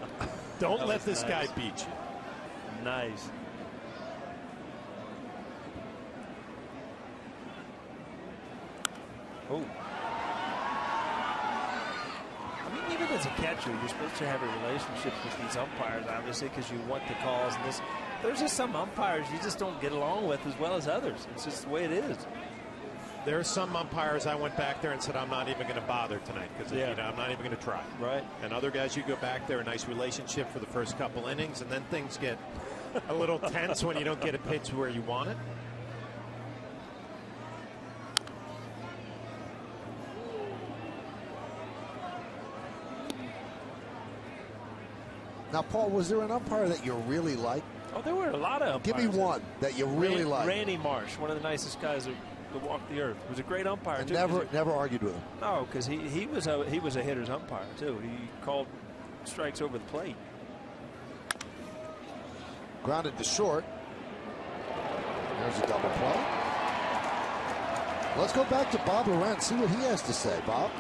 Don't let this guy beat you. Nice. Oh. I mean, even as a catcher, you're supposed to have a relationship with these umpires, obviously, because you want the calls. And there's just some umpires you just don't get along with as well as others. It's just the way it is. There are some umpires I went back there and said, I'm not even going to bother tonight because I'm not even going to try. Right. And other guys, you go back there, a nice relationship for the first couple innings, and then things get a little tense when you don't get a pitch where you want it. Now, Paul, was there an umpire that you really liked? Oh, there were a lot of umpires. Give me one that you really liked. Randy Marsh, one of the nicest guys to walk the earth. He was a great umpire, and too. Never argued with him. No, because he was a hitter's umpire, too. He called strikes over the plate. Grounded to short. There's a double play. Let's go back to Bob Lorenz, see what he has to say. Bob?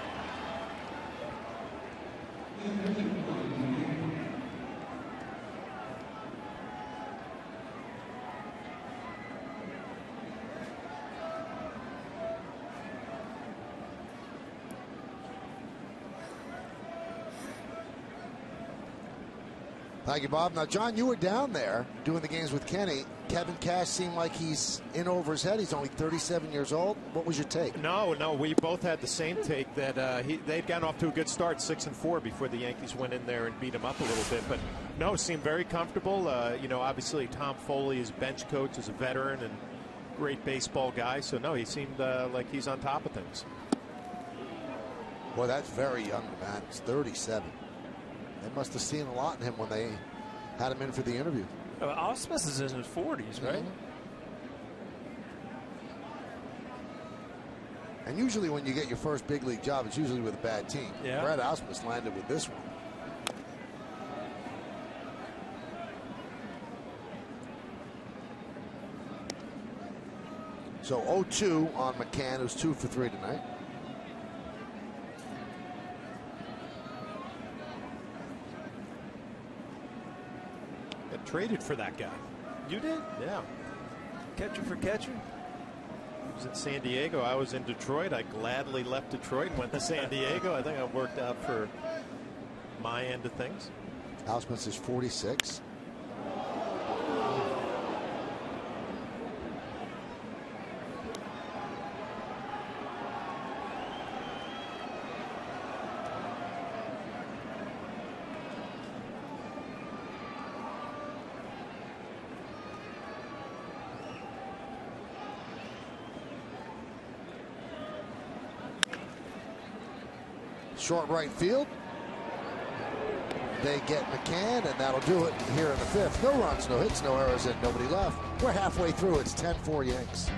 Thank you, Bob. Now, John, you were down there doing the games with Kenny. Kevin Cash seemed like he's in over his head. He's only 37 years old. What was your take? No, we both had the same take that they'd gotten off to a good start, 6-4, before the Yankees went in there and beat him up a little bit. But no, seemed very comfortable. Obviously Tom Foley is bench coach, is a veteran and great baseball guy. So no, he seemed like he's on top of things. Boy, that's very young, man. He's 37. They must have seen a lot in him when they had him in for the interview. Ausmus is in his 40s, right? Mm-hmm. And usually when you get your first big league job, it's usually with a bad team. Yeah. Brad Ausmus landed with this one. So 0-2 on McCann, who's 2 for 3 tonight. Traded for that guy. You did? Yeah. Catcher for catcher? He was in San Diego. I was in Detroit. I gladly left Detroit and went to San Diego. I think it worked out for my end of things. Ausmus is 46. Short right field. They get McCann, and that'll do it here in the 5th. No runs, no hits, no errors, and nobody left. We're halfway through. It's 10-4 Yanks.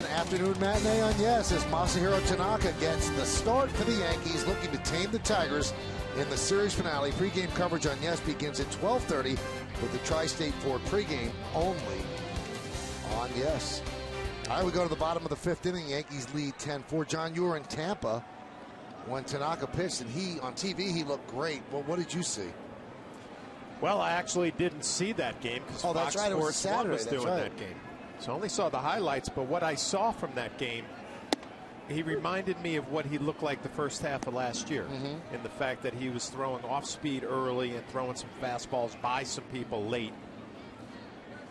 Afternoon matinee on Yes as Masahiro Tanaka gets the start for the Yankees, looking to tame the Tigers in the series finale. Pre-game coverage on Yes begins at 12:30 with the Tri-State Ford pregame only on Yes. All right, we go to the bottom of the 5th inning. Yankees lead 10-4. John, you were in Tampa when Tanaka pitched, and on TV he looked great. Well, what did you see? Well, I actually didn't see that game because Fox right. It was Sports 1 was doing right. that game. So I only saw the highlights, but what I saw from that game, he reminded me of what he looked like the first half of last year, in the fact that he was throwing off speed early and throwing some fastballs by some people late.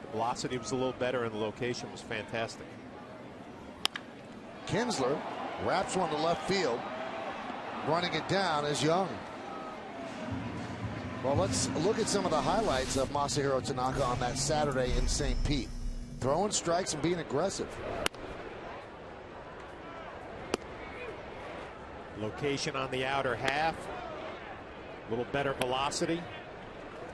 The velocity was a little better and the location was fantastic. Kinsler wraps one to left field. Running it down is Young. Well, let's look at some of the highlights of Masahiro Tanaka on that Saturday in St. Pete. Throwing strikes and being aggressive. Location on the outer half. A little better velocity.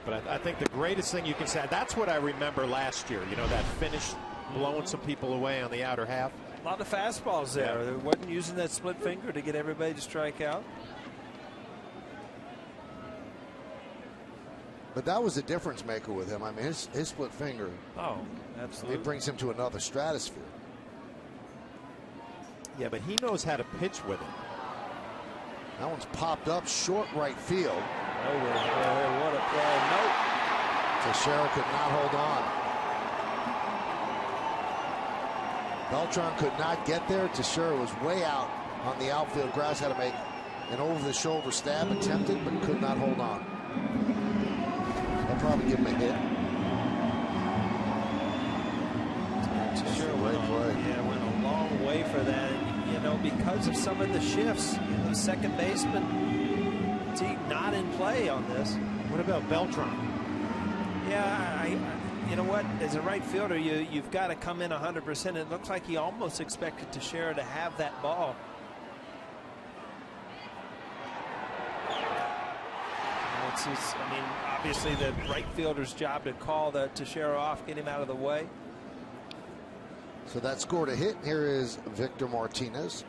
But I think the greatest thing you can say, that's what I remember last year. You know, that finish blowing some people away on the outer half. A lot of fastballs there. They wasn't using that split finger to get everybody to strike out. But that was a difference maker with him. I mean, his split finger. Oh, absolutely. It brings him to another stratosphere. Yeah, but he knows how to pitch with it. That one's popped up short right field. Oh, what a play. Nope. Teixeira could not hold on. Beltran could not get there. Teixeira was way out on the outfield grass. Had to make an over-the-shoulder stab, attempted, but could not hold on. They'll probably give him a hit. Teixeira went a long way for that. And, you know, because of some of the shifts, you know, the second baseman not in play on this. What about Beltran? Yeah, you know what? As a right fielder, you've got to come in 100%. It looks like he almost expected Teixeira to have that ball. I mean, obviously the right fielder's job to call the Teixeira off, get him out of the way. So that scored a hit. Here is Victor Martinez.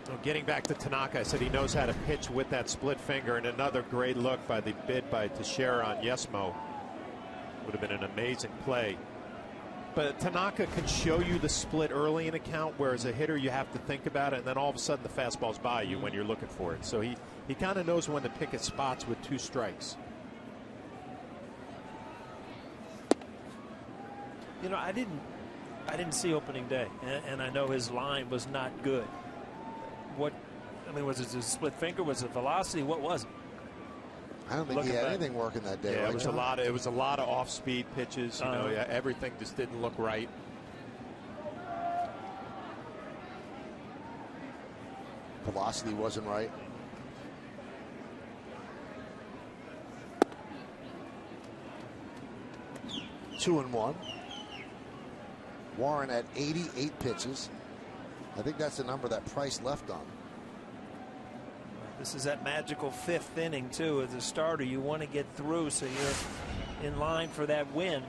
Well, getting back to Tanaka, I said he knows how to pitch with that split finger, and another great look by the bid by Teixeira on Yesmo. Would have been an amazing play. But Tanaka can show you the split early in a count, whereas a hitter you have to think about it, and then all of a sudden the fastball's by you when you're looking for it. So he kind of knows when to pick his spots with 2 strikes. You know, I didn't see opening day, and I know his line was not good. I mean, was it his split finger? Was it velocity? What was it? I don't think he had anything working that day. Yeah, right, it was a lot of off-speed pitches. You know, everything just didn't look right. Velocity wasn't right. Two and one. Warren at 88 pitches. I think that's the number that Price left on. This is that magical 5th inning, too. As a starter, you want to get through so you're in line for that win.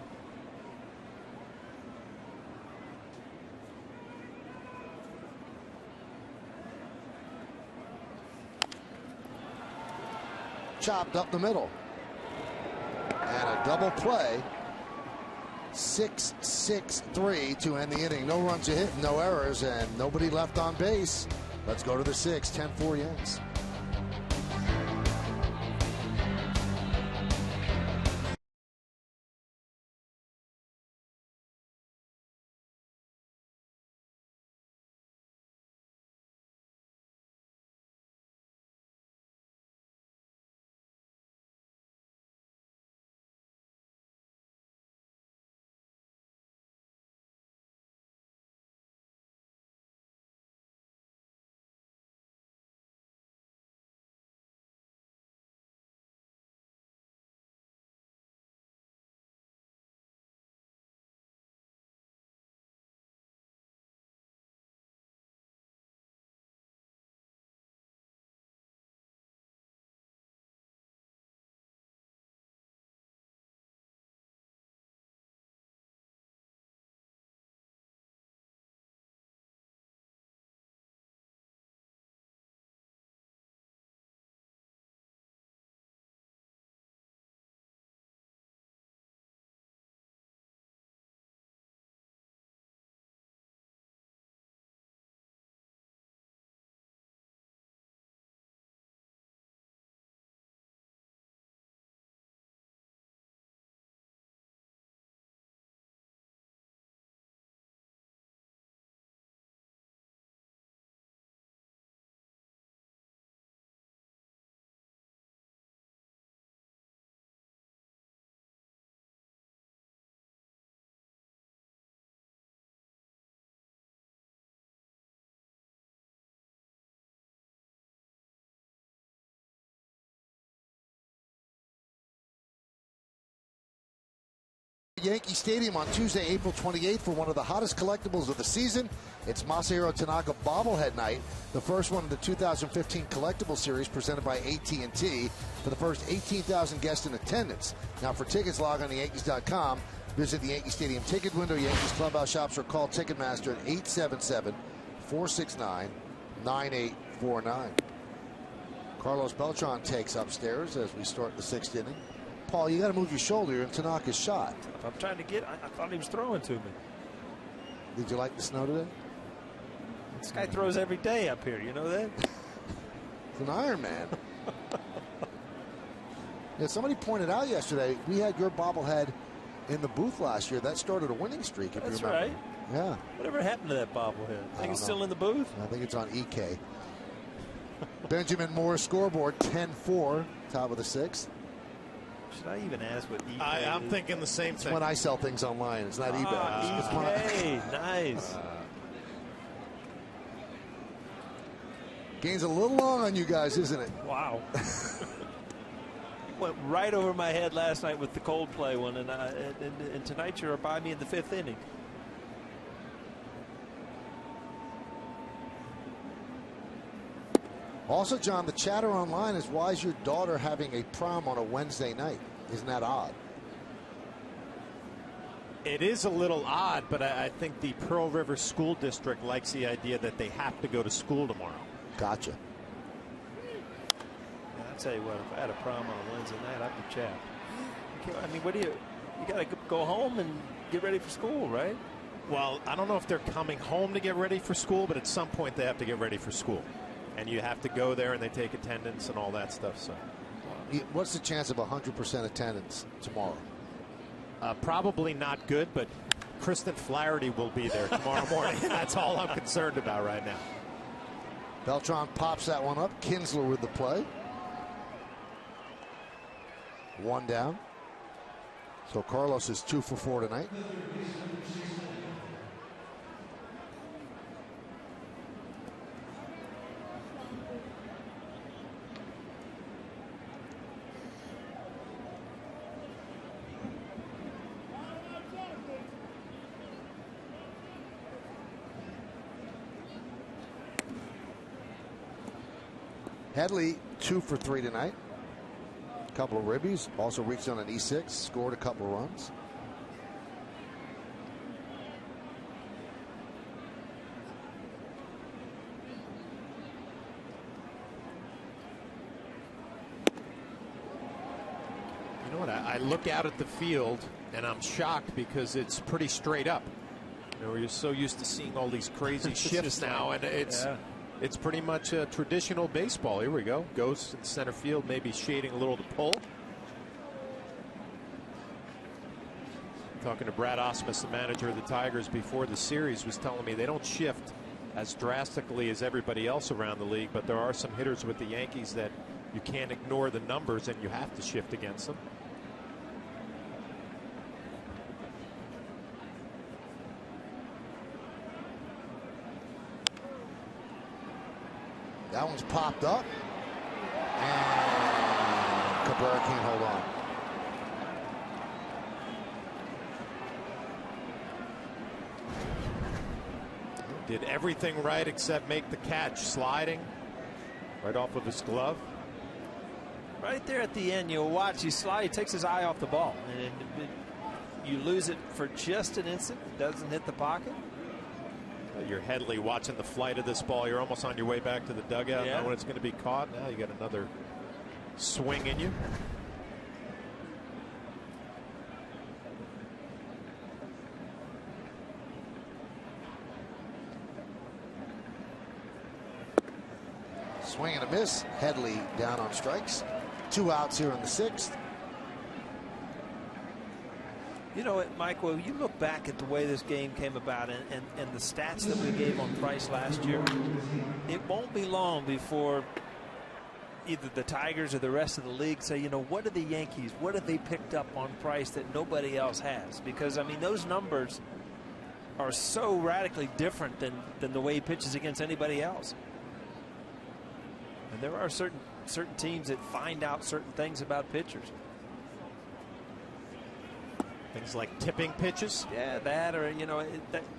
Chopped up the middle. And a double play. 6-6-3 to end the inning. No runs a hit, no errors, and nobody left on base. Let's go to the 6th. 10-4 Yanks. Yankee Stadium on Tuesday, April 28th for one of the hottest collectibles of the season. It's Masahiro Tanaka bobblehead night, the first one of the 2015 collectible series presented by AT&T for the first 18,000 guests in attendance. Now for tickets, log on to Yankees.com, visit the Yankee Stadium ticket window, Yankees clubhouse shops, or call Ticketmaster at 877-469-9849. Carlos Beltran takes upstairs as we start the 6th inning. Paul, you got to move your shoulder. You're in Tanaka's shot. I'm trying to get. I thought he was throwing to me. Did you like the snow today? This guy throws every day up here. You know that? It's an Iron Man. Yeah, somebody pointed out yesterday we had your bobblehead in the booth last year. That started a winning streak. If That's you remember. right. Yeah. Whatever happened to that bobblehead? I think it's still in the booth. I think it's on EK. Benjamin Moore's scoreboard 10-4, top of the 6th. Should I even ask what EK I'm is? thinking the same thing. When I sell things online, it's not eBay. It's EK, nice. Game's a little long on you guys, isn't it? Wow. Went right over my head last night with the Coldplay one, and tonight you're by me in the 5th inning. Also, John, the chatter online is, why is your daughter having a prom on a Wednesday night? Isn't that odd? It is a little odd, but I think the Pearl River School District likes the idea that they have to go to school tomorrow. Gotcha. Yeah, I'll tell you what, if I had a prom on a Wednesday night, I'd be chapped. I mean, what do you got to go home and get ready for school, right? Well, I don't know if they're coming home to get ready for school, but at some point they have to get ready for school. And you have to go there, and they take attendance and all that stuff. So, what's the chance of 100% attendance tomorrow? Probably not good, but Kristen Flaherty will be there tomorrow morning. That's all I'm concerned about right now. Beltran pops that one up. Kinsler with the play. 1 down. So Carlos is 2 for 4 tonight. Headley 2 for 3 tonight. A couple of ribbies. Also reached on an E6. Scored a couple of runs. You know what? I look out at the field and I'm shocked because it's pretty straight up. You know, you're so used to seeing all these crazy shifts now, and it's pretty much a traditional baseball. Here we go. Goes in center field, maybe shading a little to pull. Talking to Brad Ausmus, the manager of the Tigers, before the series, was telling me they don't shift as drastically as everybody else around the league, but there are some hitters with the Yankees that you can't ignore the numbers and you have to shift against them. That one's popped up. And Cabrera can't hold on. Did everything right except make the catch, sliding right off of his glove. Right there at the end, you'll watch, he slide, he takes his eye off the ball, and you lose it for just an instant. It doesn't hit the pocket. You're Headley watching the flight of this ball. You're almost on your way back to the dugout. Now when it's going to be caught, now you got another swing in you. Swing and a miss. Headley down on strikes. 2 outs here in the 6th. You know what, Michael, you look back at the way this game came about and the stats that we gave on Price last year, it won't be long before either the Tigers or the rest of the league say, you know, what are the Yankees, what have they picked up on Price that nobody else has? Because, I mean, those numbers are so radically different than the way he pitches against anybody else. And there are certain teams that find out certain things about pitchers. Things like tipping pitches. Yeah, that or,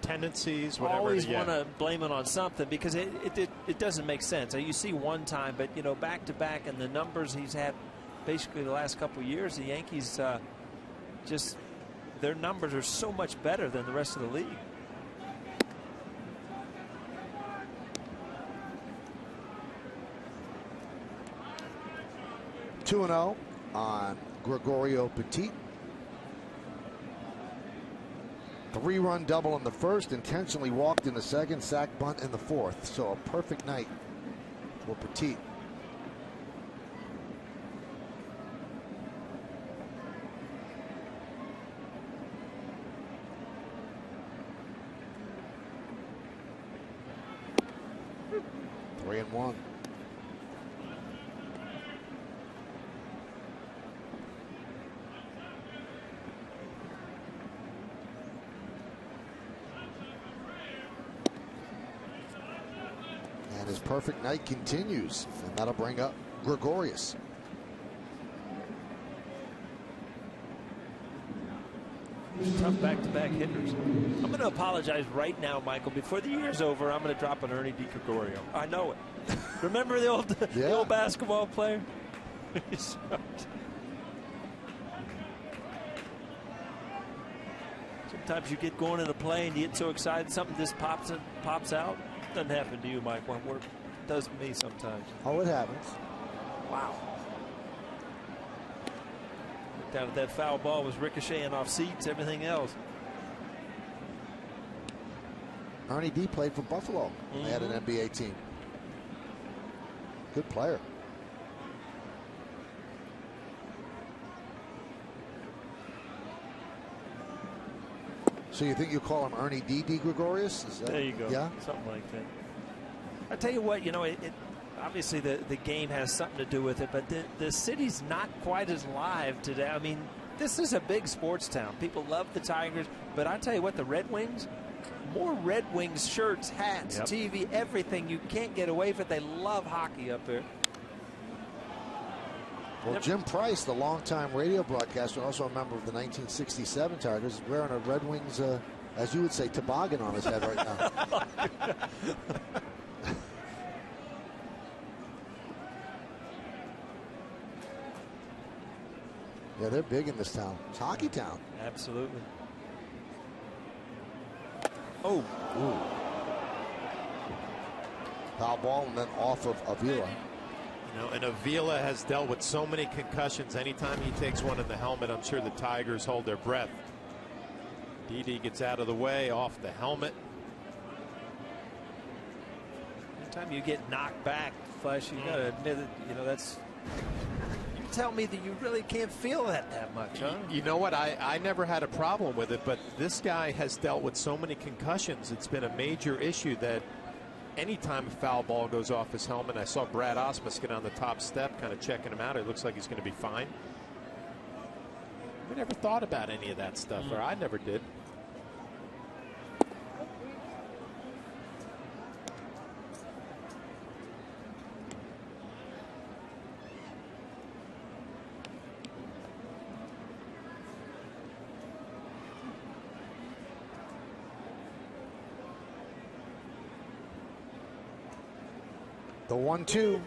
tendencies, whatever. Always want to blame it on something because it doesn't make sense. You see one time, but, back to back and the numbers he's had basically the last couple of years, the Yankees their numbers are so much better than the rest of the league. (2-0) on Gregorio Petit. 3-run double in the first, intentionally walked in the second, sack bunt in the fourth. So a perfect night for Petit. Three and one. His perfect night continues, and that'll bring up Gregorius. Tough back-to-back hitters. I'm going to apologize right now, Michael. Before the year's over, I'm going to drop an Ernie DiGregorio. I know it. Remember the old basketball player? Sometimes you get going in a play and you get so excited something just pops out. Doesn't happen to you, Mike. It does to me sometimes. Oh, it happens. Wow. Looked down at that foul ball, was ricocheting off seats, everything else. Ernie D played for Buffalo. They had an NBA team. Good player. So you think you call him Ernie D. Gregorius? There you go. Yeah? Something like that. I tell you what, obviously the game has something to do with it, but the city's not quite as live today. I mean, this is a big sports town. People love the Tigers, but I tell you what, the Red Wings, more Red Wings shirts, hats, TV, everything. You can't get away from it. They love hockey up there. Well, Jim Price, the longtime radio broadcaster, also a member of the 1967 Tigers, is wearing a Red Wings, as you would say, toboggan on his head right now. Yeah, they're big in this town. It's hockey town. Absolutely. Oh. Ooh. Foul ball and then off of Avila. And Avila has dealt with so many concussions. Anytime he takes one in the helmet, I'm sure the Tigers hold their breath. Didi gets out of the way, off the helmet. Anytime you get knocked back, Flesh, you got to admit that, that's. You tell me that you really can't feel that much, huh? You know what? I never had a problem with it, but this guy has dealt with so many concussions. It's been a major issue that anytime a foul ball goes off his helmet, I saw Brad Osmus get on the top step, kind of checking him out. It looks like he's going to be fine. We never thought about any of that stuff, or I never did. The 1-2.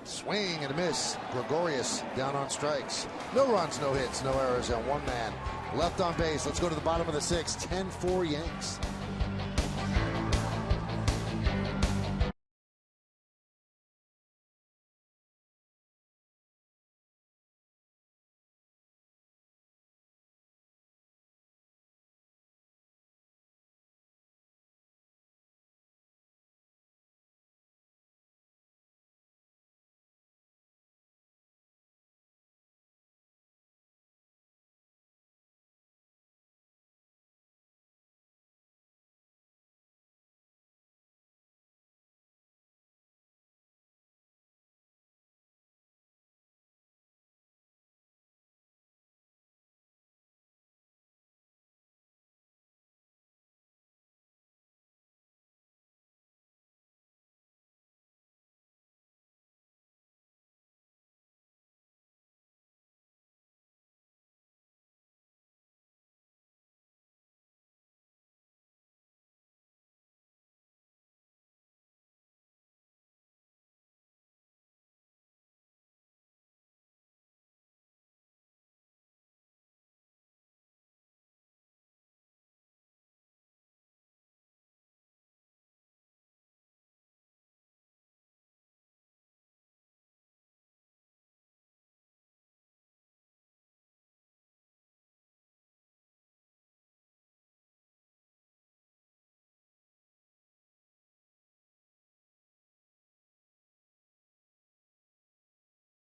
Swing and a miss. Gregorius down on strikes. No runs, no hits, no errors, and one man left on base. Let's go to the bottom of the sixth. 10-4 Yanks.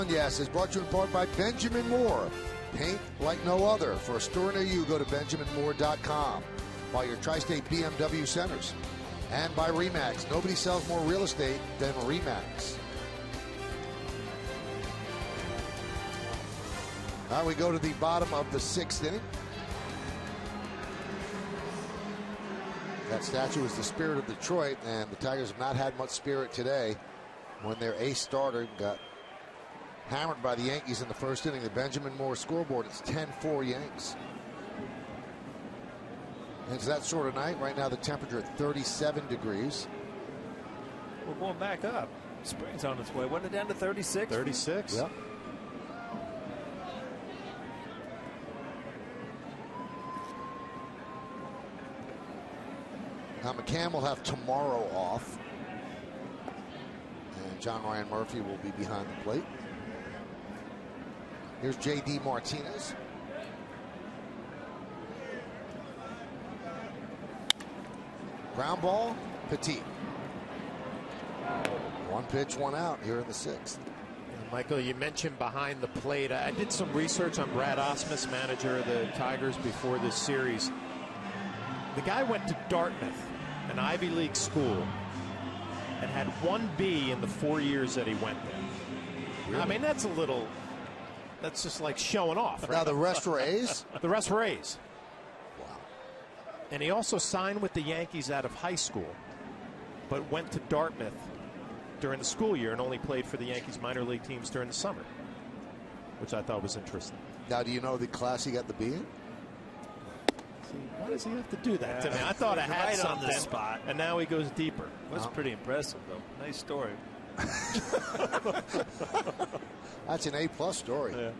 Yes, is brought to you in part by Benjamin Moore. Paint like no other. For a store near you, go to benjaminmoore.com. By your Tri-State BMW Centers. And by RE/MAX. Nobody sells more real estate than RE/MAX. Now we go to the bottom of the 6th inning. That statue is the spirit of Detroit, and the Tigers have not had much spirit today when their ace starter got hammered by the Yankees in the first inning. The Benjamin Moore scoreboard, it's 10-4 Yanks. And it's that sort of night. Right now the temperature at 37 degrees. We're going back up. Spring's on its way. Wasn't it down to 36? 36? Yep. Now McCann will have tomorrow off. And John Ryan Murphy will be behind the plate. Here's J.D. Martinez. Ground ball, Petit. One pitch, one out here in the 6th. Michael, you mentioned behind the plate. I did some research on Brad Ausmus, manager of the Tigers, before this series. The guy went to Dartmouth, an Ivy League school, and had 1 B in the 4 years that he went there. Really? I mean, that's a little... That's just like showing off. Right? Now the rest were A's? The rest were A's. Wow. And he also signed with the Yankees out of high school, but went to Dartmouth during the school year and only played for the Yankees minor league teams during the summer, which I thought was interesting. Now, do you know the class he got the B in? See, why does he have to do that to me? I thought I had right something, on this spot. And now he goes deeper. That's pretty impressive, though. Nice story. That's an A-plus story. Yeah.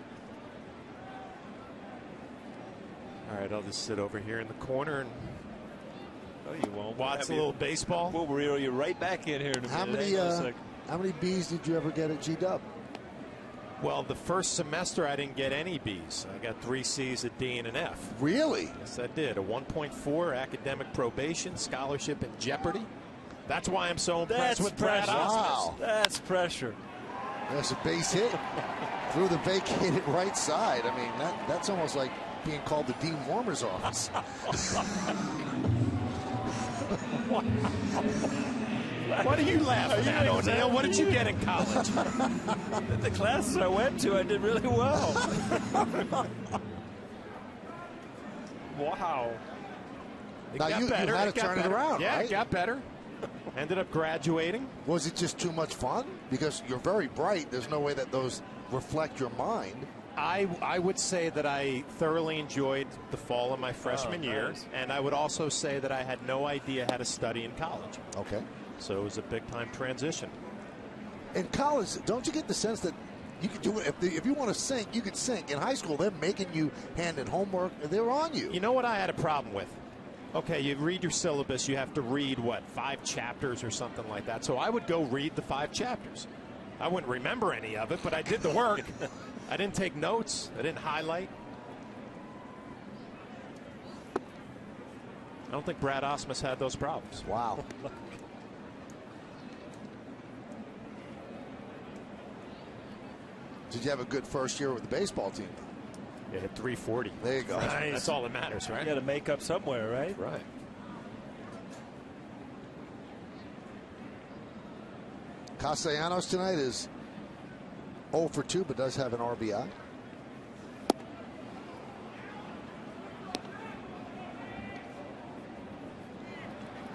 All right, I'll just sit over here in the corner and you won't watch a little baseball. We'll reel you right back in here in a minute. How many B's did you ever get at G-Dub? Well, the first semester I didn't get any B's. I got 3 C's, a D, and an F. Really? Yes, I did. A 1.4 academic probation, scholarship, and Jeopardy. That's why I'm so impressed with Brad Ausmus. Wow. That's pressure. That's a base hit through the vacated right side. I mean, that's almost like being called to Dean Warmer's office. What are you laughing at, O'Neill? What did you get in college? The classes I went to, I did really well. Wow. Now you had to turn it around, yeah, right? it got better. Ended up graduating. Was it just too much fun? Because you're very bright. There's no way that those reflect your mind. I would say that I thoroughly enjoyed the fall of my freshman year. And I would also say that I had no idea how to study in college. Okay. So it was a big-time transition. In college, don't you get the sense that you could do it? If you want to sink, you could sink. In high school, they're making you hand in homework. They're on you. You know what I had a problem with? Okay, you read your syllabus, you have to read, 5 chapters or something like that. So I would go read the 5 chapters. I wouldn't remember any of it, but I did the work. I didn't take notes. I didn't highlight. I don't think Brad Ausmus had those problems. Wow. Did you have a good first year with the baseball team? You hit 340. There you go. Nice. That's all that matters, right? You got to make up somewhere, right? Right. Castellanos tonight is 0 for 2, but does have an RBI.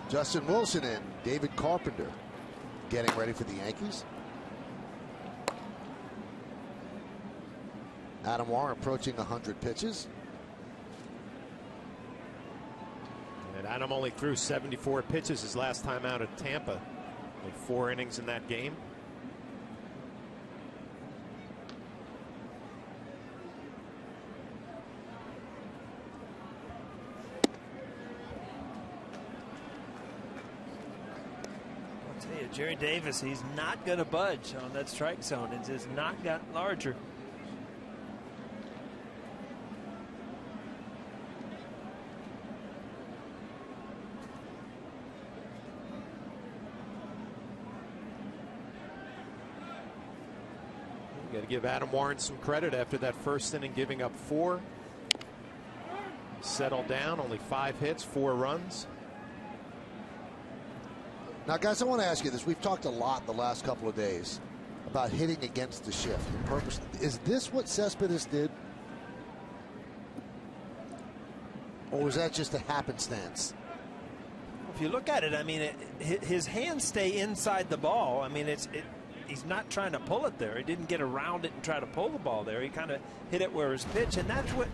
Justin Wilson and David Carpenter getting ready for the Yankees. Adam Warren approaching 100 pitches. And Adam only threw 74 pitches his last time out at Tampa. Only 4 innings in that game. I'll tell you, Jerry Davis, he's not going to budge on that strike zone. It's just not got larger. You got to give Adam Warren some credit after that first inning, giving up 4. Settled down, only 5 hits, 4 runs. Now, guys, I want to ask you this. We've talked a lot the last couple of days about hitting against the shift. Is this what Cespedes did? Or was that just a happenstance? If you look at it, I mean, his hands stay inside the ball. I mean, he's not trying to pull it there. He didn't get around it and try to pull the ball there. He kind of hit it where his pitch, and that's what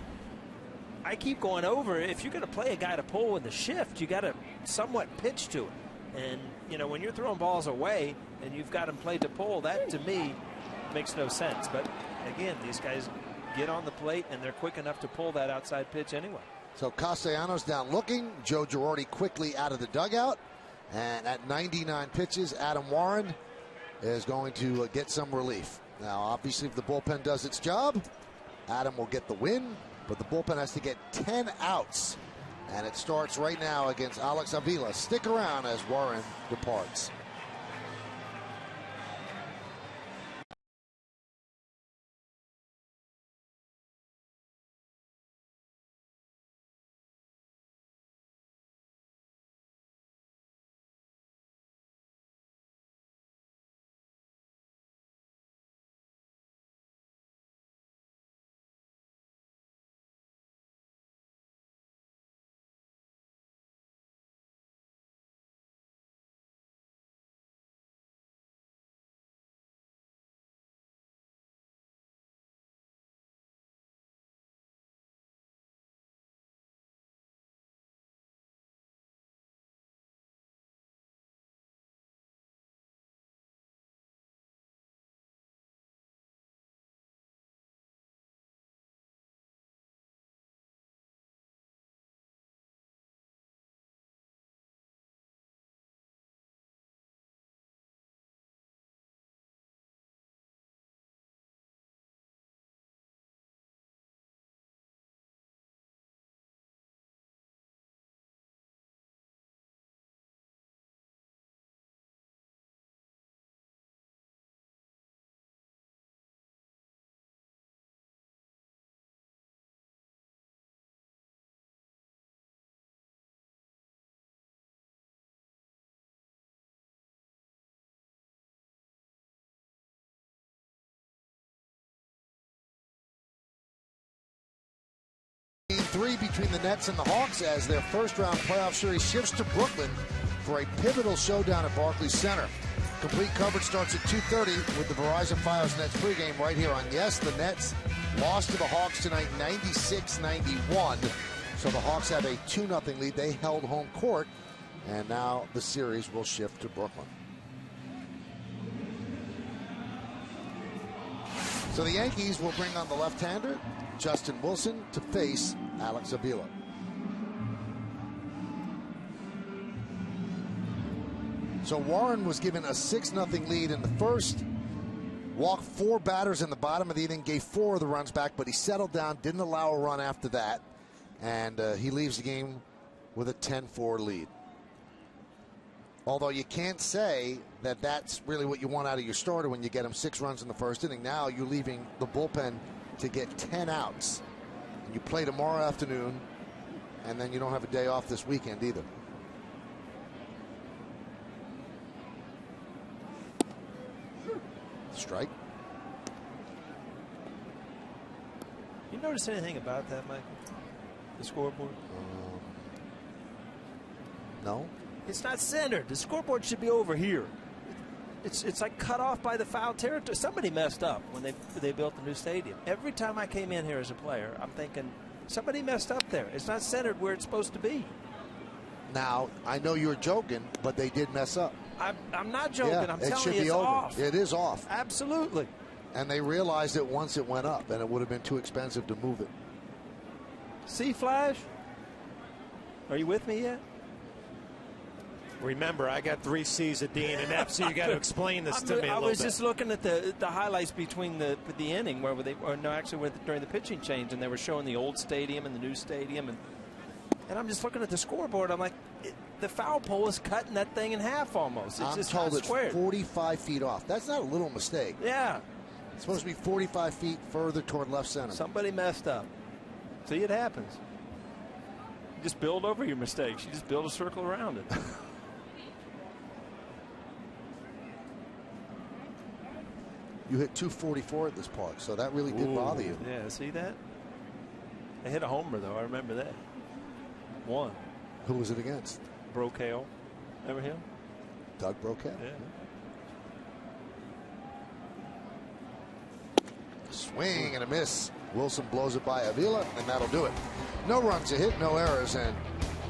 I keep going over. If you're going to play a guy to pull with a shift, you got to somewhat pitch to it. And, you know, when you're throwing balls away and you've got him played to pull, that to me makes no sense. But, again, these guys get on the plate and they're quick enough to pull that outside pitch anyway. So Castellanos down looking. Joe Girardi quickly out of the dugout. And at 99 pitches, Adam Warren is going to get some relief. Now, obviously, if the bullpen does its job, Adam will get the win. But the bullpen has to get 10 outs. And it starts right now against Alex Avila. Stick around as Warren departs. Game 3 between the Nets and the Hawks as their first-round playoff series shifts to Brooklyn for a pivotal showdown at Barclays Center. Complete coverage starts at 2:30 with the Verizon Fios Nets pregame right here on Yes. The Nets lost to the Hawks tonight 96-91. So the Hawks have a 2-0 lead. They held home court, and now the series will shift to Brooklyn. So the Yankees will bring on the left-hander, Justin Wilson, to face Alex Avila. So Warren was given a 6-0 lead in the first, walked 4 batters in the bottom of the inning, gave 4 of the runs back, but he settled down, didn't allow a run after that, and he leaves the game with a 10-4 lead. Although you can't say that that's really what you want out of your starter when you get him 6 runs in the first inning. Now you're leaving the bullpen to get 10 outs. And you play tomorrow afternoon, and then you don't have a day off this weekend either. Strike. You notice anything about that, Michael? The scoreboard? No. It's not centered. The scoreboard should be over here. It's like cut off by the foul territory. Somebody messed up when they built the new stadium. Every time I came in here as a player, I'm thinking somebody messed up there. It's not centered where it's supposed to be. Now, I know you're joking, but they did mess up. I'm not joking. Yeah, I'm it telling should you be it's over. off. It is off. Absolutely. And they realized it once it went up, and it would have been too expensive to move it. See, Flash? Are you with me yet? Remember, I got 3 C's, a D, and an F, so you got to explain this to me a little bit. I was just looking at the highlights between the inning where during the pitching change, and they were showing the old stadium and the new stadium, and I'm just looking at the scoreboard. I'm like, the foul pole is cutting that thing in half almost. It's I'm just told not it's squared. 45 feet off. That's not a little mistake. Yeah. It's supposed to be 45 feet further toward left center. Somebody messed up. See, it happens. You just build over your mistakes. You just build a circle around it. You hit 244 at this park, so that really did bother you. Yeah, see that? They hit a homer, though. I remember that. One. Who was it against? Brocale. Remember him? Doug Brocale. Yeah. Swing and a miss. Wilson blows it by Avila, and that'll do it. No runs a hit, no errors, and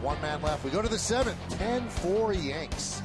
one man left. We go to the seventh. 10-4 Yanks.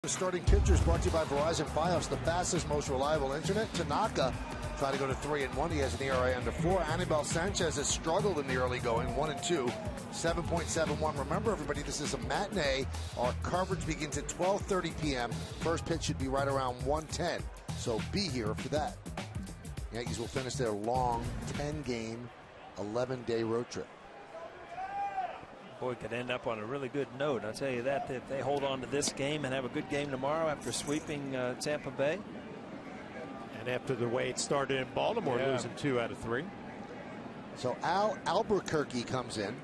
The starting pitchers brought to you by Verizon Fios, the fastest, most reliable internet. Tanaka tried to go to 3-1. He has an ERA under 4. Anibal Sanchez has struggled in the early going, 1-2, 7.71. Remember, everybody, this is a matinee. Our coverage begins at 12:30 p.m. First pitch should be right around 1:10. So be here for that. Yankees will finish their long 10-game, 11-day road trip. Boy, could end up on a really good note. I'll tell you that, if they hold on to this game and have a good game tomorrow after sweeping Tampa Bay. And after the way it started in Baltimore, losing 2 out of 3. So Albuquerque comes in and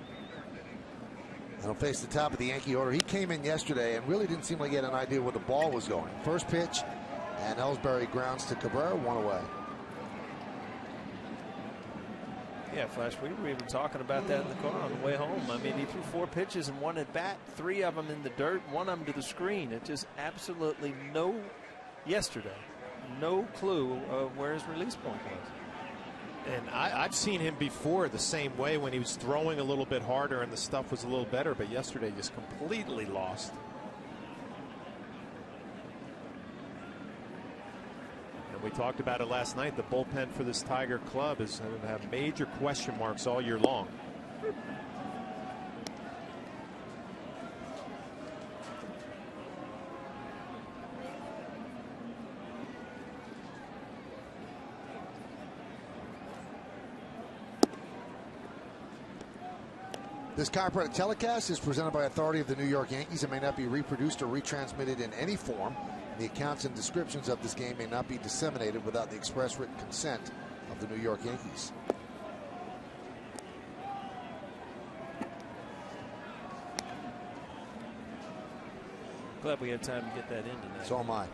he'll face the top of the Yankee order. He came in yesterday and really didn't seem like he had an idea where the ball was going. First pitch, and Ellsbury grounds to Cabrera, 1 away. Yeah, Flash, we were even talking about that in the car on the way home. I mean, he threw 4 pitches and 1 at bat, 3 of them in the dirt, 1 of them to the screen. It just absolutely no clue of where his release point was. And I've seen him before the same way when he was throwing a little bit harder and the stuff was a little better, but yesterday just completely lost. We talked about it last night. The bullpen for this Tiger club is going to have major question marks all year long. This chiropractic telecast is presented by authority of the New York Yankees. It may not be reproduced or retransmitted in any form. The accounts and descriptions of this game may not be disseminated without the express written consent of the New York Yankees. Glad we had time to get that in tonight. So am I.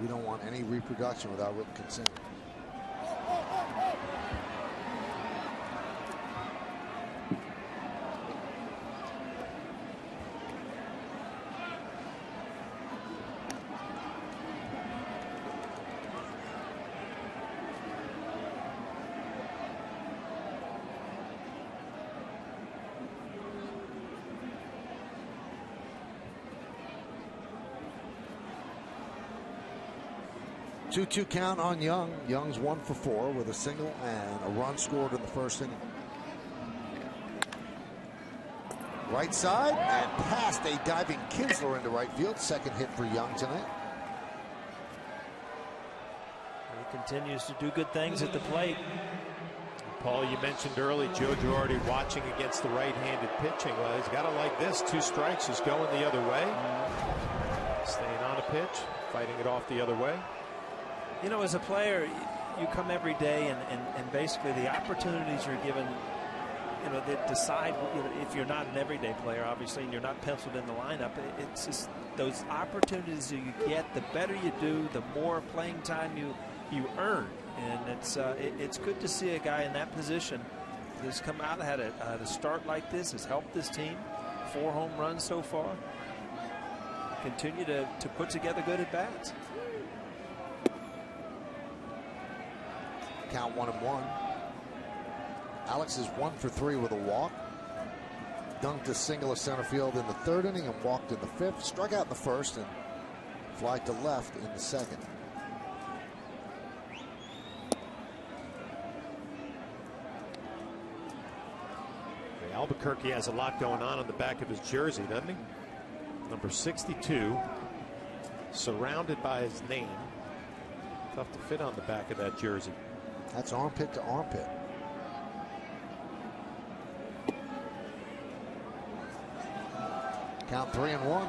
We don't want any reproduction without written consent. 2-2 count on Young. Young's 1 for 4 with a single and a run scored in the first inning. Right side and past a diving Kinsler into right field. Second hit for Young tonight. He continues to do good things at the plate. Paul, you mentioned early Joe Girardi watching against the right-handed pitching. Well, he's got to like this. 2 strikes is going the other way. Staying on a pitch, fighting it off the other way. You know, as a player, you come every day and basically the opportunities you're given, you know, they decide, you know, if you're not an everyday player, obviously, and you're not penciled in the lineup, it's just those opportunities you get, the better you do, the more playing time you earn. And it's good to see a guy in that position that's come out, had a start like this, has helped this team. 4 home runs so far. Continue to put together good at-bats. Count 1-1. Alex is 1 for 3 with a walk. Dunked a single to center field in the 3rd inning and walked in the 5th. Struck out in the 1st and fly to left in the 2nd. Albuquerque has a lot going on the back of his jersey, doesn't he? Number 62, surrounded by his name. Tough to fit on the back of that jersey. That's armpit to armpit. Count 3-1.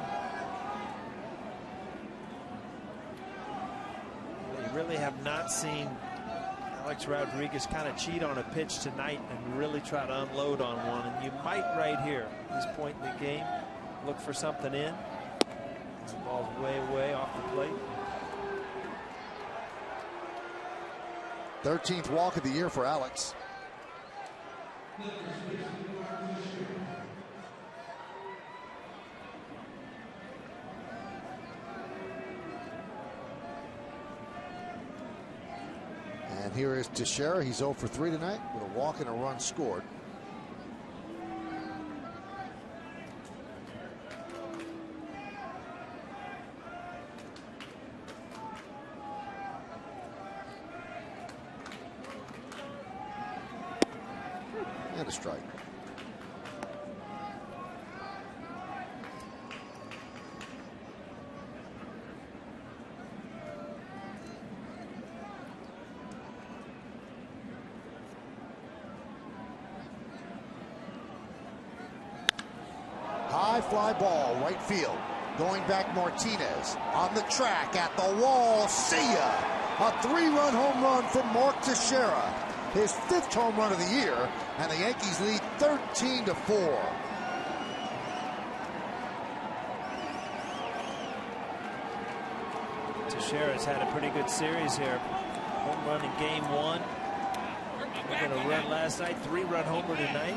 You really have not seen Alex Rodriguez kind of cheat on a pitch tonight and really try to unload on one. And you might right here, at this point in the game, look for something in. The ball's way off the plate. 13th walk of the year for Alex. And here is Teixeira. He's 0 for 3 tonight with a walk and a run scored. And a strike. High fly ball, right field. Going back, Martinez on the track at the wall. See ya! A 3-run home run from Mark Teixeira. His 5th home run of the year, and the Yankees lead 13-4. Teixeira's had a pretty good series here. Home run in game 1. We're going to run last night. 3-run homer tonight.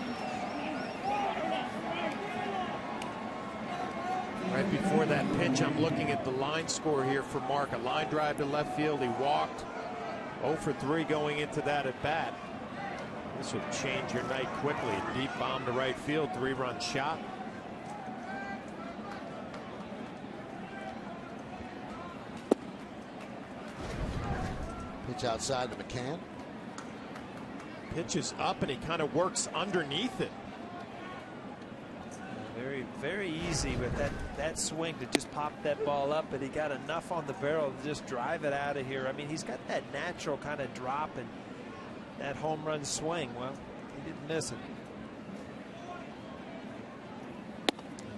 Right before that pitch, I'm looking at the line score here for Mark. A line drive to left field. He walked. 0 for 3 going into that at bat. This will change your night quickly. Deep bomb to right field. 3-run shot. Pitch outside to McCann. Pitch is up and he kind of works underneath it. Very easy with that swing to just pop that ball up, but he got enough on the barrel to just drive it out of here. I mean, he's got that natural kind of drop and that home run swing. Well, he didn't miss it.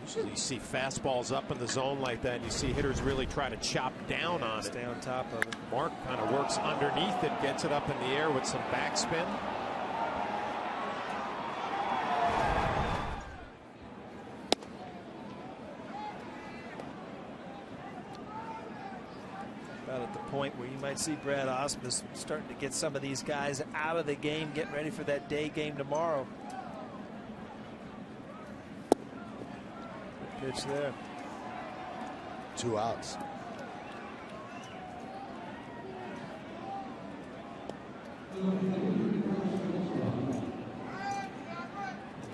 Usually you see fastballs up in the zone like that, and you see hitters really try to chop down on it. Stay on top of it. Mark kind of works underneath it, gets it up in the air with some backspin. At the point where you might see Brad Ausmus starting to get some of these guys out of the game, getting ready for that day game tomorrow. Good pitch there. 2 outs.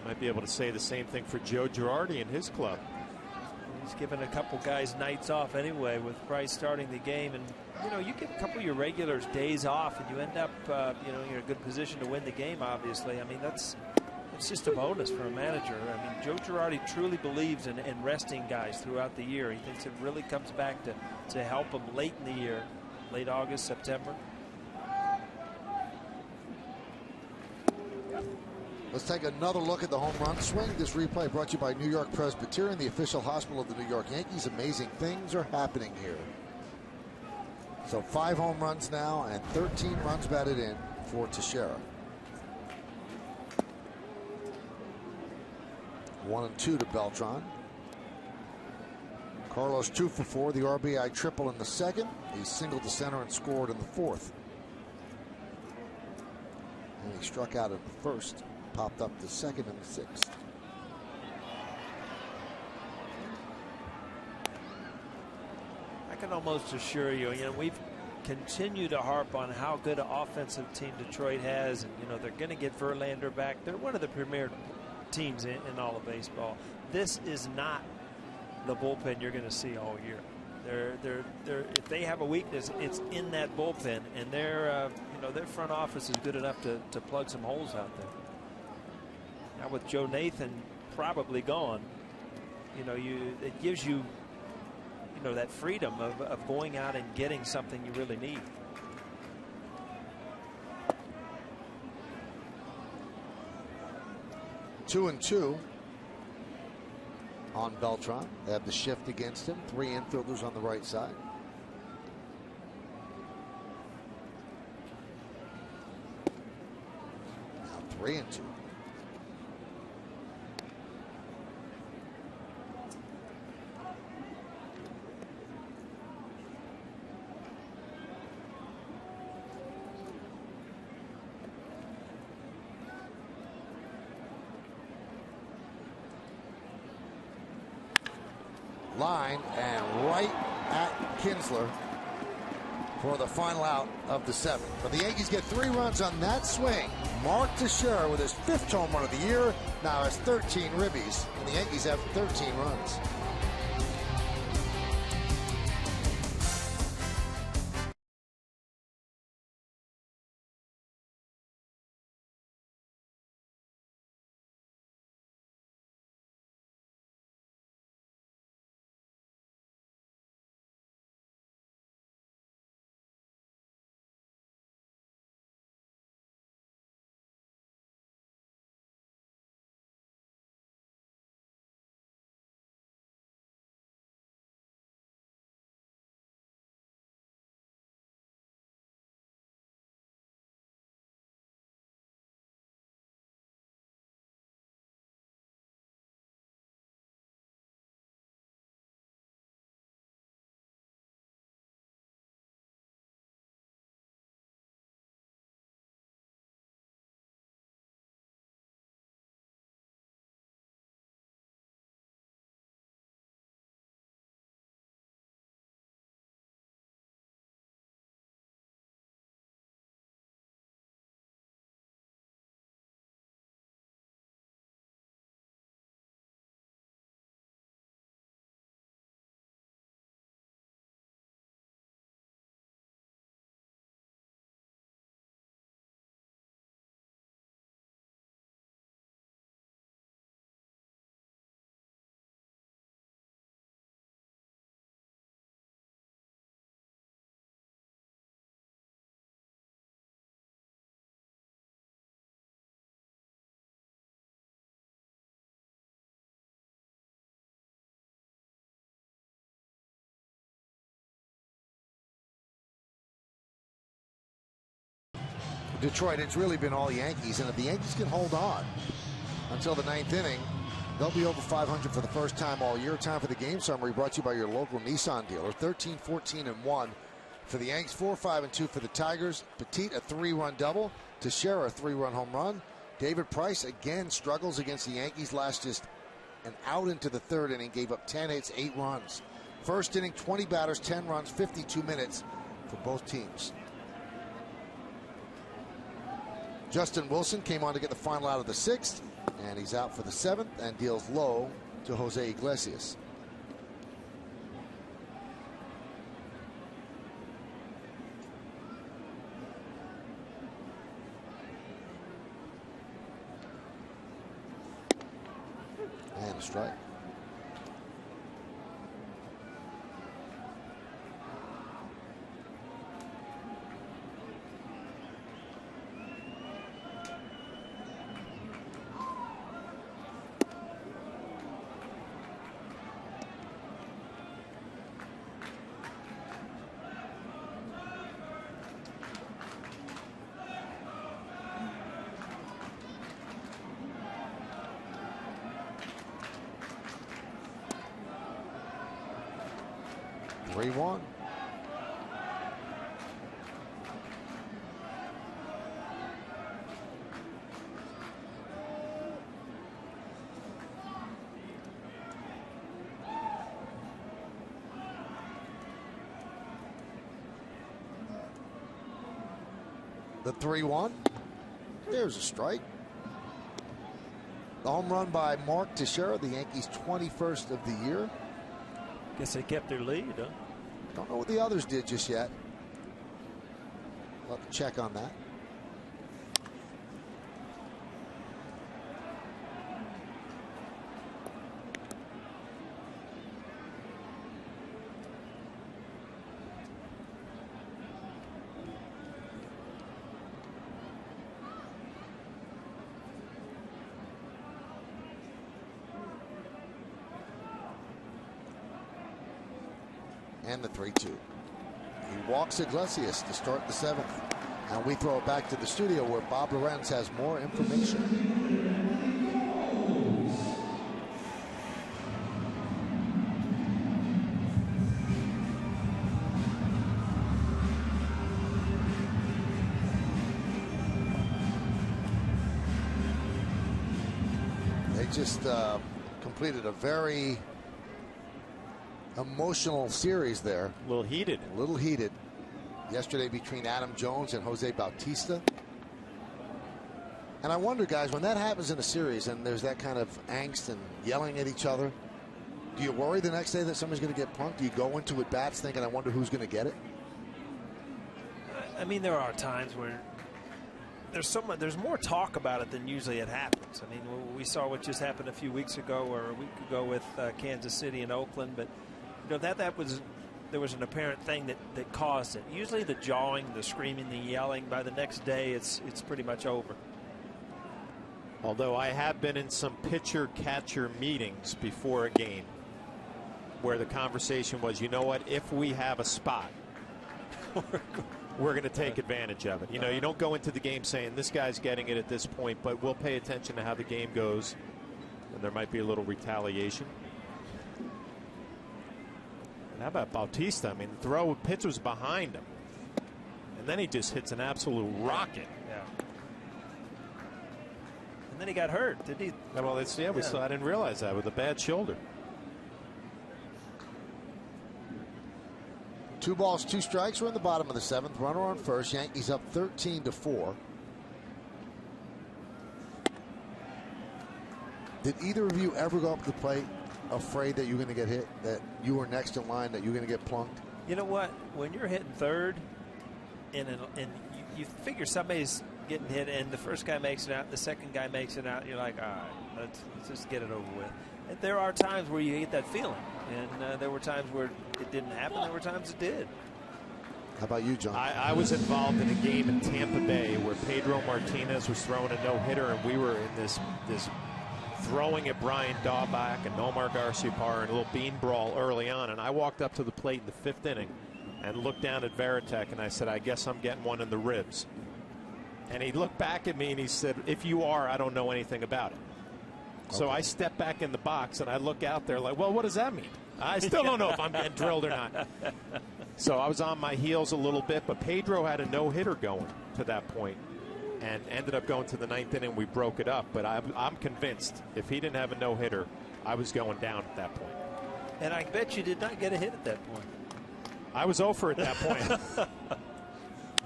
Might be able to say the same thing for Joe Girardi and his club. He's given a couple guys nights off anyway with Price starting the game. And, you know, you give a couple of your regulars days off and you end up, you know, you're in a good position to win the game, obviously. I mean, it's just a bonus for a manager. I mean, Joe Girardi truly believes in resting guys throughout the year. He thinks it really comes back to help them late in the year, late August, September. Let's take another look at the home run swing. This replay brought to you by New York Presbyterian, the official hospital of the New York Yankees. Amazing things are happening here. So 5 home runs now and 13 runs batted in for Teixeira. 1-2 to Beltran. Carlos 2 for 4, the RBI triple in the second. He singled to center and scored in the fourth. And he struck out in the first. Popped up the second and the sixth. I can almost assure you, you know, we've continued to harp on how good an offensive team Detroit has, and you know they're going to get Verlander back. They're one of the premier teams in all of baseball. This is not the bullpen you're going to see all year. If they have a weakness, it's in that bullpen, and their front office is good enough to plug some holes out there. Now with Joe Nathan probably gone, you know, it gives you, you know, that freedom of going out and getting something you really need. Two and 2 on Beltran. They have the shift against him. 3 infielders on the right side. Now 3 and 2. Line and right at Kinsler for the final out of the 7th. But the Yankees get 3 runs on that swing. Mark Teixeira with his 5th home run of the year now has 13 ribbies, and the Yankees have 13 runs. Detroit, it's really been all Yankees, and if the Yankees can hold on until the 9th inning, they'll be over 500 for the first time all year. Time for the game summary brought to you by your local Nissan dealer. 13-14-1 for the Yanks, 4-5-2 for the Tigers. Petit, a 3-run double. Teixeira, a 3-run home run. David Price again struggles against the Yankees. Last just an out into the 3rd inning, gave up 10 hits, 8 runs. First inning, 20 batters, 10 runs, 52 minutes for both teams. Justin Wilson came on to get the final out of the 6th, and he's out for the 7th and deals low to Jose Iglesias. And a strike. One. The 3-1. There's a strike. The home run by Mark Teixeira, the Yankees' 21st of the year. Guess they kept their lead, huh? Don't know what the others did just yet. We'll have to check on that. And the 3-2. He walks Iglesias to start the 7th. And we throw it back to the studio where Bob Lorenz has more information. They just completed a very emotional series there. A little heated. A little heated. Yesterday between Adam Jones and Jose Bautista. And I wonder, guys, when that happens in a series and there's that kind of angst and yelling at each other, do you worry the next day that somebody's going to get punked? Do you go into at bats thinking, I wonder who's going to get it? I mean, there are times where there's more talk about it than usually it happens. I mean, we saw what just happened a few weeks ago or a week ago with Kansas City and Oakland, but you know there was an apparent thing that caused it. Usually the jawing, the screaming, the yelling. By the next day, it's pretty much over. Although I have been in some pitcher-catcher meetings before a game where the conversation was, you know what, if we have a spot, we're going to take advantage of it. You know, you don't go into the game saying this guy's getting it at this point, but we'll pay attention to how the game goes, and there might be a little retaliation. And how about Bautista? I mean, the pitch was behind him, and then he just hits an absolute rocket. Yeah. And then he got hurt, did he? Well, I didn't realize that, with a bad shoulder. 2 balls, 2 strikes. We're in the bottom of the 7th. Runner on first. Yankees up 13-4. Did either of you ever go up to the plate afraid that you're going to get hit, that you were next in line, that you're going to get plunked? You know what? When you're hitting third, and you figure somebody's getting hit, and the first guy makes it out, the second guy makes it out, you're like, all right, let's just get it over with. And there are times where you get that feeling, and there were times where it didn't happen. There were times it did. How about you, John? I was involved in a game in Tampa Bay where Pedro Martinez was throwing a no-hitter, and we were in this throwing at Brian Daubach and Nomar Garciaparra and a little bean brawl early on. And I walked up to the plate in the 5th inning and looked down at Veritek, and I said, I guess I'm getting one in the ribs. And he looked back at me and he said, if you are, I don't know anything about it. Okay. So I step back in the box and I look out there like, well, what does that mean? I still don't know if I'm getting drilled or not. So I was on my heels a little bit, but Pedro had a no-hitter going to that point and ended up going to the 9th inning. We broke it up, but I'm convinced if he didn't have a no-hitter, I was going down at that point. And I bet you did not get a hit at that point. I was over at that point.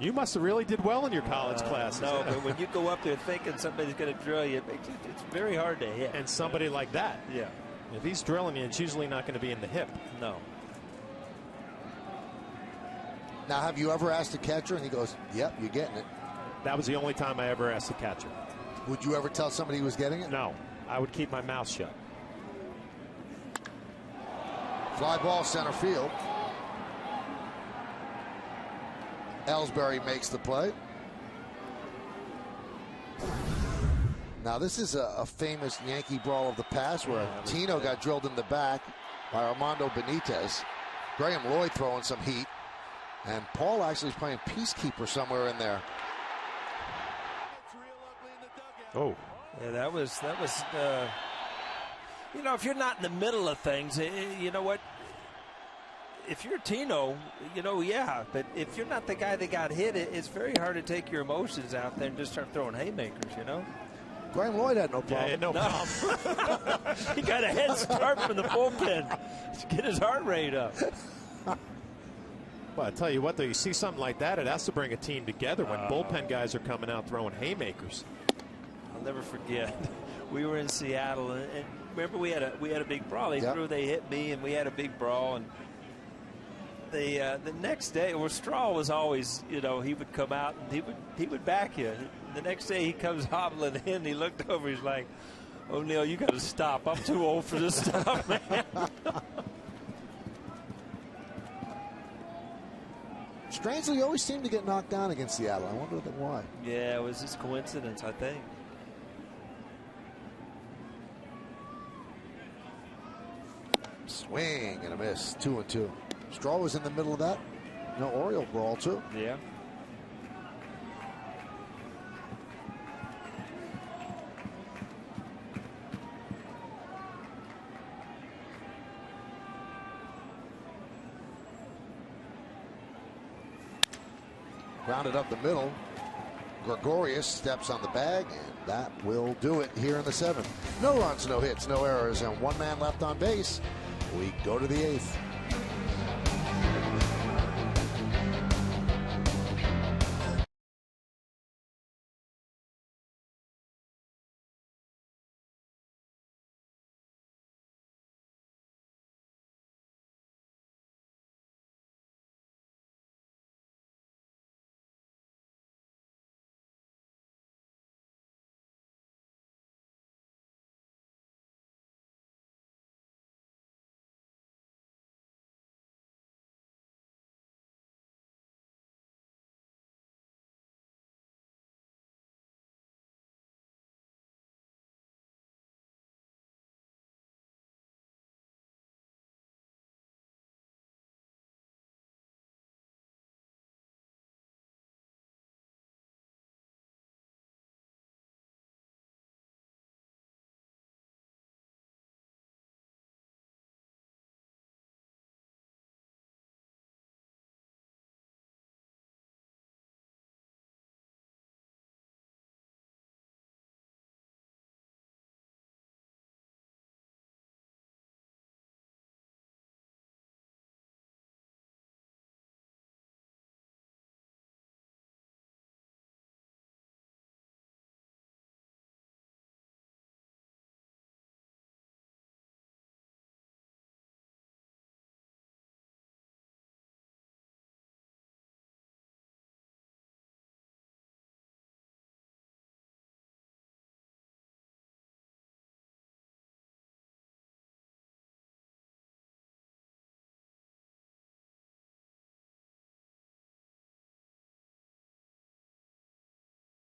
You must have really did well in your college classes. No, but when you go up there thinking somebody's going to drill you, it's very hard to hit. And somebody like that. Yeah. If he's drilling you, it's usually not going to be in the hip. No. Now, have you ever asked a catcher and he goes, yep, you're getting it? That was the only time I ever asked a catcher. Would you ever tell somebody he was getting it? No. I would keep my mouth shut. Fly ball center field. Ellsbury makes the play. Now this is a famous Yankee brawl of the past where Tino got drilled in the back by Armando Benitez. Graham Lloyd throwing some heat. And Paul actually is playing peacekeeper somewhere in there. Oh. Yeah, that was you know, if you're not in the middle of things, you know what? If you're Tino, you know, yeah. But if you're not the guy that got hit, it's very hard to take your emotions out there and just start throwing haymakers, you know? Graham Lloyd had no problem. Yeah, no problem. He got a head start from the bullpen to get his heart rate up. Well, I tell you what, though, you see something like that, it has to bring a team together when bullpen guys are coming out throwing haymakers. I'll never forget. We were in Seattle, and remember we had a big brawl. They hit me, and we had a big brawl. And the next day, well, Straw was always, you know, he would come out and he would back you. The next day he comes hobbling in. He looked over. He's like, "O'Neill, you got to stop. I'm too old for this stuff, man." Strangely, he always seemed to get knocked down against Seattle. I wonder why. Yeah, it was just coincidence, I think. Swing and a miss. 2-2. Straw was in the middle of that. No, Oriole brawl too. Yeah. Grounded up the middle. Gregorius steps on the bag, and that will do it here in the 7th. No runs, no hits, no errors, and one man left on base. We go to the 8th.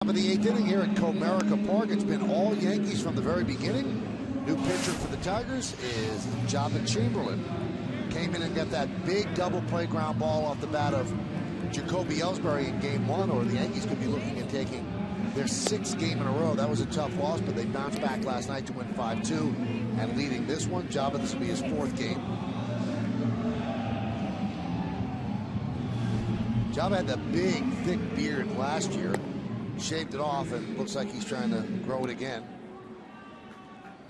Of the 8th inning here at Comerica Park. It's been all Yankees from the very beginning. New pitcher for the Tigers is Jabba Chamberlain. Came in and got that big double play ground ball off the bat of Jacoby Ellsbury in game 1, or the Yankees could be looking at taking their 6th game in a row. That was a tough loss, but they bounced back last night to win 5-2 and leading this one. Jabba, this will be his 4th game. Jabba had that big, thick beard last year. Shaved it off, and looks like he's trying to grow it again.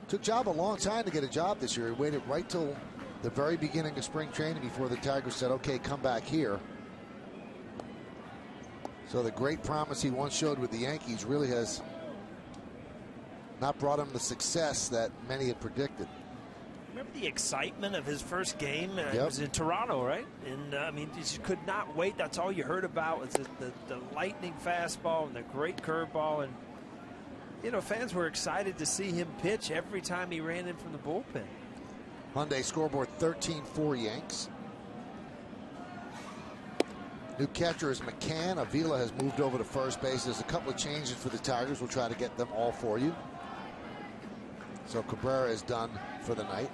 Took Jabba a long time to get a job this year. He waited right till the very beginning of spring training before the Tigers said, okay, come back here. So the great promise he once showed with the Yankees really has not brought him the success that many had predicted. Remember the excitement of his first game? It was in Toronto, right? And, I mean, you just could not wait. That's all you heard about was the lightning fastball and the great curveball. And, you know, fans were excited to see him pitch every time he ran in from the bullpen. Hyundai scoreboard 13-4 Yanks. New catcher is McCann. Avila has moved over to first base. There's a couple of changes for the Tigers. We'll try to get them all for you. So Cabrera is done for the night.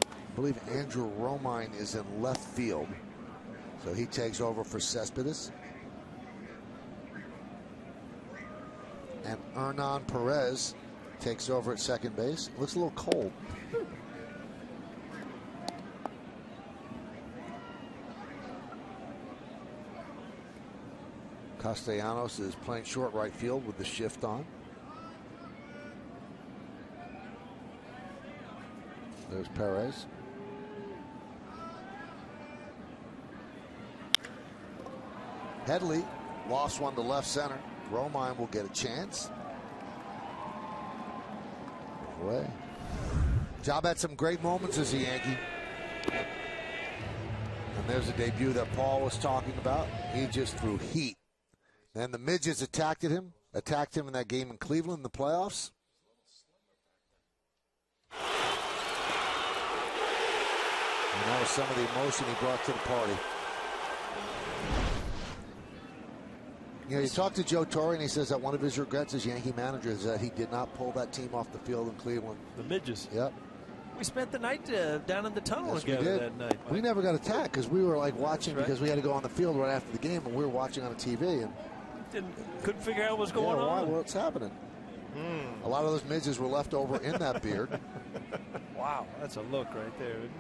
I believe Andrew Romine is in left field. So he takes over for Cespedes. And Hernan Perez takes over at second base. Looks a little cold. Castellanos is playing short right field with the shift on. There's Perez. Headley lost one to left center. Romine will get a chance. Away. Job had some great moments as a Yankee. And there's a debut that Paul was talking about. He just threw heat. Then the midgets attacked him in that game in Cleveland in the playoffs. And that was some of the emotion he brought to the party. You know, you talk to Joe Torre, and he says that one of his regrets as Yankee manager is that he did not pull that team off the field in Cleveland. The midgets. Yep. We spent the night down in the tunnel Yes, together that night. We never got attacked because we were like watching That's right. because we had to go on the field right after the game, and we were watching on the TV and couldn't figure out what was going on. What's happening? A lot of those midgets were left over in that beard. Wow, that's a look right there. Isn't it?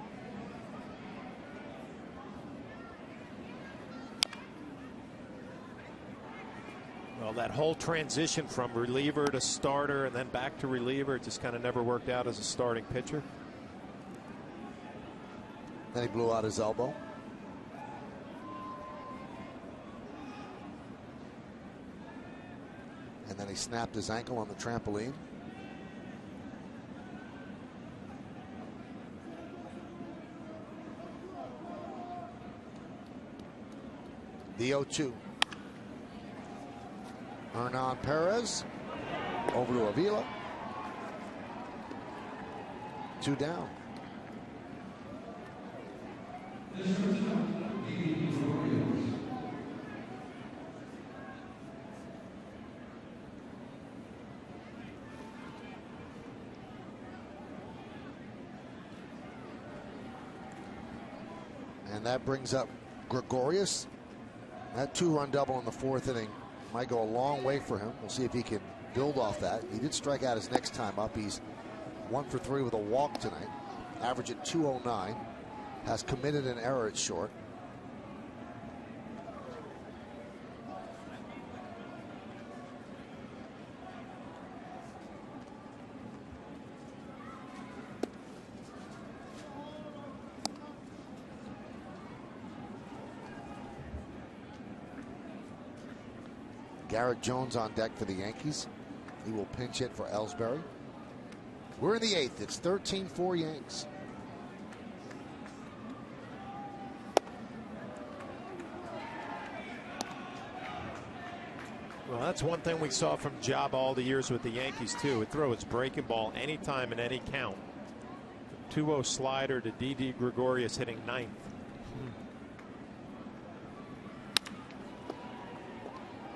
Well, that whole transition from reliever to starter and then back to reliever just kind of never worked out as a starting pitcher. Then he blew out his elbow. And then he snapped his ankle on the trampoline. The 0-2. Hernan Perez over to Avila. 2 down. And that brings up Gregorius. That 2-run double in the 4th inning might go a long way for him. We'll see if he can build off that. He did strike out his next time up. He's 1 for 3 with a walk tonight. Average at 209. Has committed an error at short. Garrett Jones on deck for the Yankees. He will pinch hit for Ellsbury. We're in the 8th. It's 13-4 Yanks. Well, that's one thing we saw from Job all the years with the Yankees, too. Would throw his breaking ball anytime in any count. 2-0 slider to Didi Gregorius hitting 9th.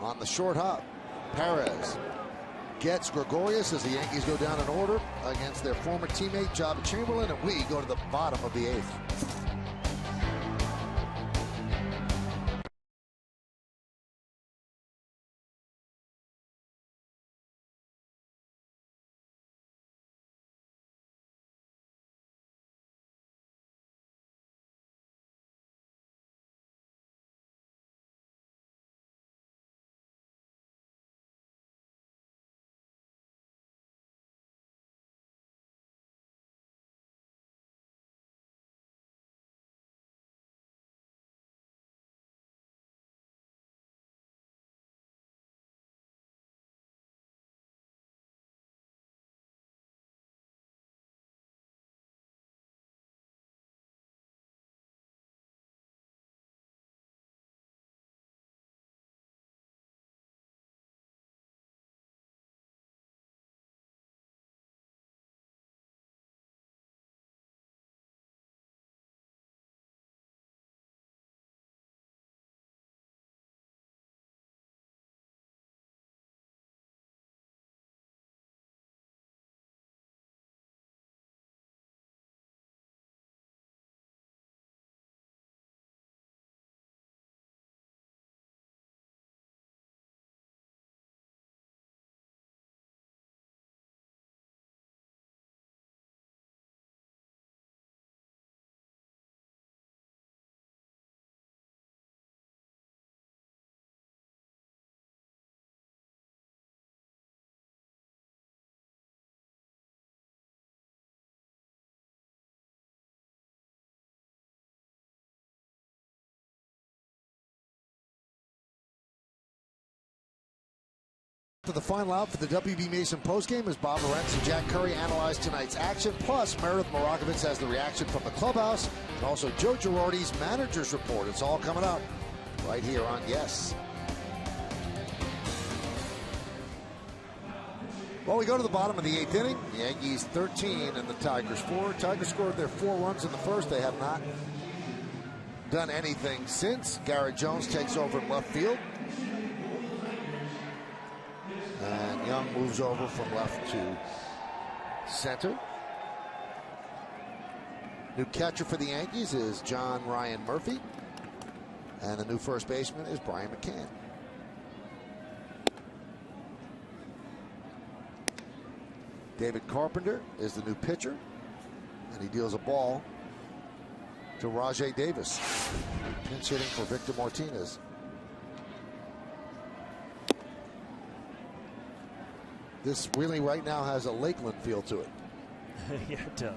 On the short hop, Perez gets Gregorius as the Yankees go down in order against their former teammate Job Chamberlain, and we go to the bottom of the 8th. to the final out for the WB Mason postgame as Bob Lorenz and Jack Curry analyze tonight's action. Plus, Meredith Morakovitz has the reaction from the clubhouse and also Joe Girardi's manager's report. It's all coming up right here on Yes. Well, we go to the bottom of the 8th inning. The Yankees 13 and the Tigers 4. Tigers scored their 4 runs in the first. They have not done anything since. Garrett Jones takes over in left field. And Young moves over from left to center. New catcher for the Yankees is John Ryan Murphy. And the new first baseman is Brian McCann. David Carpenter is the new pitcher, and he deals a ball to Rajai Davis. Pinch hitting for Victor Martinez. This really right now has a Lakeland feel to it. Yeah, it does.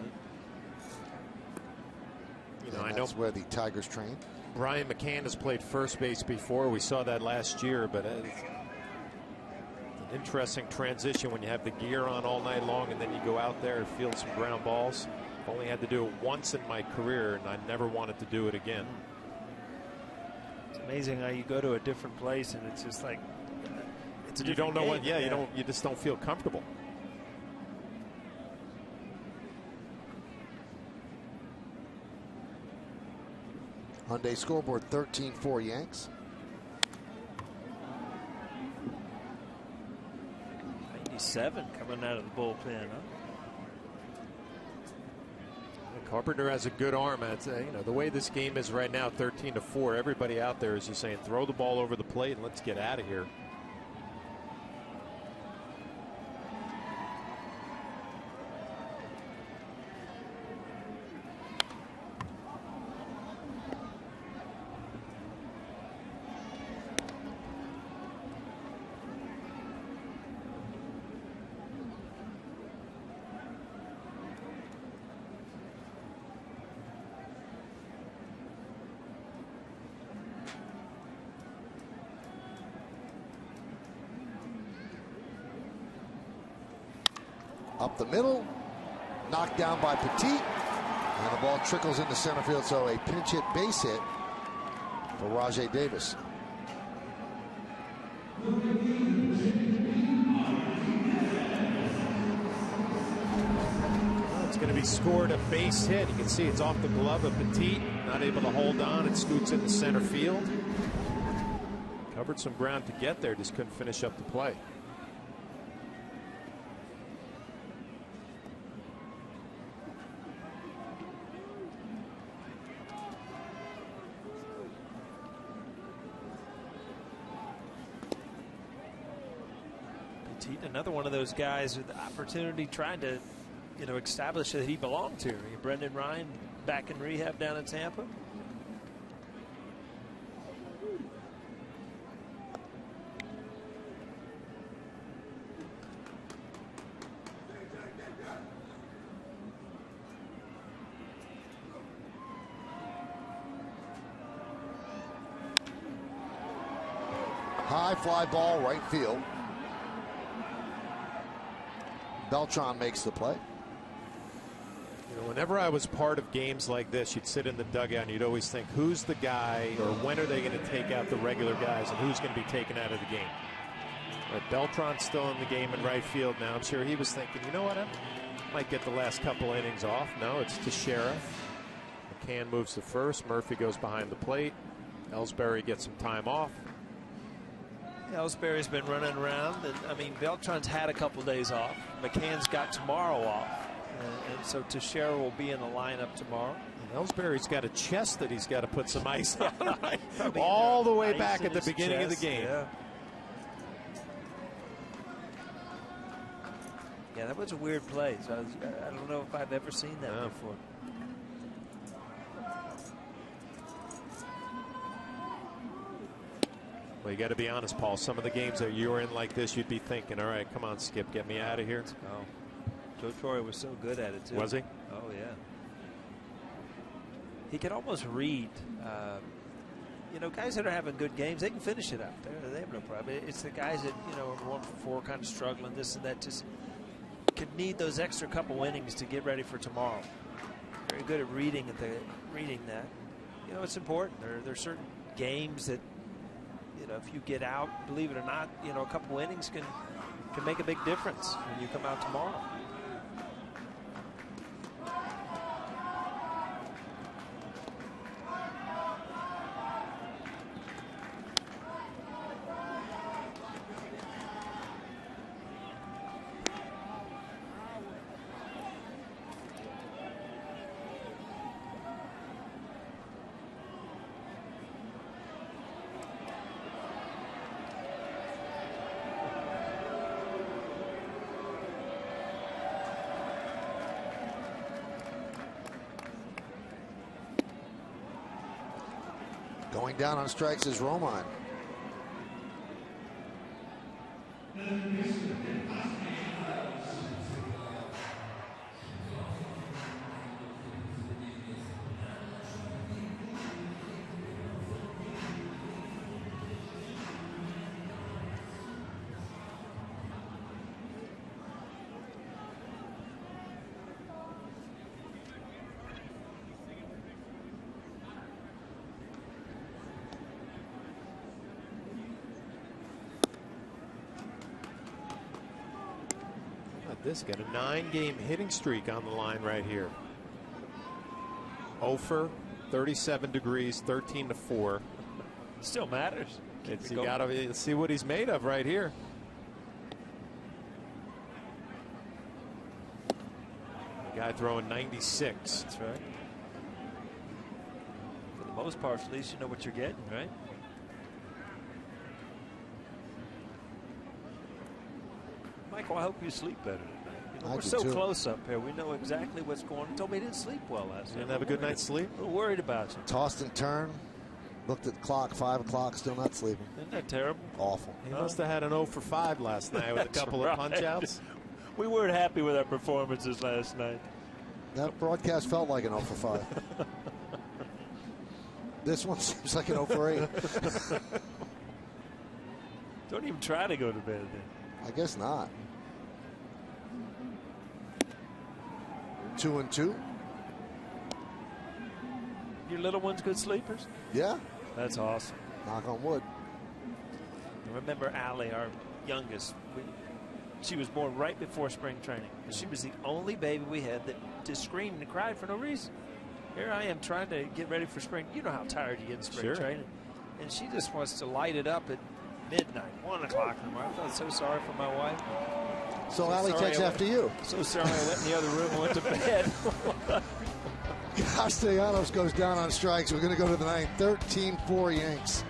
You know, and I that's know where the Tigers train. Brian McCann has played first base before. We saw that last year, but interesting transition when you have the gear on all night long and then you go out there and field some ground balls. I've only had to do it once in my career, and I never wanted to do it again. It's amazing how you go to a different place and it's just like it's a you don't know game. what. Yeah, you just don't feel comfortable. Hyundai scoreboard 13-4 Yanks. 97 coming out of the bullpen, huh? Carpenter has a good arm. The way this game is right now, 13-4. Everybody out there is just saying, throw the ball over the plate and let's get out of here. Up the middle, knocked down by Petit, and the ball trickles into center field, so a pinch hit base hit for Rajai Davis. It's going to be scored a base hit. You can see it's off the glove of Petit, not able to hold on. It scoots into center field. Covered some ground to get there, just couldn't finish up the play. Another one of those guys with the opportunity trying to, establish that he belonged here. Brendan Ryan back in rehab down in Tampa. High fly ball, right field. Beltran makes the play. Whenever I was part of games like this, you'd sit in the dugout and you'd always think, who's the guy, or when are they going to take out the regular guys, and who's going to be taken out of the game? But Beltran's still in the game in right field now. I'm sure he was thinking, you know what, I might get the last couple innings off. No, it's Teixeira. McCann moves to first. Murphy goes behind the plate. Ellsbury gets some time off. Ellsbury's been running around, and Beltran's had a couple days off. McCann's got tomorrow off, and so Teixeira will be in the lineup tomorrow. And Ellsbury's got a chest that he's got to put some ice on, right? All the way back at the beginning of the game. Yeah, that was a weird play. So I don't know if I've ever seen that before. Well, you got to be honest, Paul. Some of the games that you were in like this, you'd be thinking, all right, come on, Skip, get me out of here. Oh, Joe Torre was so good at it, too. Was he? Oh, yeah. He could almost read You know, guys that are having good games, they can finish it out. They have no problem. It's the guys that, you know, are 1 for 4, kind of struggling, this and that, just could need those extra couple innings to get ready for tomorrow. Very good at reading that. You know, it's important. There are certain games that, you know, if you get out, believe it or not, you know, a couple innings can make a big difference when you come out tomorrow. Going down on strikes is Romine. This got a 9-game hitting streak on the line right here. 0 for 37 degrees, 13-4. Still matters. You got to see what he's made of right here. The guy throwing 96. That's right. For the most part, at least you know what you're getting, right? Michael, I hope you sleep better tonight. You know, we're so close up here. We know exactly what's going on. He told me he didn't sleep well last night. Didn't have a good night's sleep? A little worried about you. Tossed and turned. Looked at the clock, 5 o'clock, still not sleeping. Isn't that terrible? Awful. He must have had an 0 for 5 last night with a couple of punch-outs. We weren't happy with our performances last night. That broadcast felt like an 0 for 5. This one seems like an 0 for 8. Don't even try to go to bed then. I guess not. 2-2. Your little ones good sleepers? Yeah. That's awesome. Knock on wood. I remember Allie, our youngest. She was born right before spring training. She was the only baby we had that just screamed and cried for no reason. Here I am trying to get ready for spring. You know how tired you get in spring training. And she just wants to light it up at midnight, 1 o'clock in the morning. I felt so sorry for my wife. So Allie takes after you. So sorry I went in the other room and went to bed. Castellanos goes down on strikes. We're going to go to the 9th. 13-4 Yanks.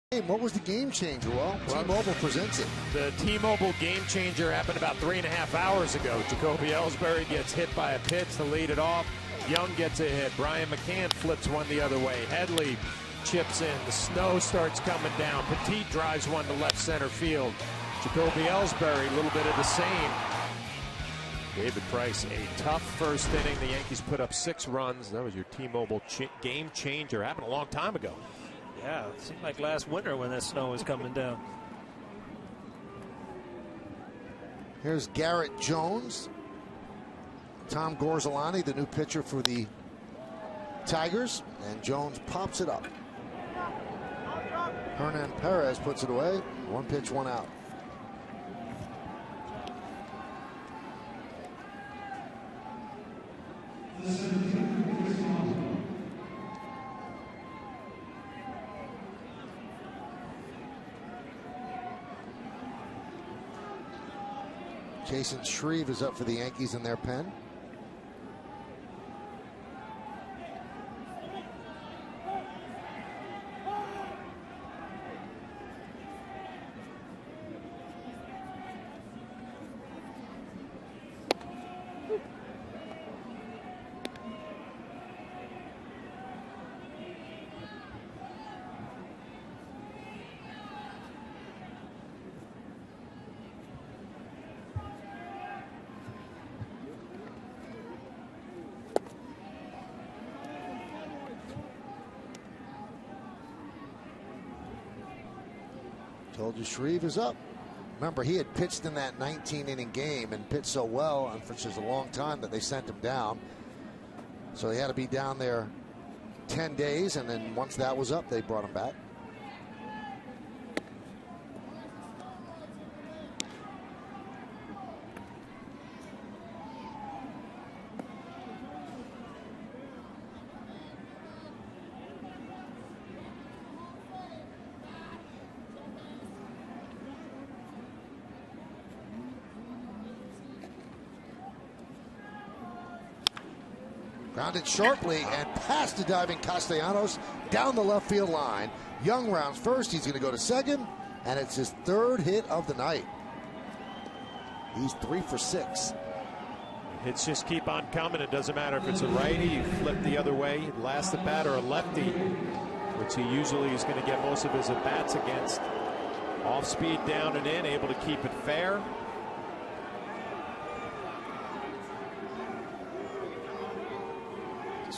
What was the game changer? Well, T-Mobile presents it. The T-Mobile game changer happened about 3.5 hours ago. Jacoby Ellsbury gets hit by a pitch to lead it off. Young gets a hit. Brian McCann flips one the other way. Headley chips in. The snow starts coming down. Petit drives one to left center field. Jacoby Ellsbury, a little bit of the same. David Price, a tough first inning. The Yankees put up 6 runs. That was your T-Mobile game changer. Happened a long time ago. Yeah, it seemed like last winter when that snow was coming down. Here's Garrett Jones. Tom Gorzolani, the new pitcher for the Tigers. And Jones pops it up. Hernan Perez puts it away. 1 pitch, 1 out. Jason Shreve is up for the Yankees in their pen. Told you Shreve is up. Remember, he had pitched in that 19-inning game and pitched so well and for just a long time that they sent him down. So he had to be down there 10 days, and then once that was up, they brought him back. Grounded sharply and past the diving Castellanos down the left field line. Young rounds first. He's going to go to second, and it's his 3rd hit of the night. He's 3 for 6. Hits just keep on coming. It doesn't matter if it's a righty, you flip the other way, last at bat, or a lefty, which he usually is going to get most of his at bats against. Off speed down and in, able to keep it fair.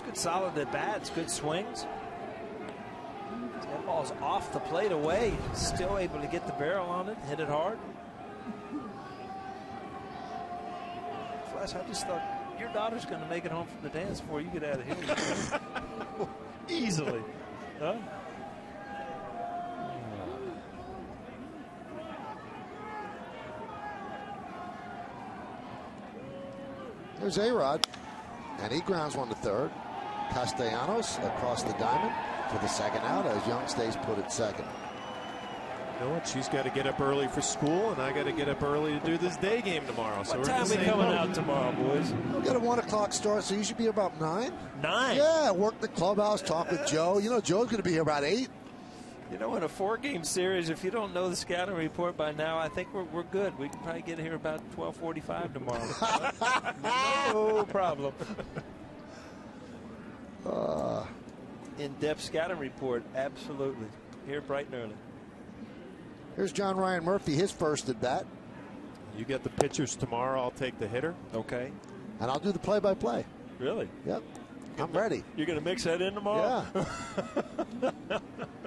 Good solid at bats, good swings. That ball's off the plate away. Still able to get the barrel on it, hit it hard. Flash, I just thought your daughter's going to make it home from the dance before you get out of here. Easily. Huh? There's A-Rod, and he grounds one to third. Castellanos across the diamond for the second out as Young stays put at second. You know what? She's got to get up early for school, and I got to get up early to do this day game tomorrow. So what time are we coming out tomorrow, boys? We'll get a 1 o'clock start, so you should be here about 9. 9? Yeah, work the clubhouse, talk with Joe. You know, Joe's going to be here about 8. You know, in a 4-game series, if you don't know the scouting report by now, I think we're good. We can probably get here about 12:45 tomorrow. No problem. In-depth scouting report, absolutely. Here bright and early. Here's John Ryan Murphy, his first at bat. You get the pitchers tomorrow. I'll take the hitter. Okay. And I'll do the play-by-play. Really? Yep. I'm ready. You're going to mix that in tomorrow? Yeah.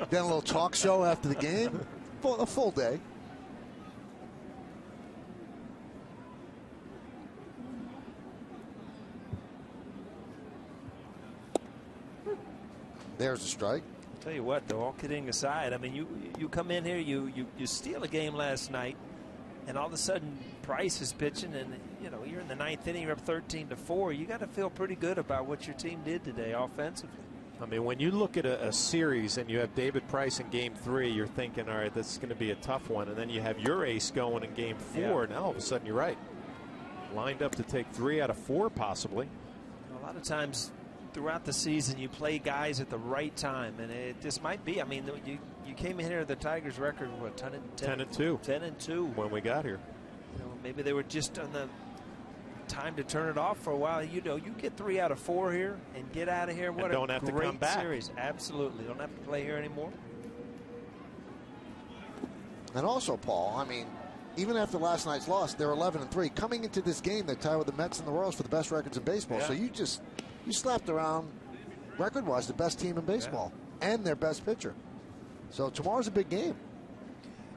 Then a little talk show after the game. A full day. There's a strike. Tell you what, though, all kidding aside, I mean, you come in here, you steal a game last night, and all of a sudden Price is pitching, and you know you're in the 9th inning, you're up 13-4. You got to feel pretty good about what your team did today offensively. I mean, when you look at a series and you have David Price in Game 3, you're thinking, all right, this is going to be a tough one, and then you have your ace going in Game 4, and all of a sudden you're right, lined up to take 3 out of 4 possibly. A lot of times throughout the season you play guys at the right time, and it just might be, I mean, you came in here, the Tigers record, what, 10-2. 10-2. When we got here. You know, maybe they were just on the time to turn it off for a while. You know, you get 3 out of 4 here and get out of here. What and don't a have to great come back. series. Absolutely. Don't have to play here anymore. And also, Paul, I mean, even after last night's loss, they're 11-3. Coming into this game, they're tied with the Mets and the Royals for the best records in baseball. Yeah. So you slapped around, record-wise, the best team in baseball and their best pitcher. So tomorrow's a big game.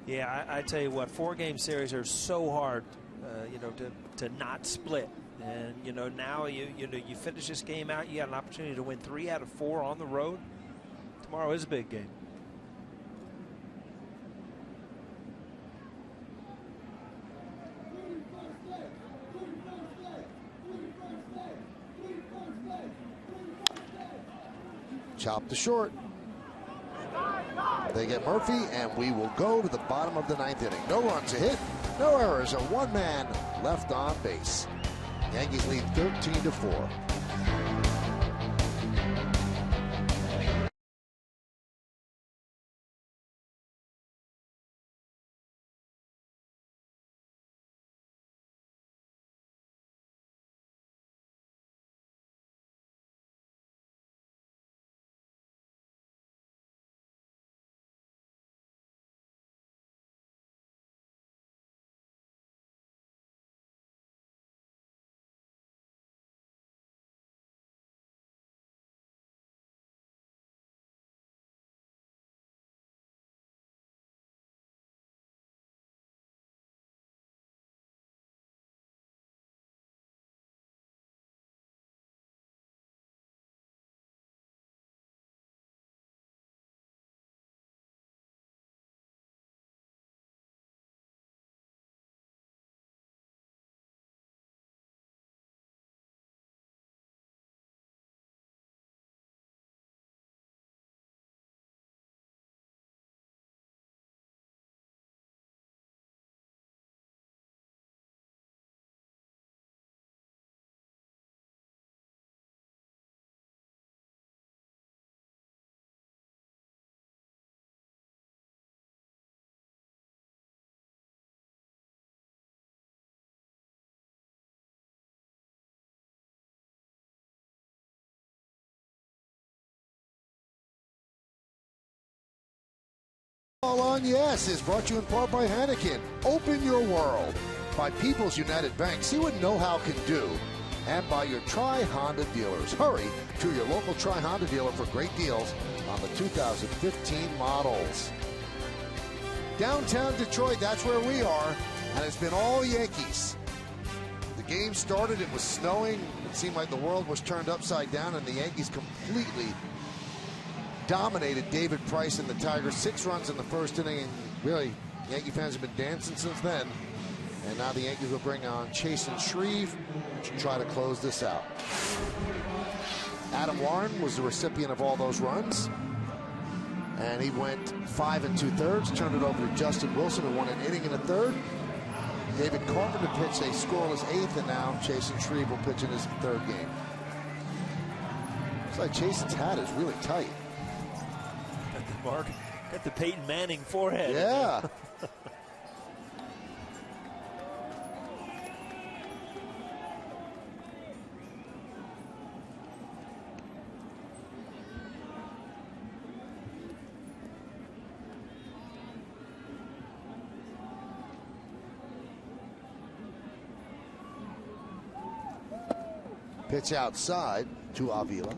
Yeah, I tell you what, 4-game series are so hard, you know, to not split. And, you know, now you finish this game out, you got an opportunity to win 3 out of 4 on the road. Tomorrow is a big game. Chop to short. They get Murphy, and we will go to the bottom of the 9th inning. No runs, a hit, no errors, and 1 man left on base. Yankees lead 13-4. All on Yes is brought to you in part by Heineken. Open your world. By People's United Bank. See what know-how can do. And by your Tri-Honda dealers. Hurry to your local Tri-Honda dealer for great deals on the 2015 models. Downtown Detroit, that's where we are. And it's been all Yankees. The game started, it was snowing. It seemed like the world was turned upside down, and the Yankees completely dominated David Price and the Tigers. 6 runs in the first inning, and really, Yankee fans have been dancing since then. And now the Yankees will bring on Chase and Shreve to try to close this out. Adam Warren was the recipient of all those runs, and he went 5 2/3, turned it over to Justin Wilson, who won an inning and a third. David Carpenter pitched a scoreless 8th, and now Chase and Shreve will pitch in his 3rd game. Looks like Chasen's hat is really tight. Mark, got the Peyton Manning forehead. Yeah. Pitch outside to Avila.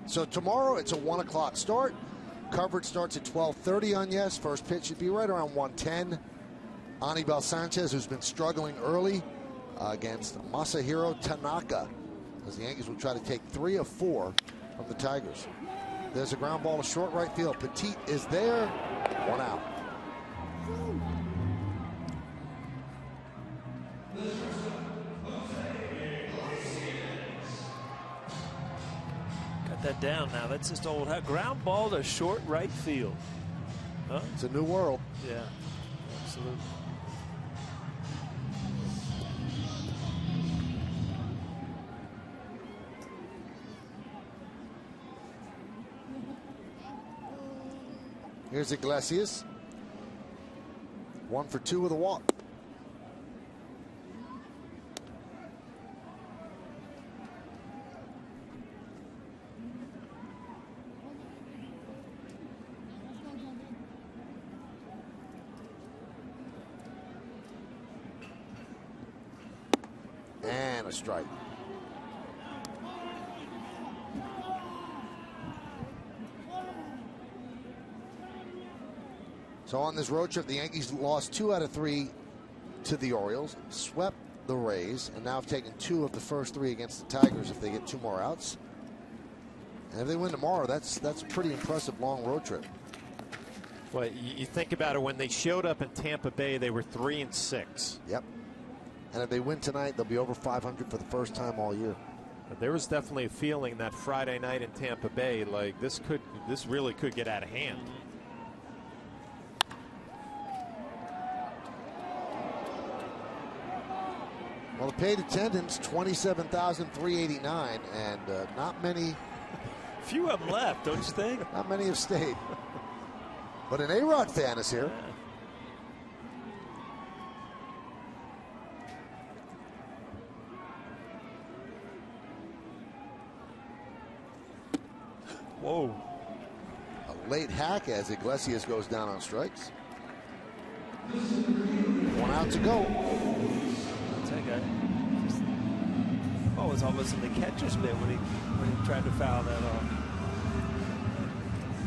So tomorrow it's a 1 o'clock start. Coverage starts at 12:30 on Yes. First pitch should be right around 1:10. Anibal Sanchez, who's been struggling early against Masahiro Tanaka, as the Yankees will try to take 3 of 4 from the Tigers. There's a ground ball to short right field. Petit is there. 1 out. That down now. That's just old. Ground ball to short right field. Huh? It's a new world. Yeah, absolutely. Here's Iglesias. 1 for 2 with a walk. And a strike. So on this road trip, the Yankees lost 2 out of 3 to the Orioles, swept the Rays, and now have taken 2 of the first 3 against the Tigers if they get 2 more outs. And if they win tomorrow, that's a pretty impressive long road trip. Well, you think about it, when they showed up in Tampa Bay, they were 3-6. Yep. And if they win tonight, they'll be over 500 for the first time all year. But there was definitely a feeling that Friday night in Tampa Bay, like this really could get out of hand. Well, the paid attendance 27,389, and not many. Few of them left, don't you think? Not many have stayed. But an A-Rod fan is here. Whoa. A late hack as Iglesias goes down on strikes. 1 out to go. Oh, it was almost in the catcher's mitt when he tried to foul that off.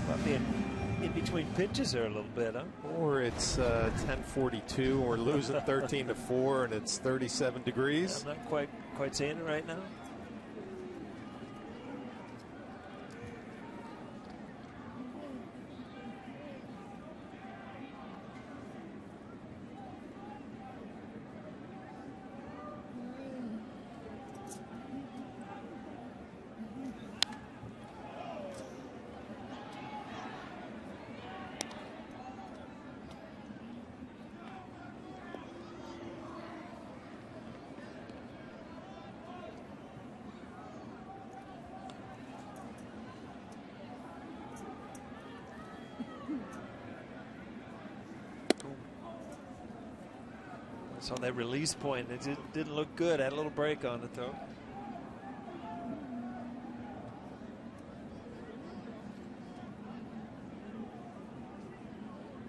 Might be in between pitches there a little bit, huh? Or it's 10:42, or losing 13-4, and it's 37 degrees. I'm not quite seeing it right now. So on that release point, it didn't look good. Had a little break on it, though.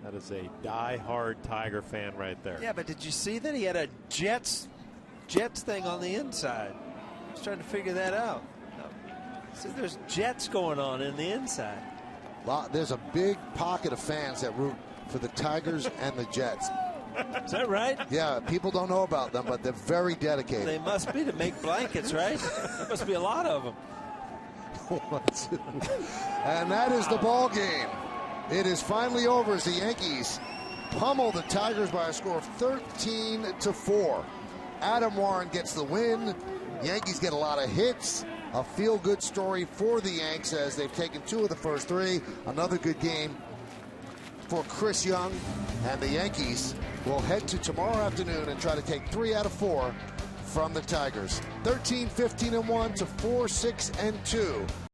That is a die-hard Tiger fan right there. Yeah, but did you see that? He had a Jets thing on the inside. I was trying to figure that out. See, there's Jets going on in the inside. There's a big pocket of fans that root for the Tigers and the Jets. Is that right? Yeah, people don't know about them, but they're very dedicated. They must be to make blankets, right? There must be a lot of them. And that is the ball game. It is finally over as the Yankees pummel the Tigers by a score of 13-4. Adam Warren gets the win. Yankees get a lot of hits. A feel-good story for the Yanks as they've taken 2 of the first 3. Another good game for Chris Young, and the Yankees will head to tomorrow afternoon and try to take 3 out of 4 from the Tigers. 13-15-1 to 4-6-2.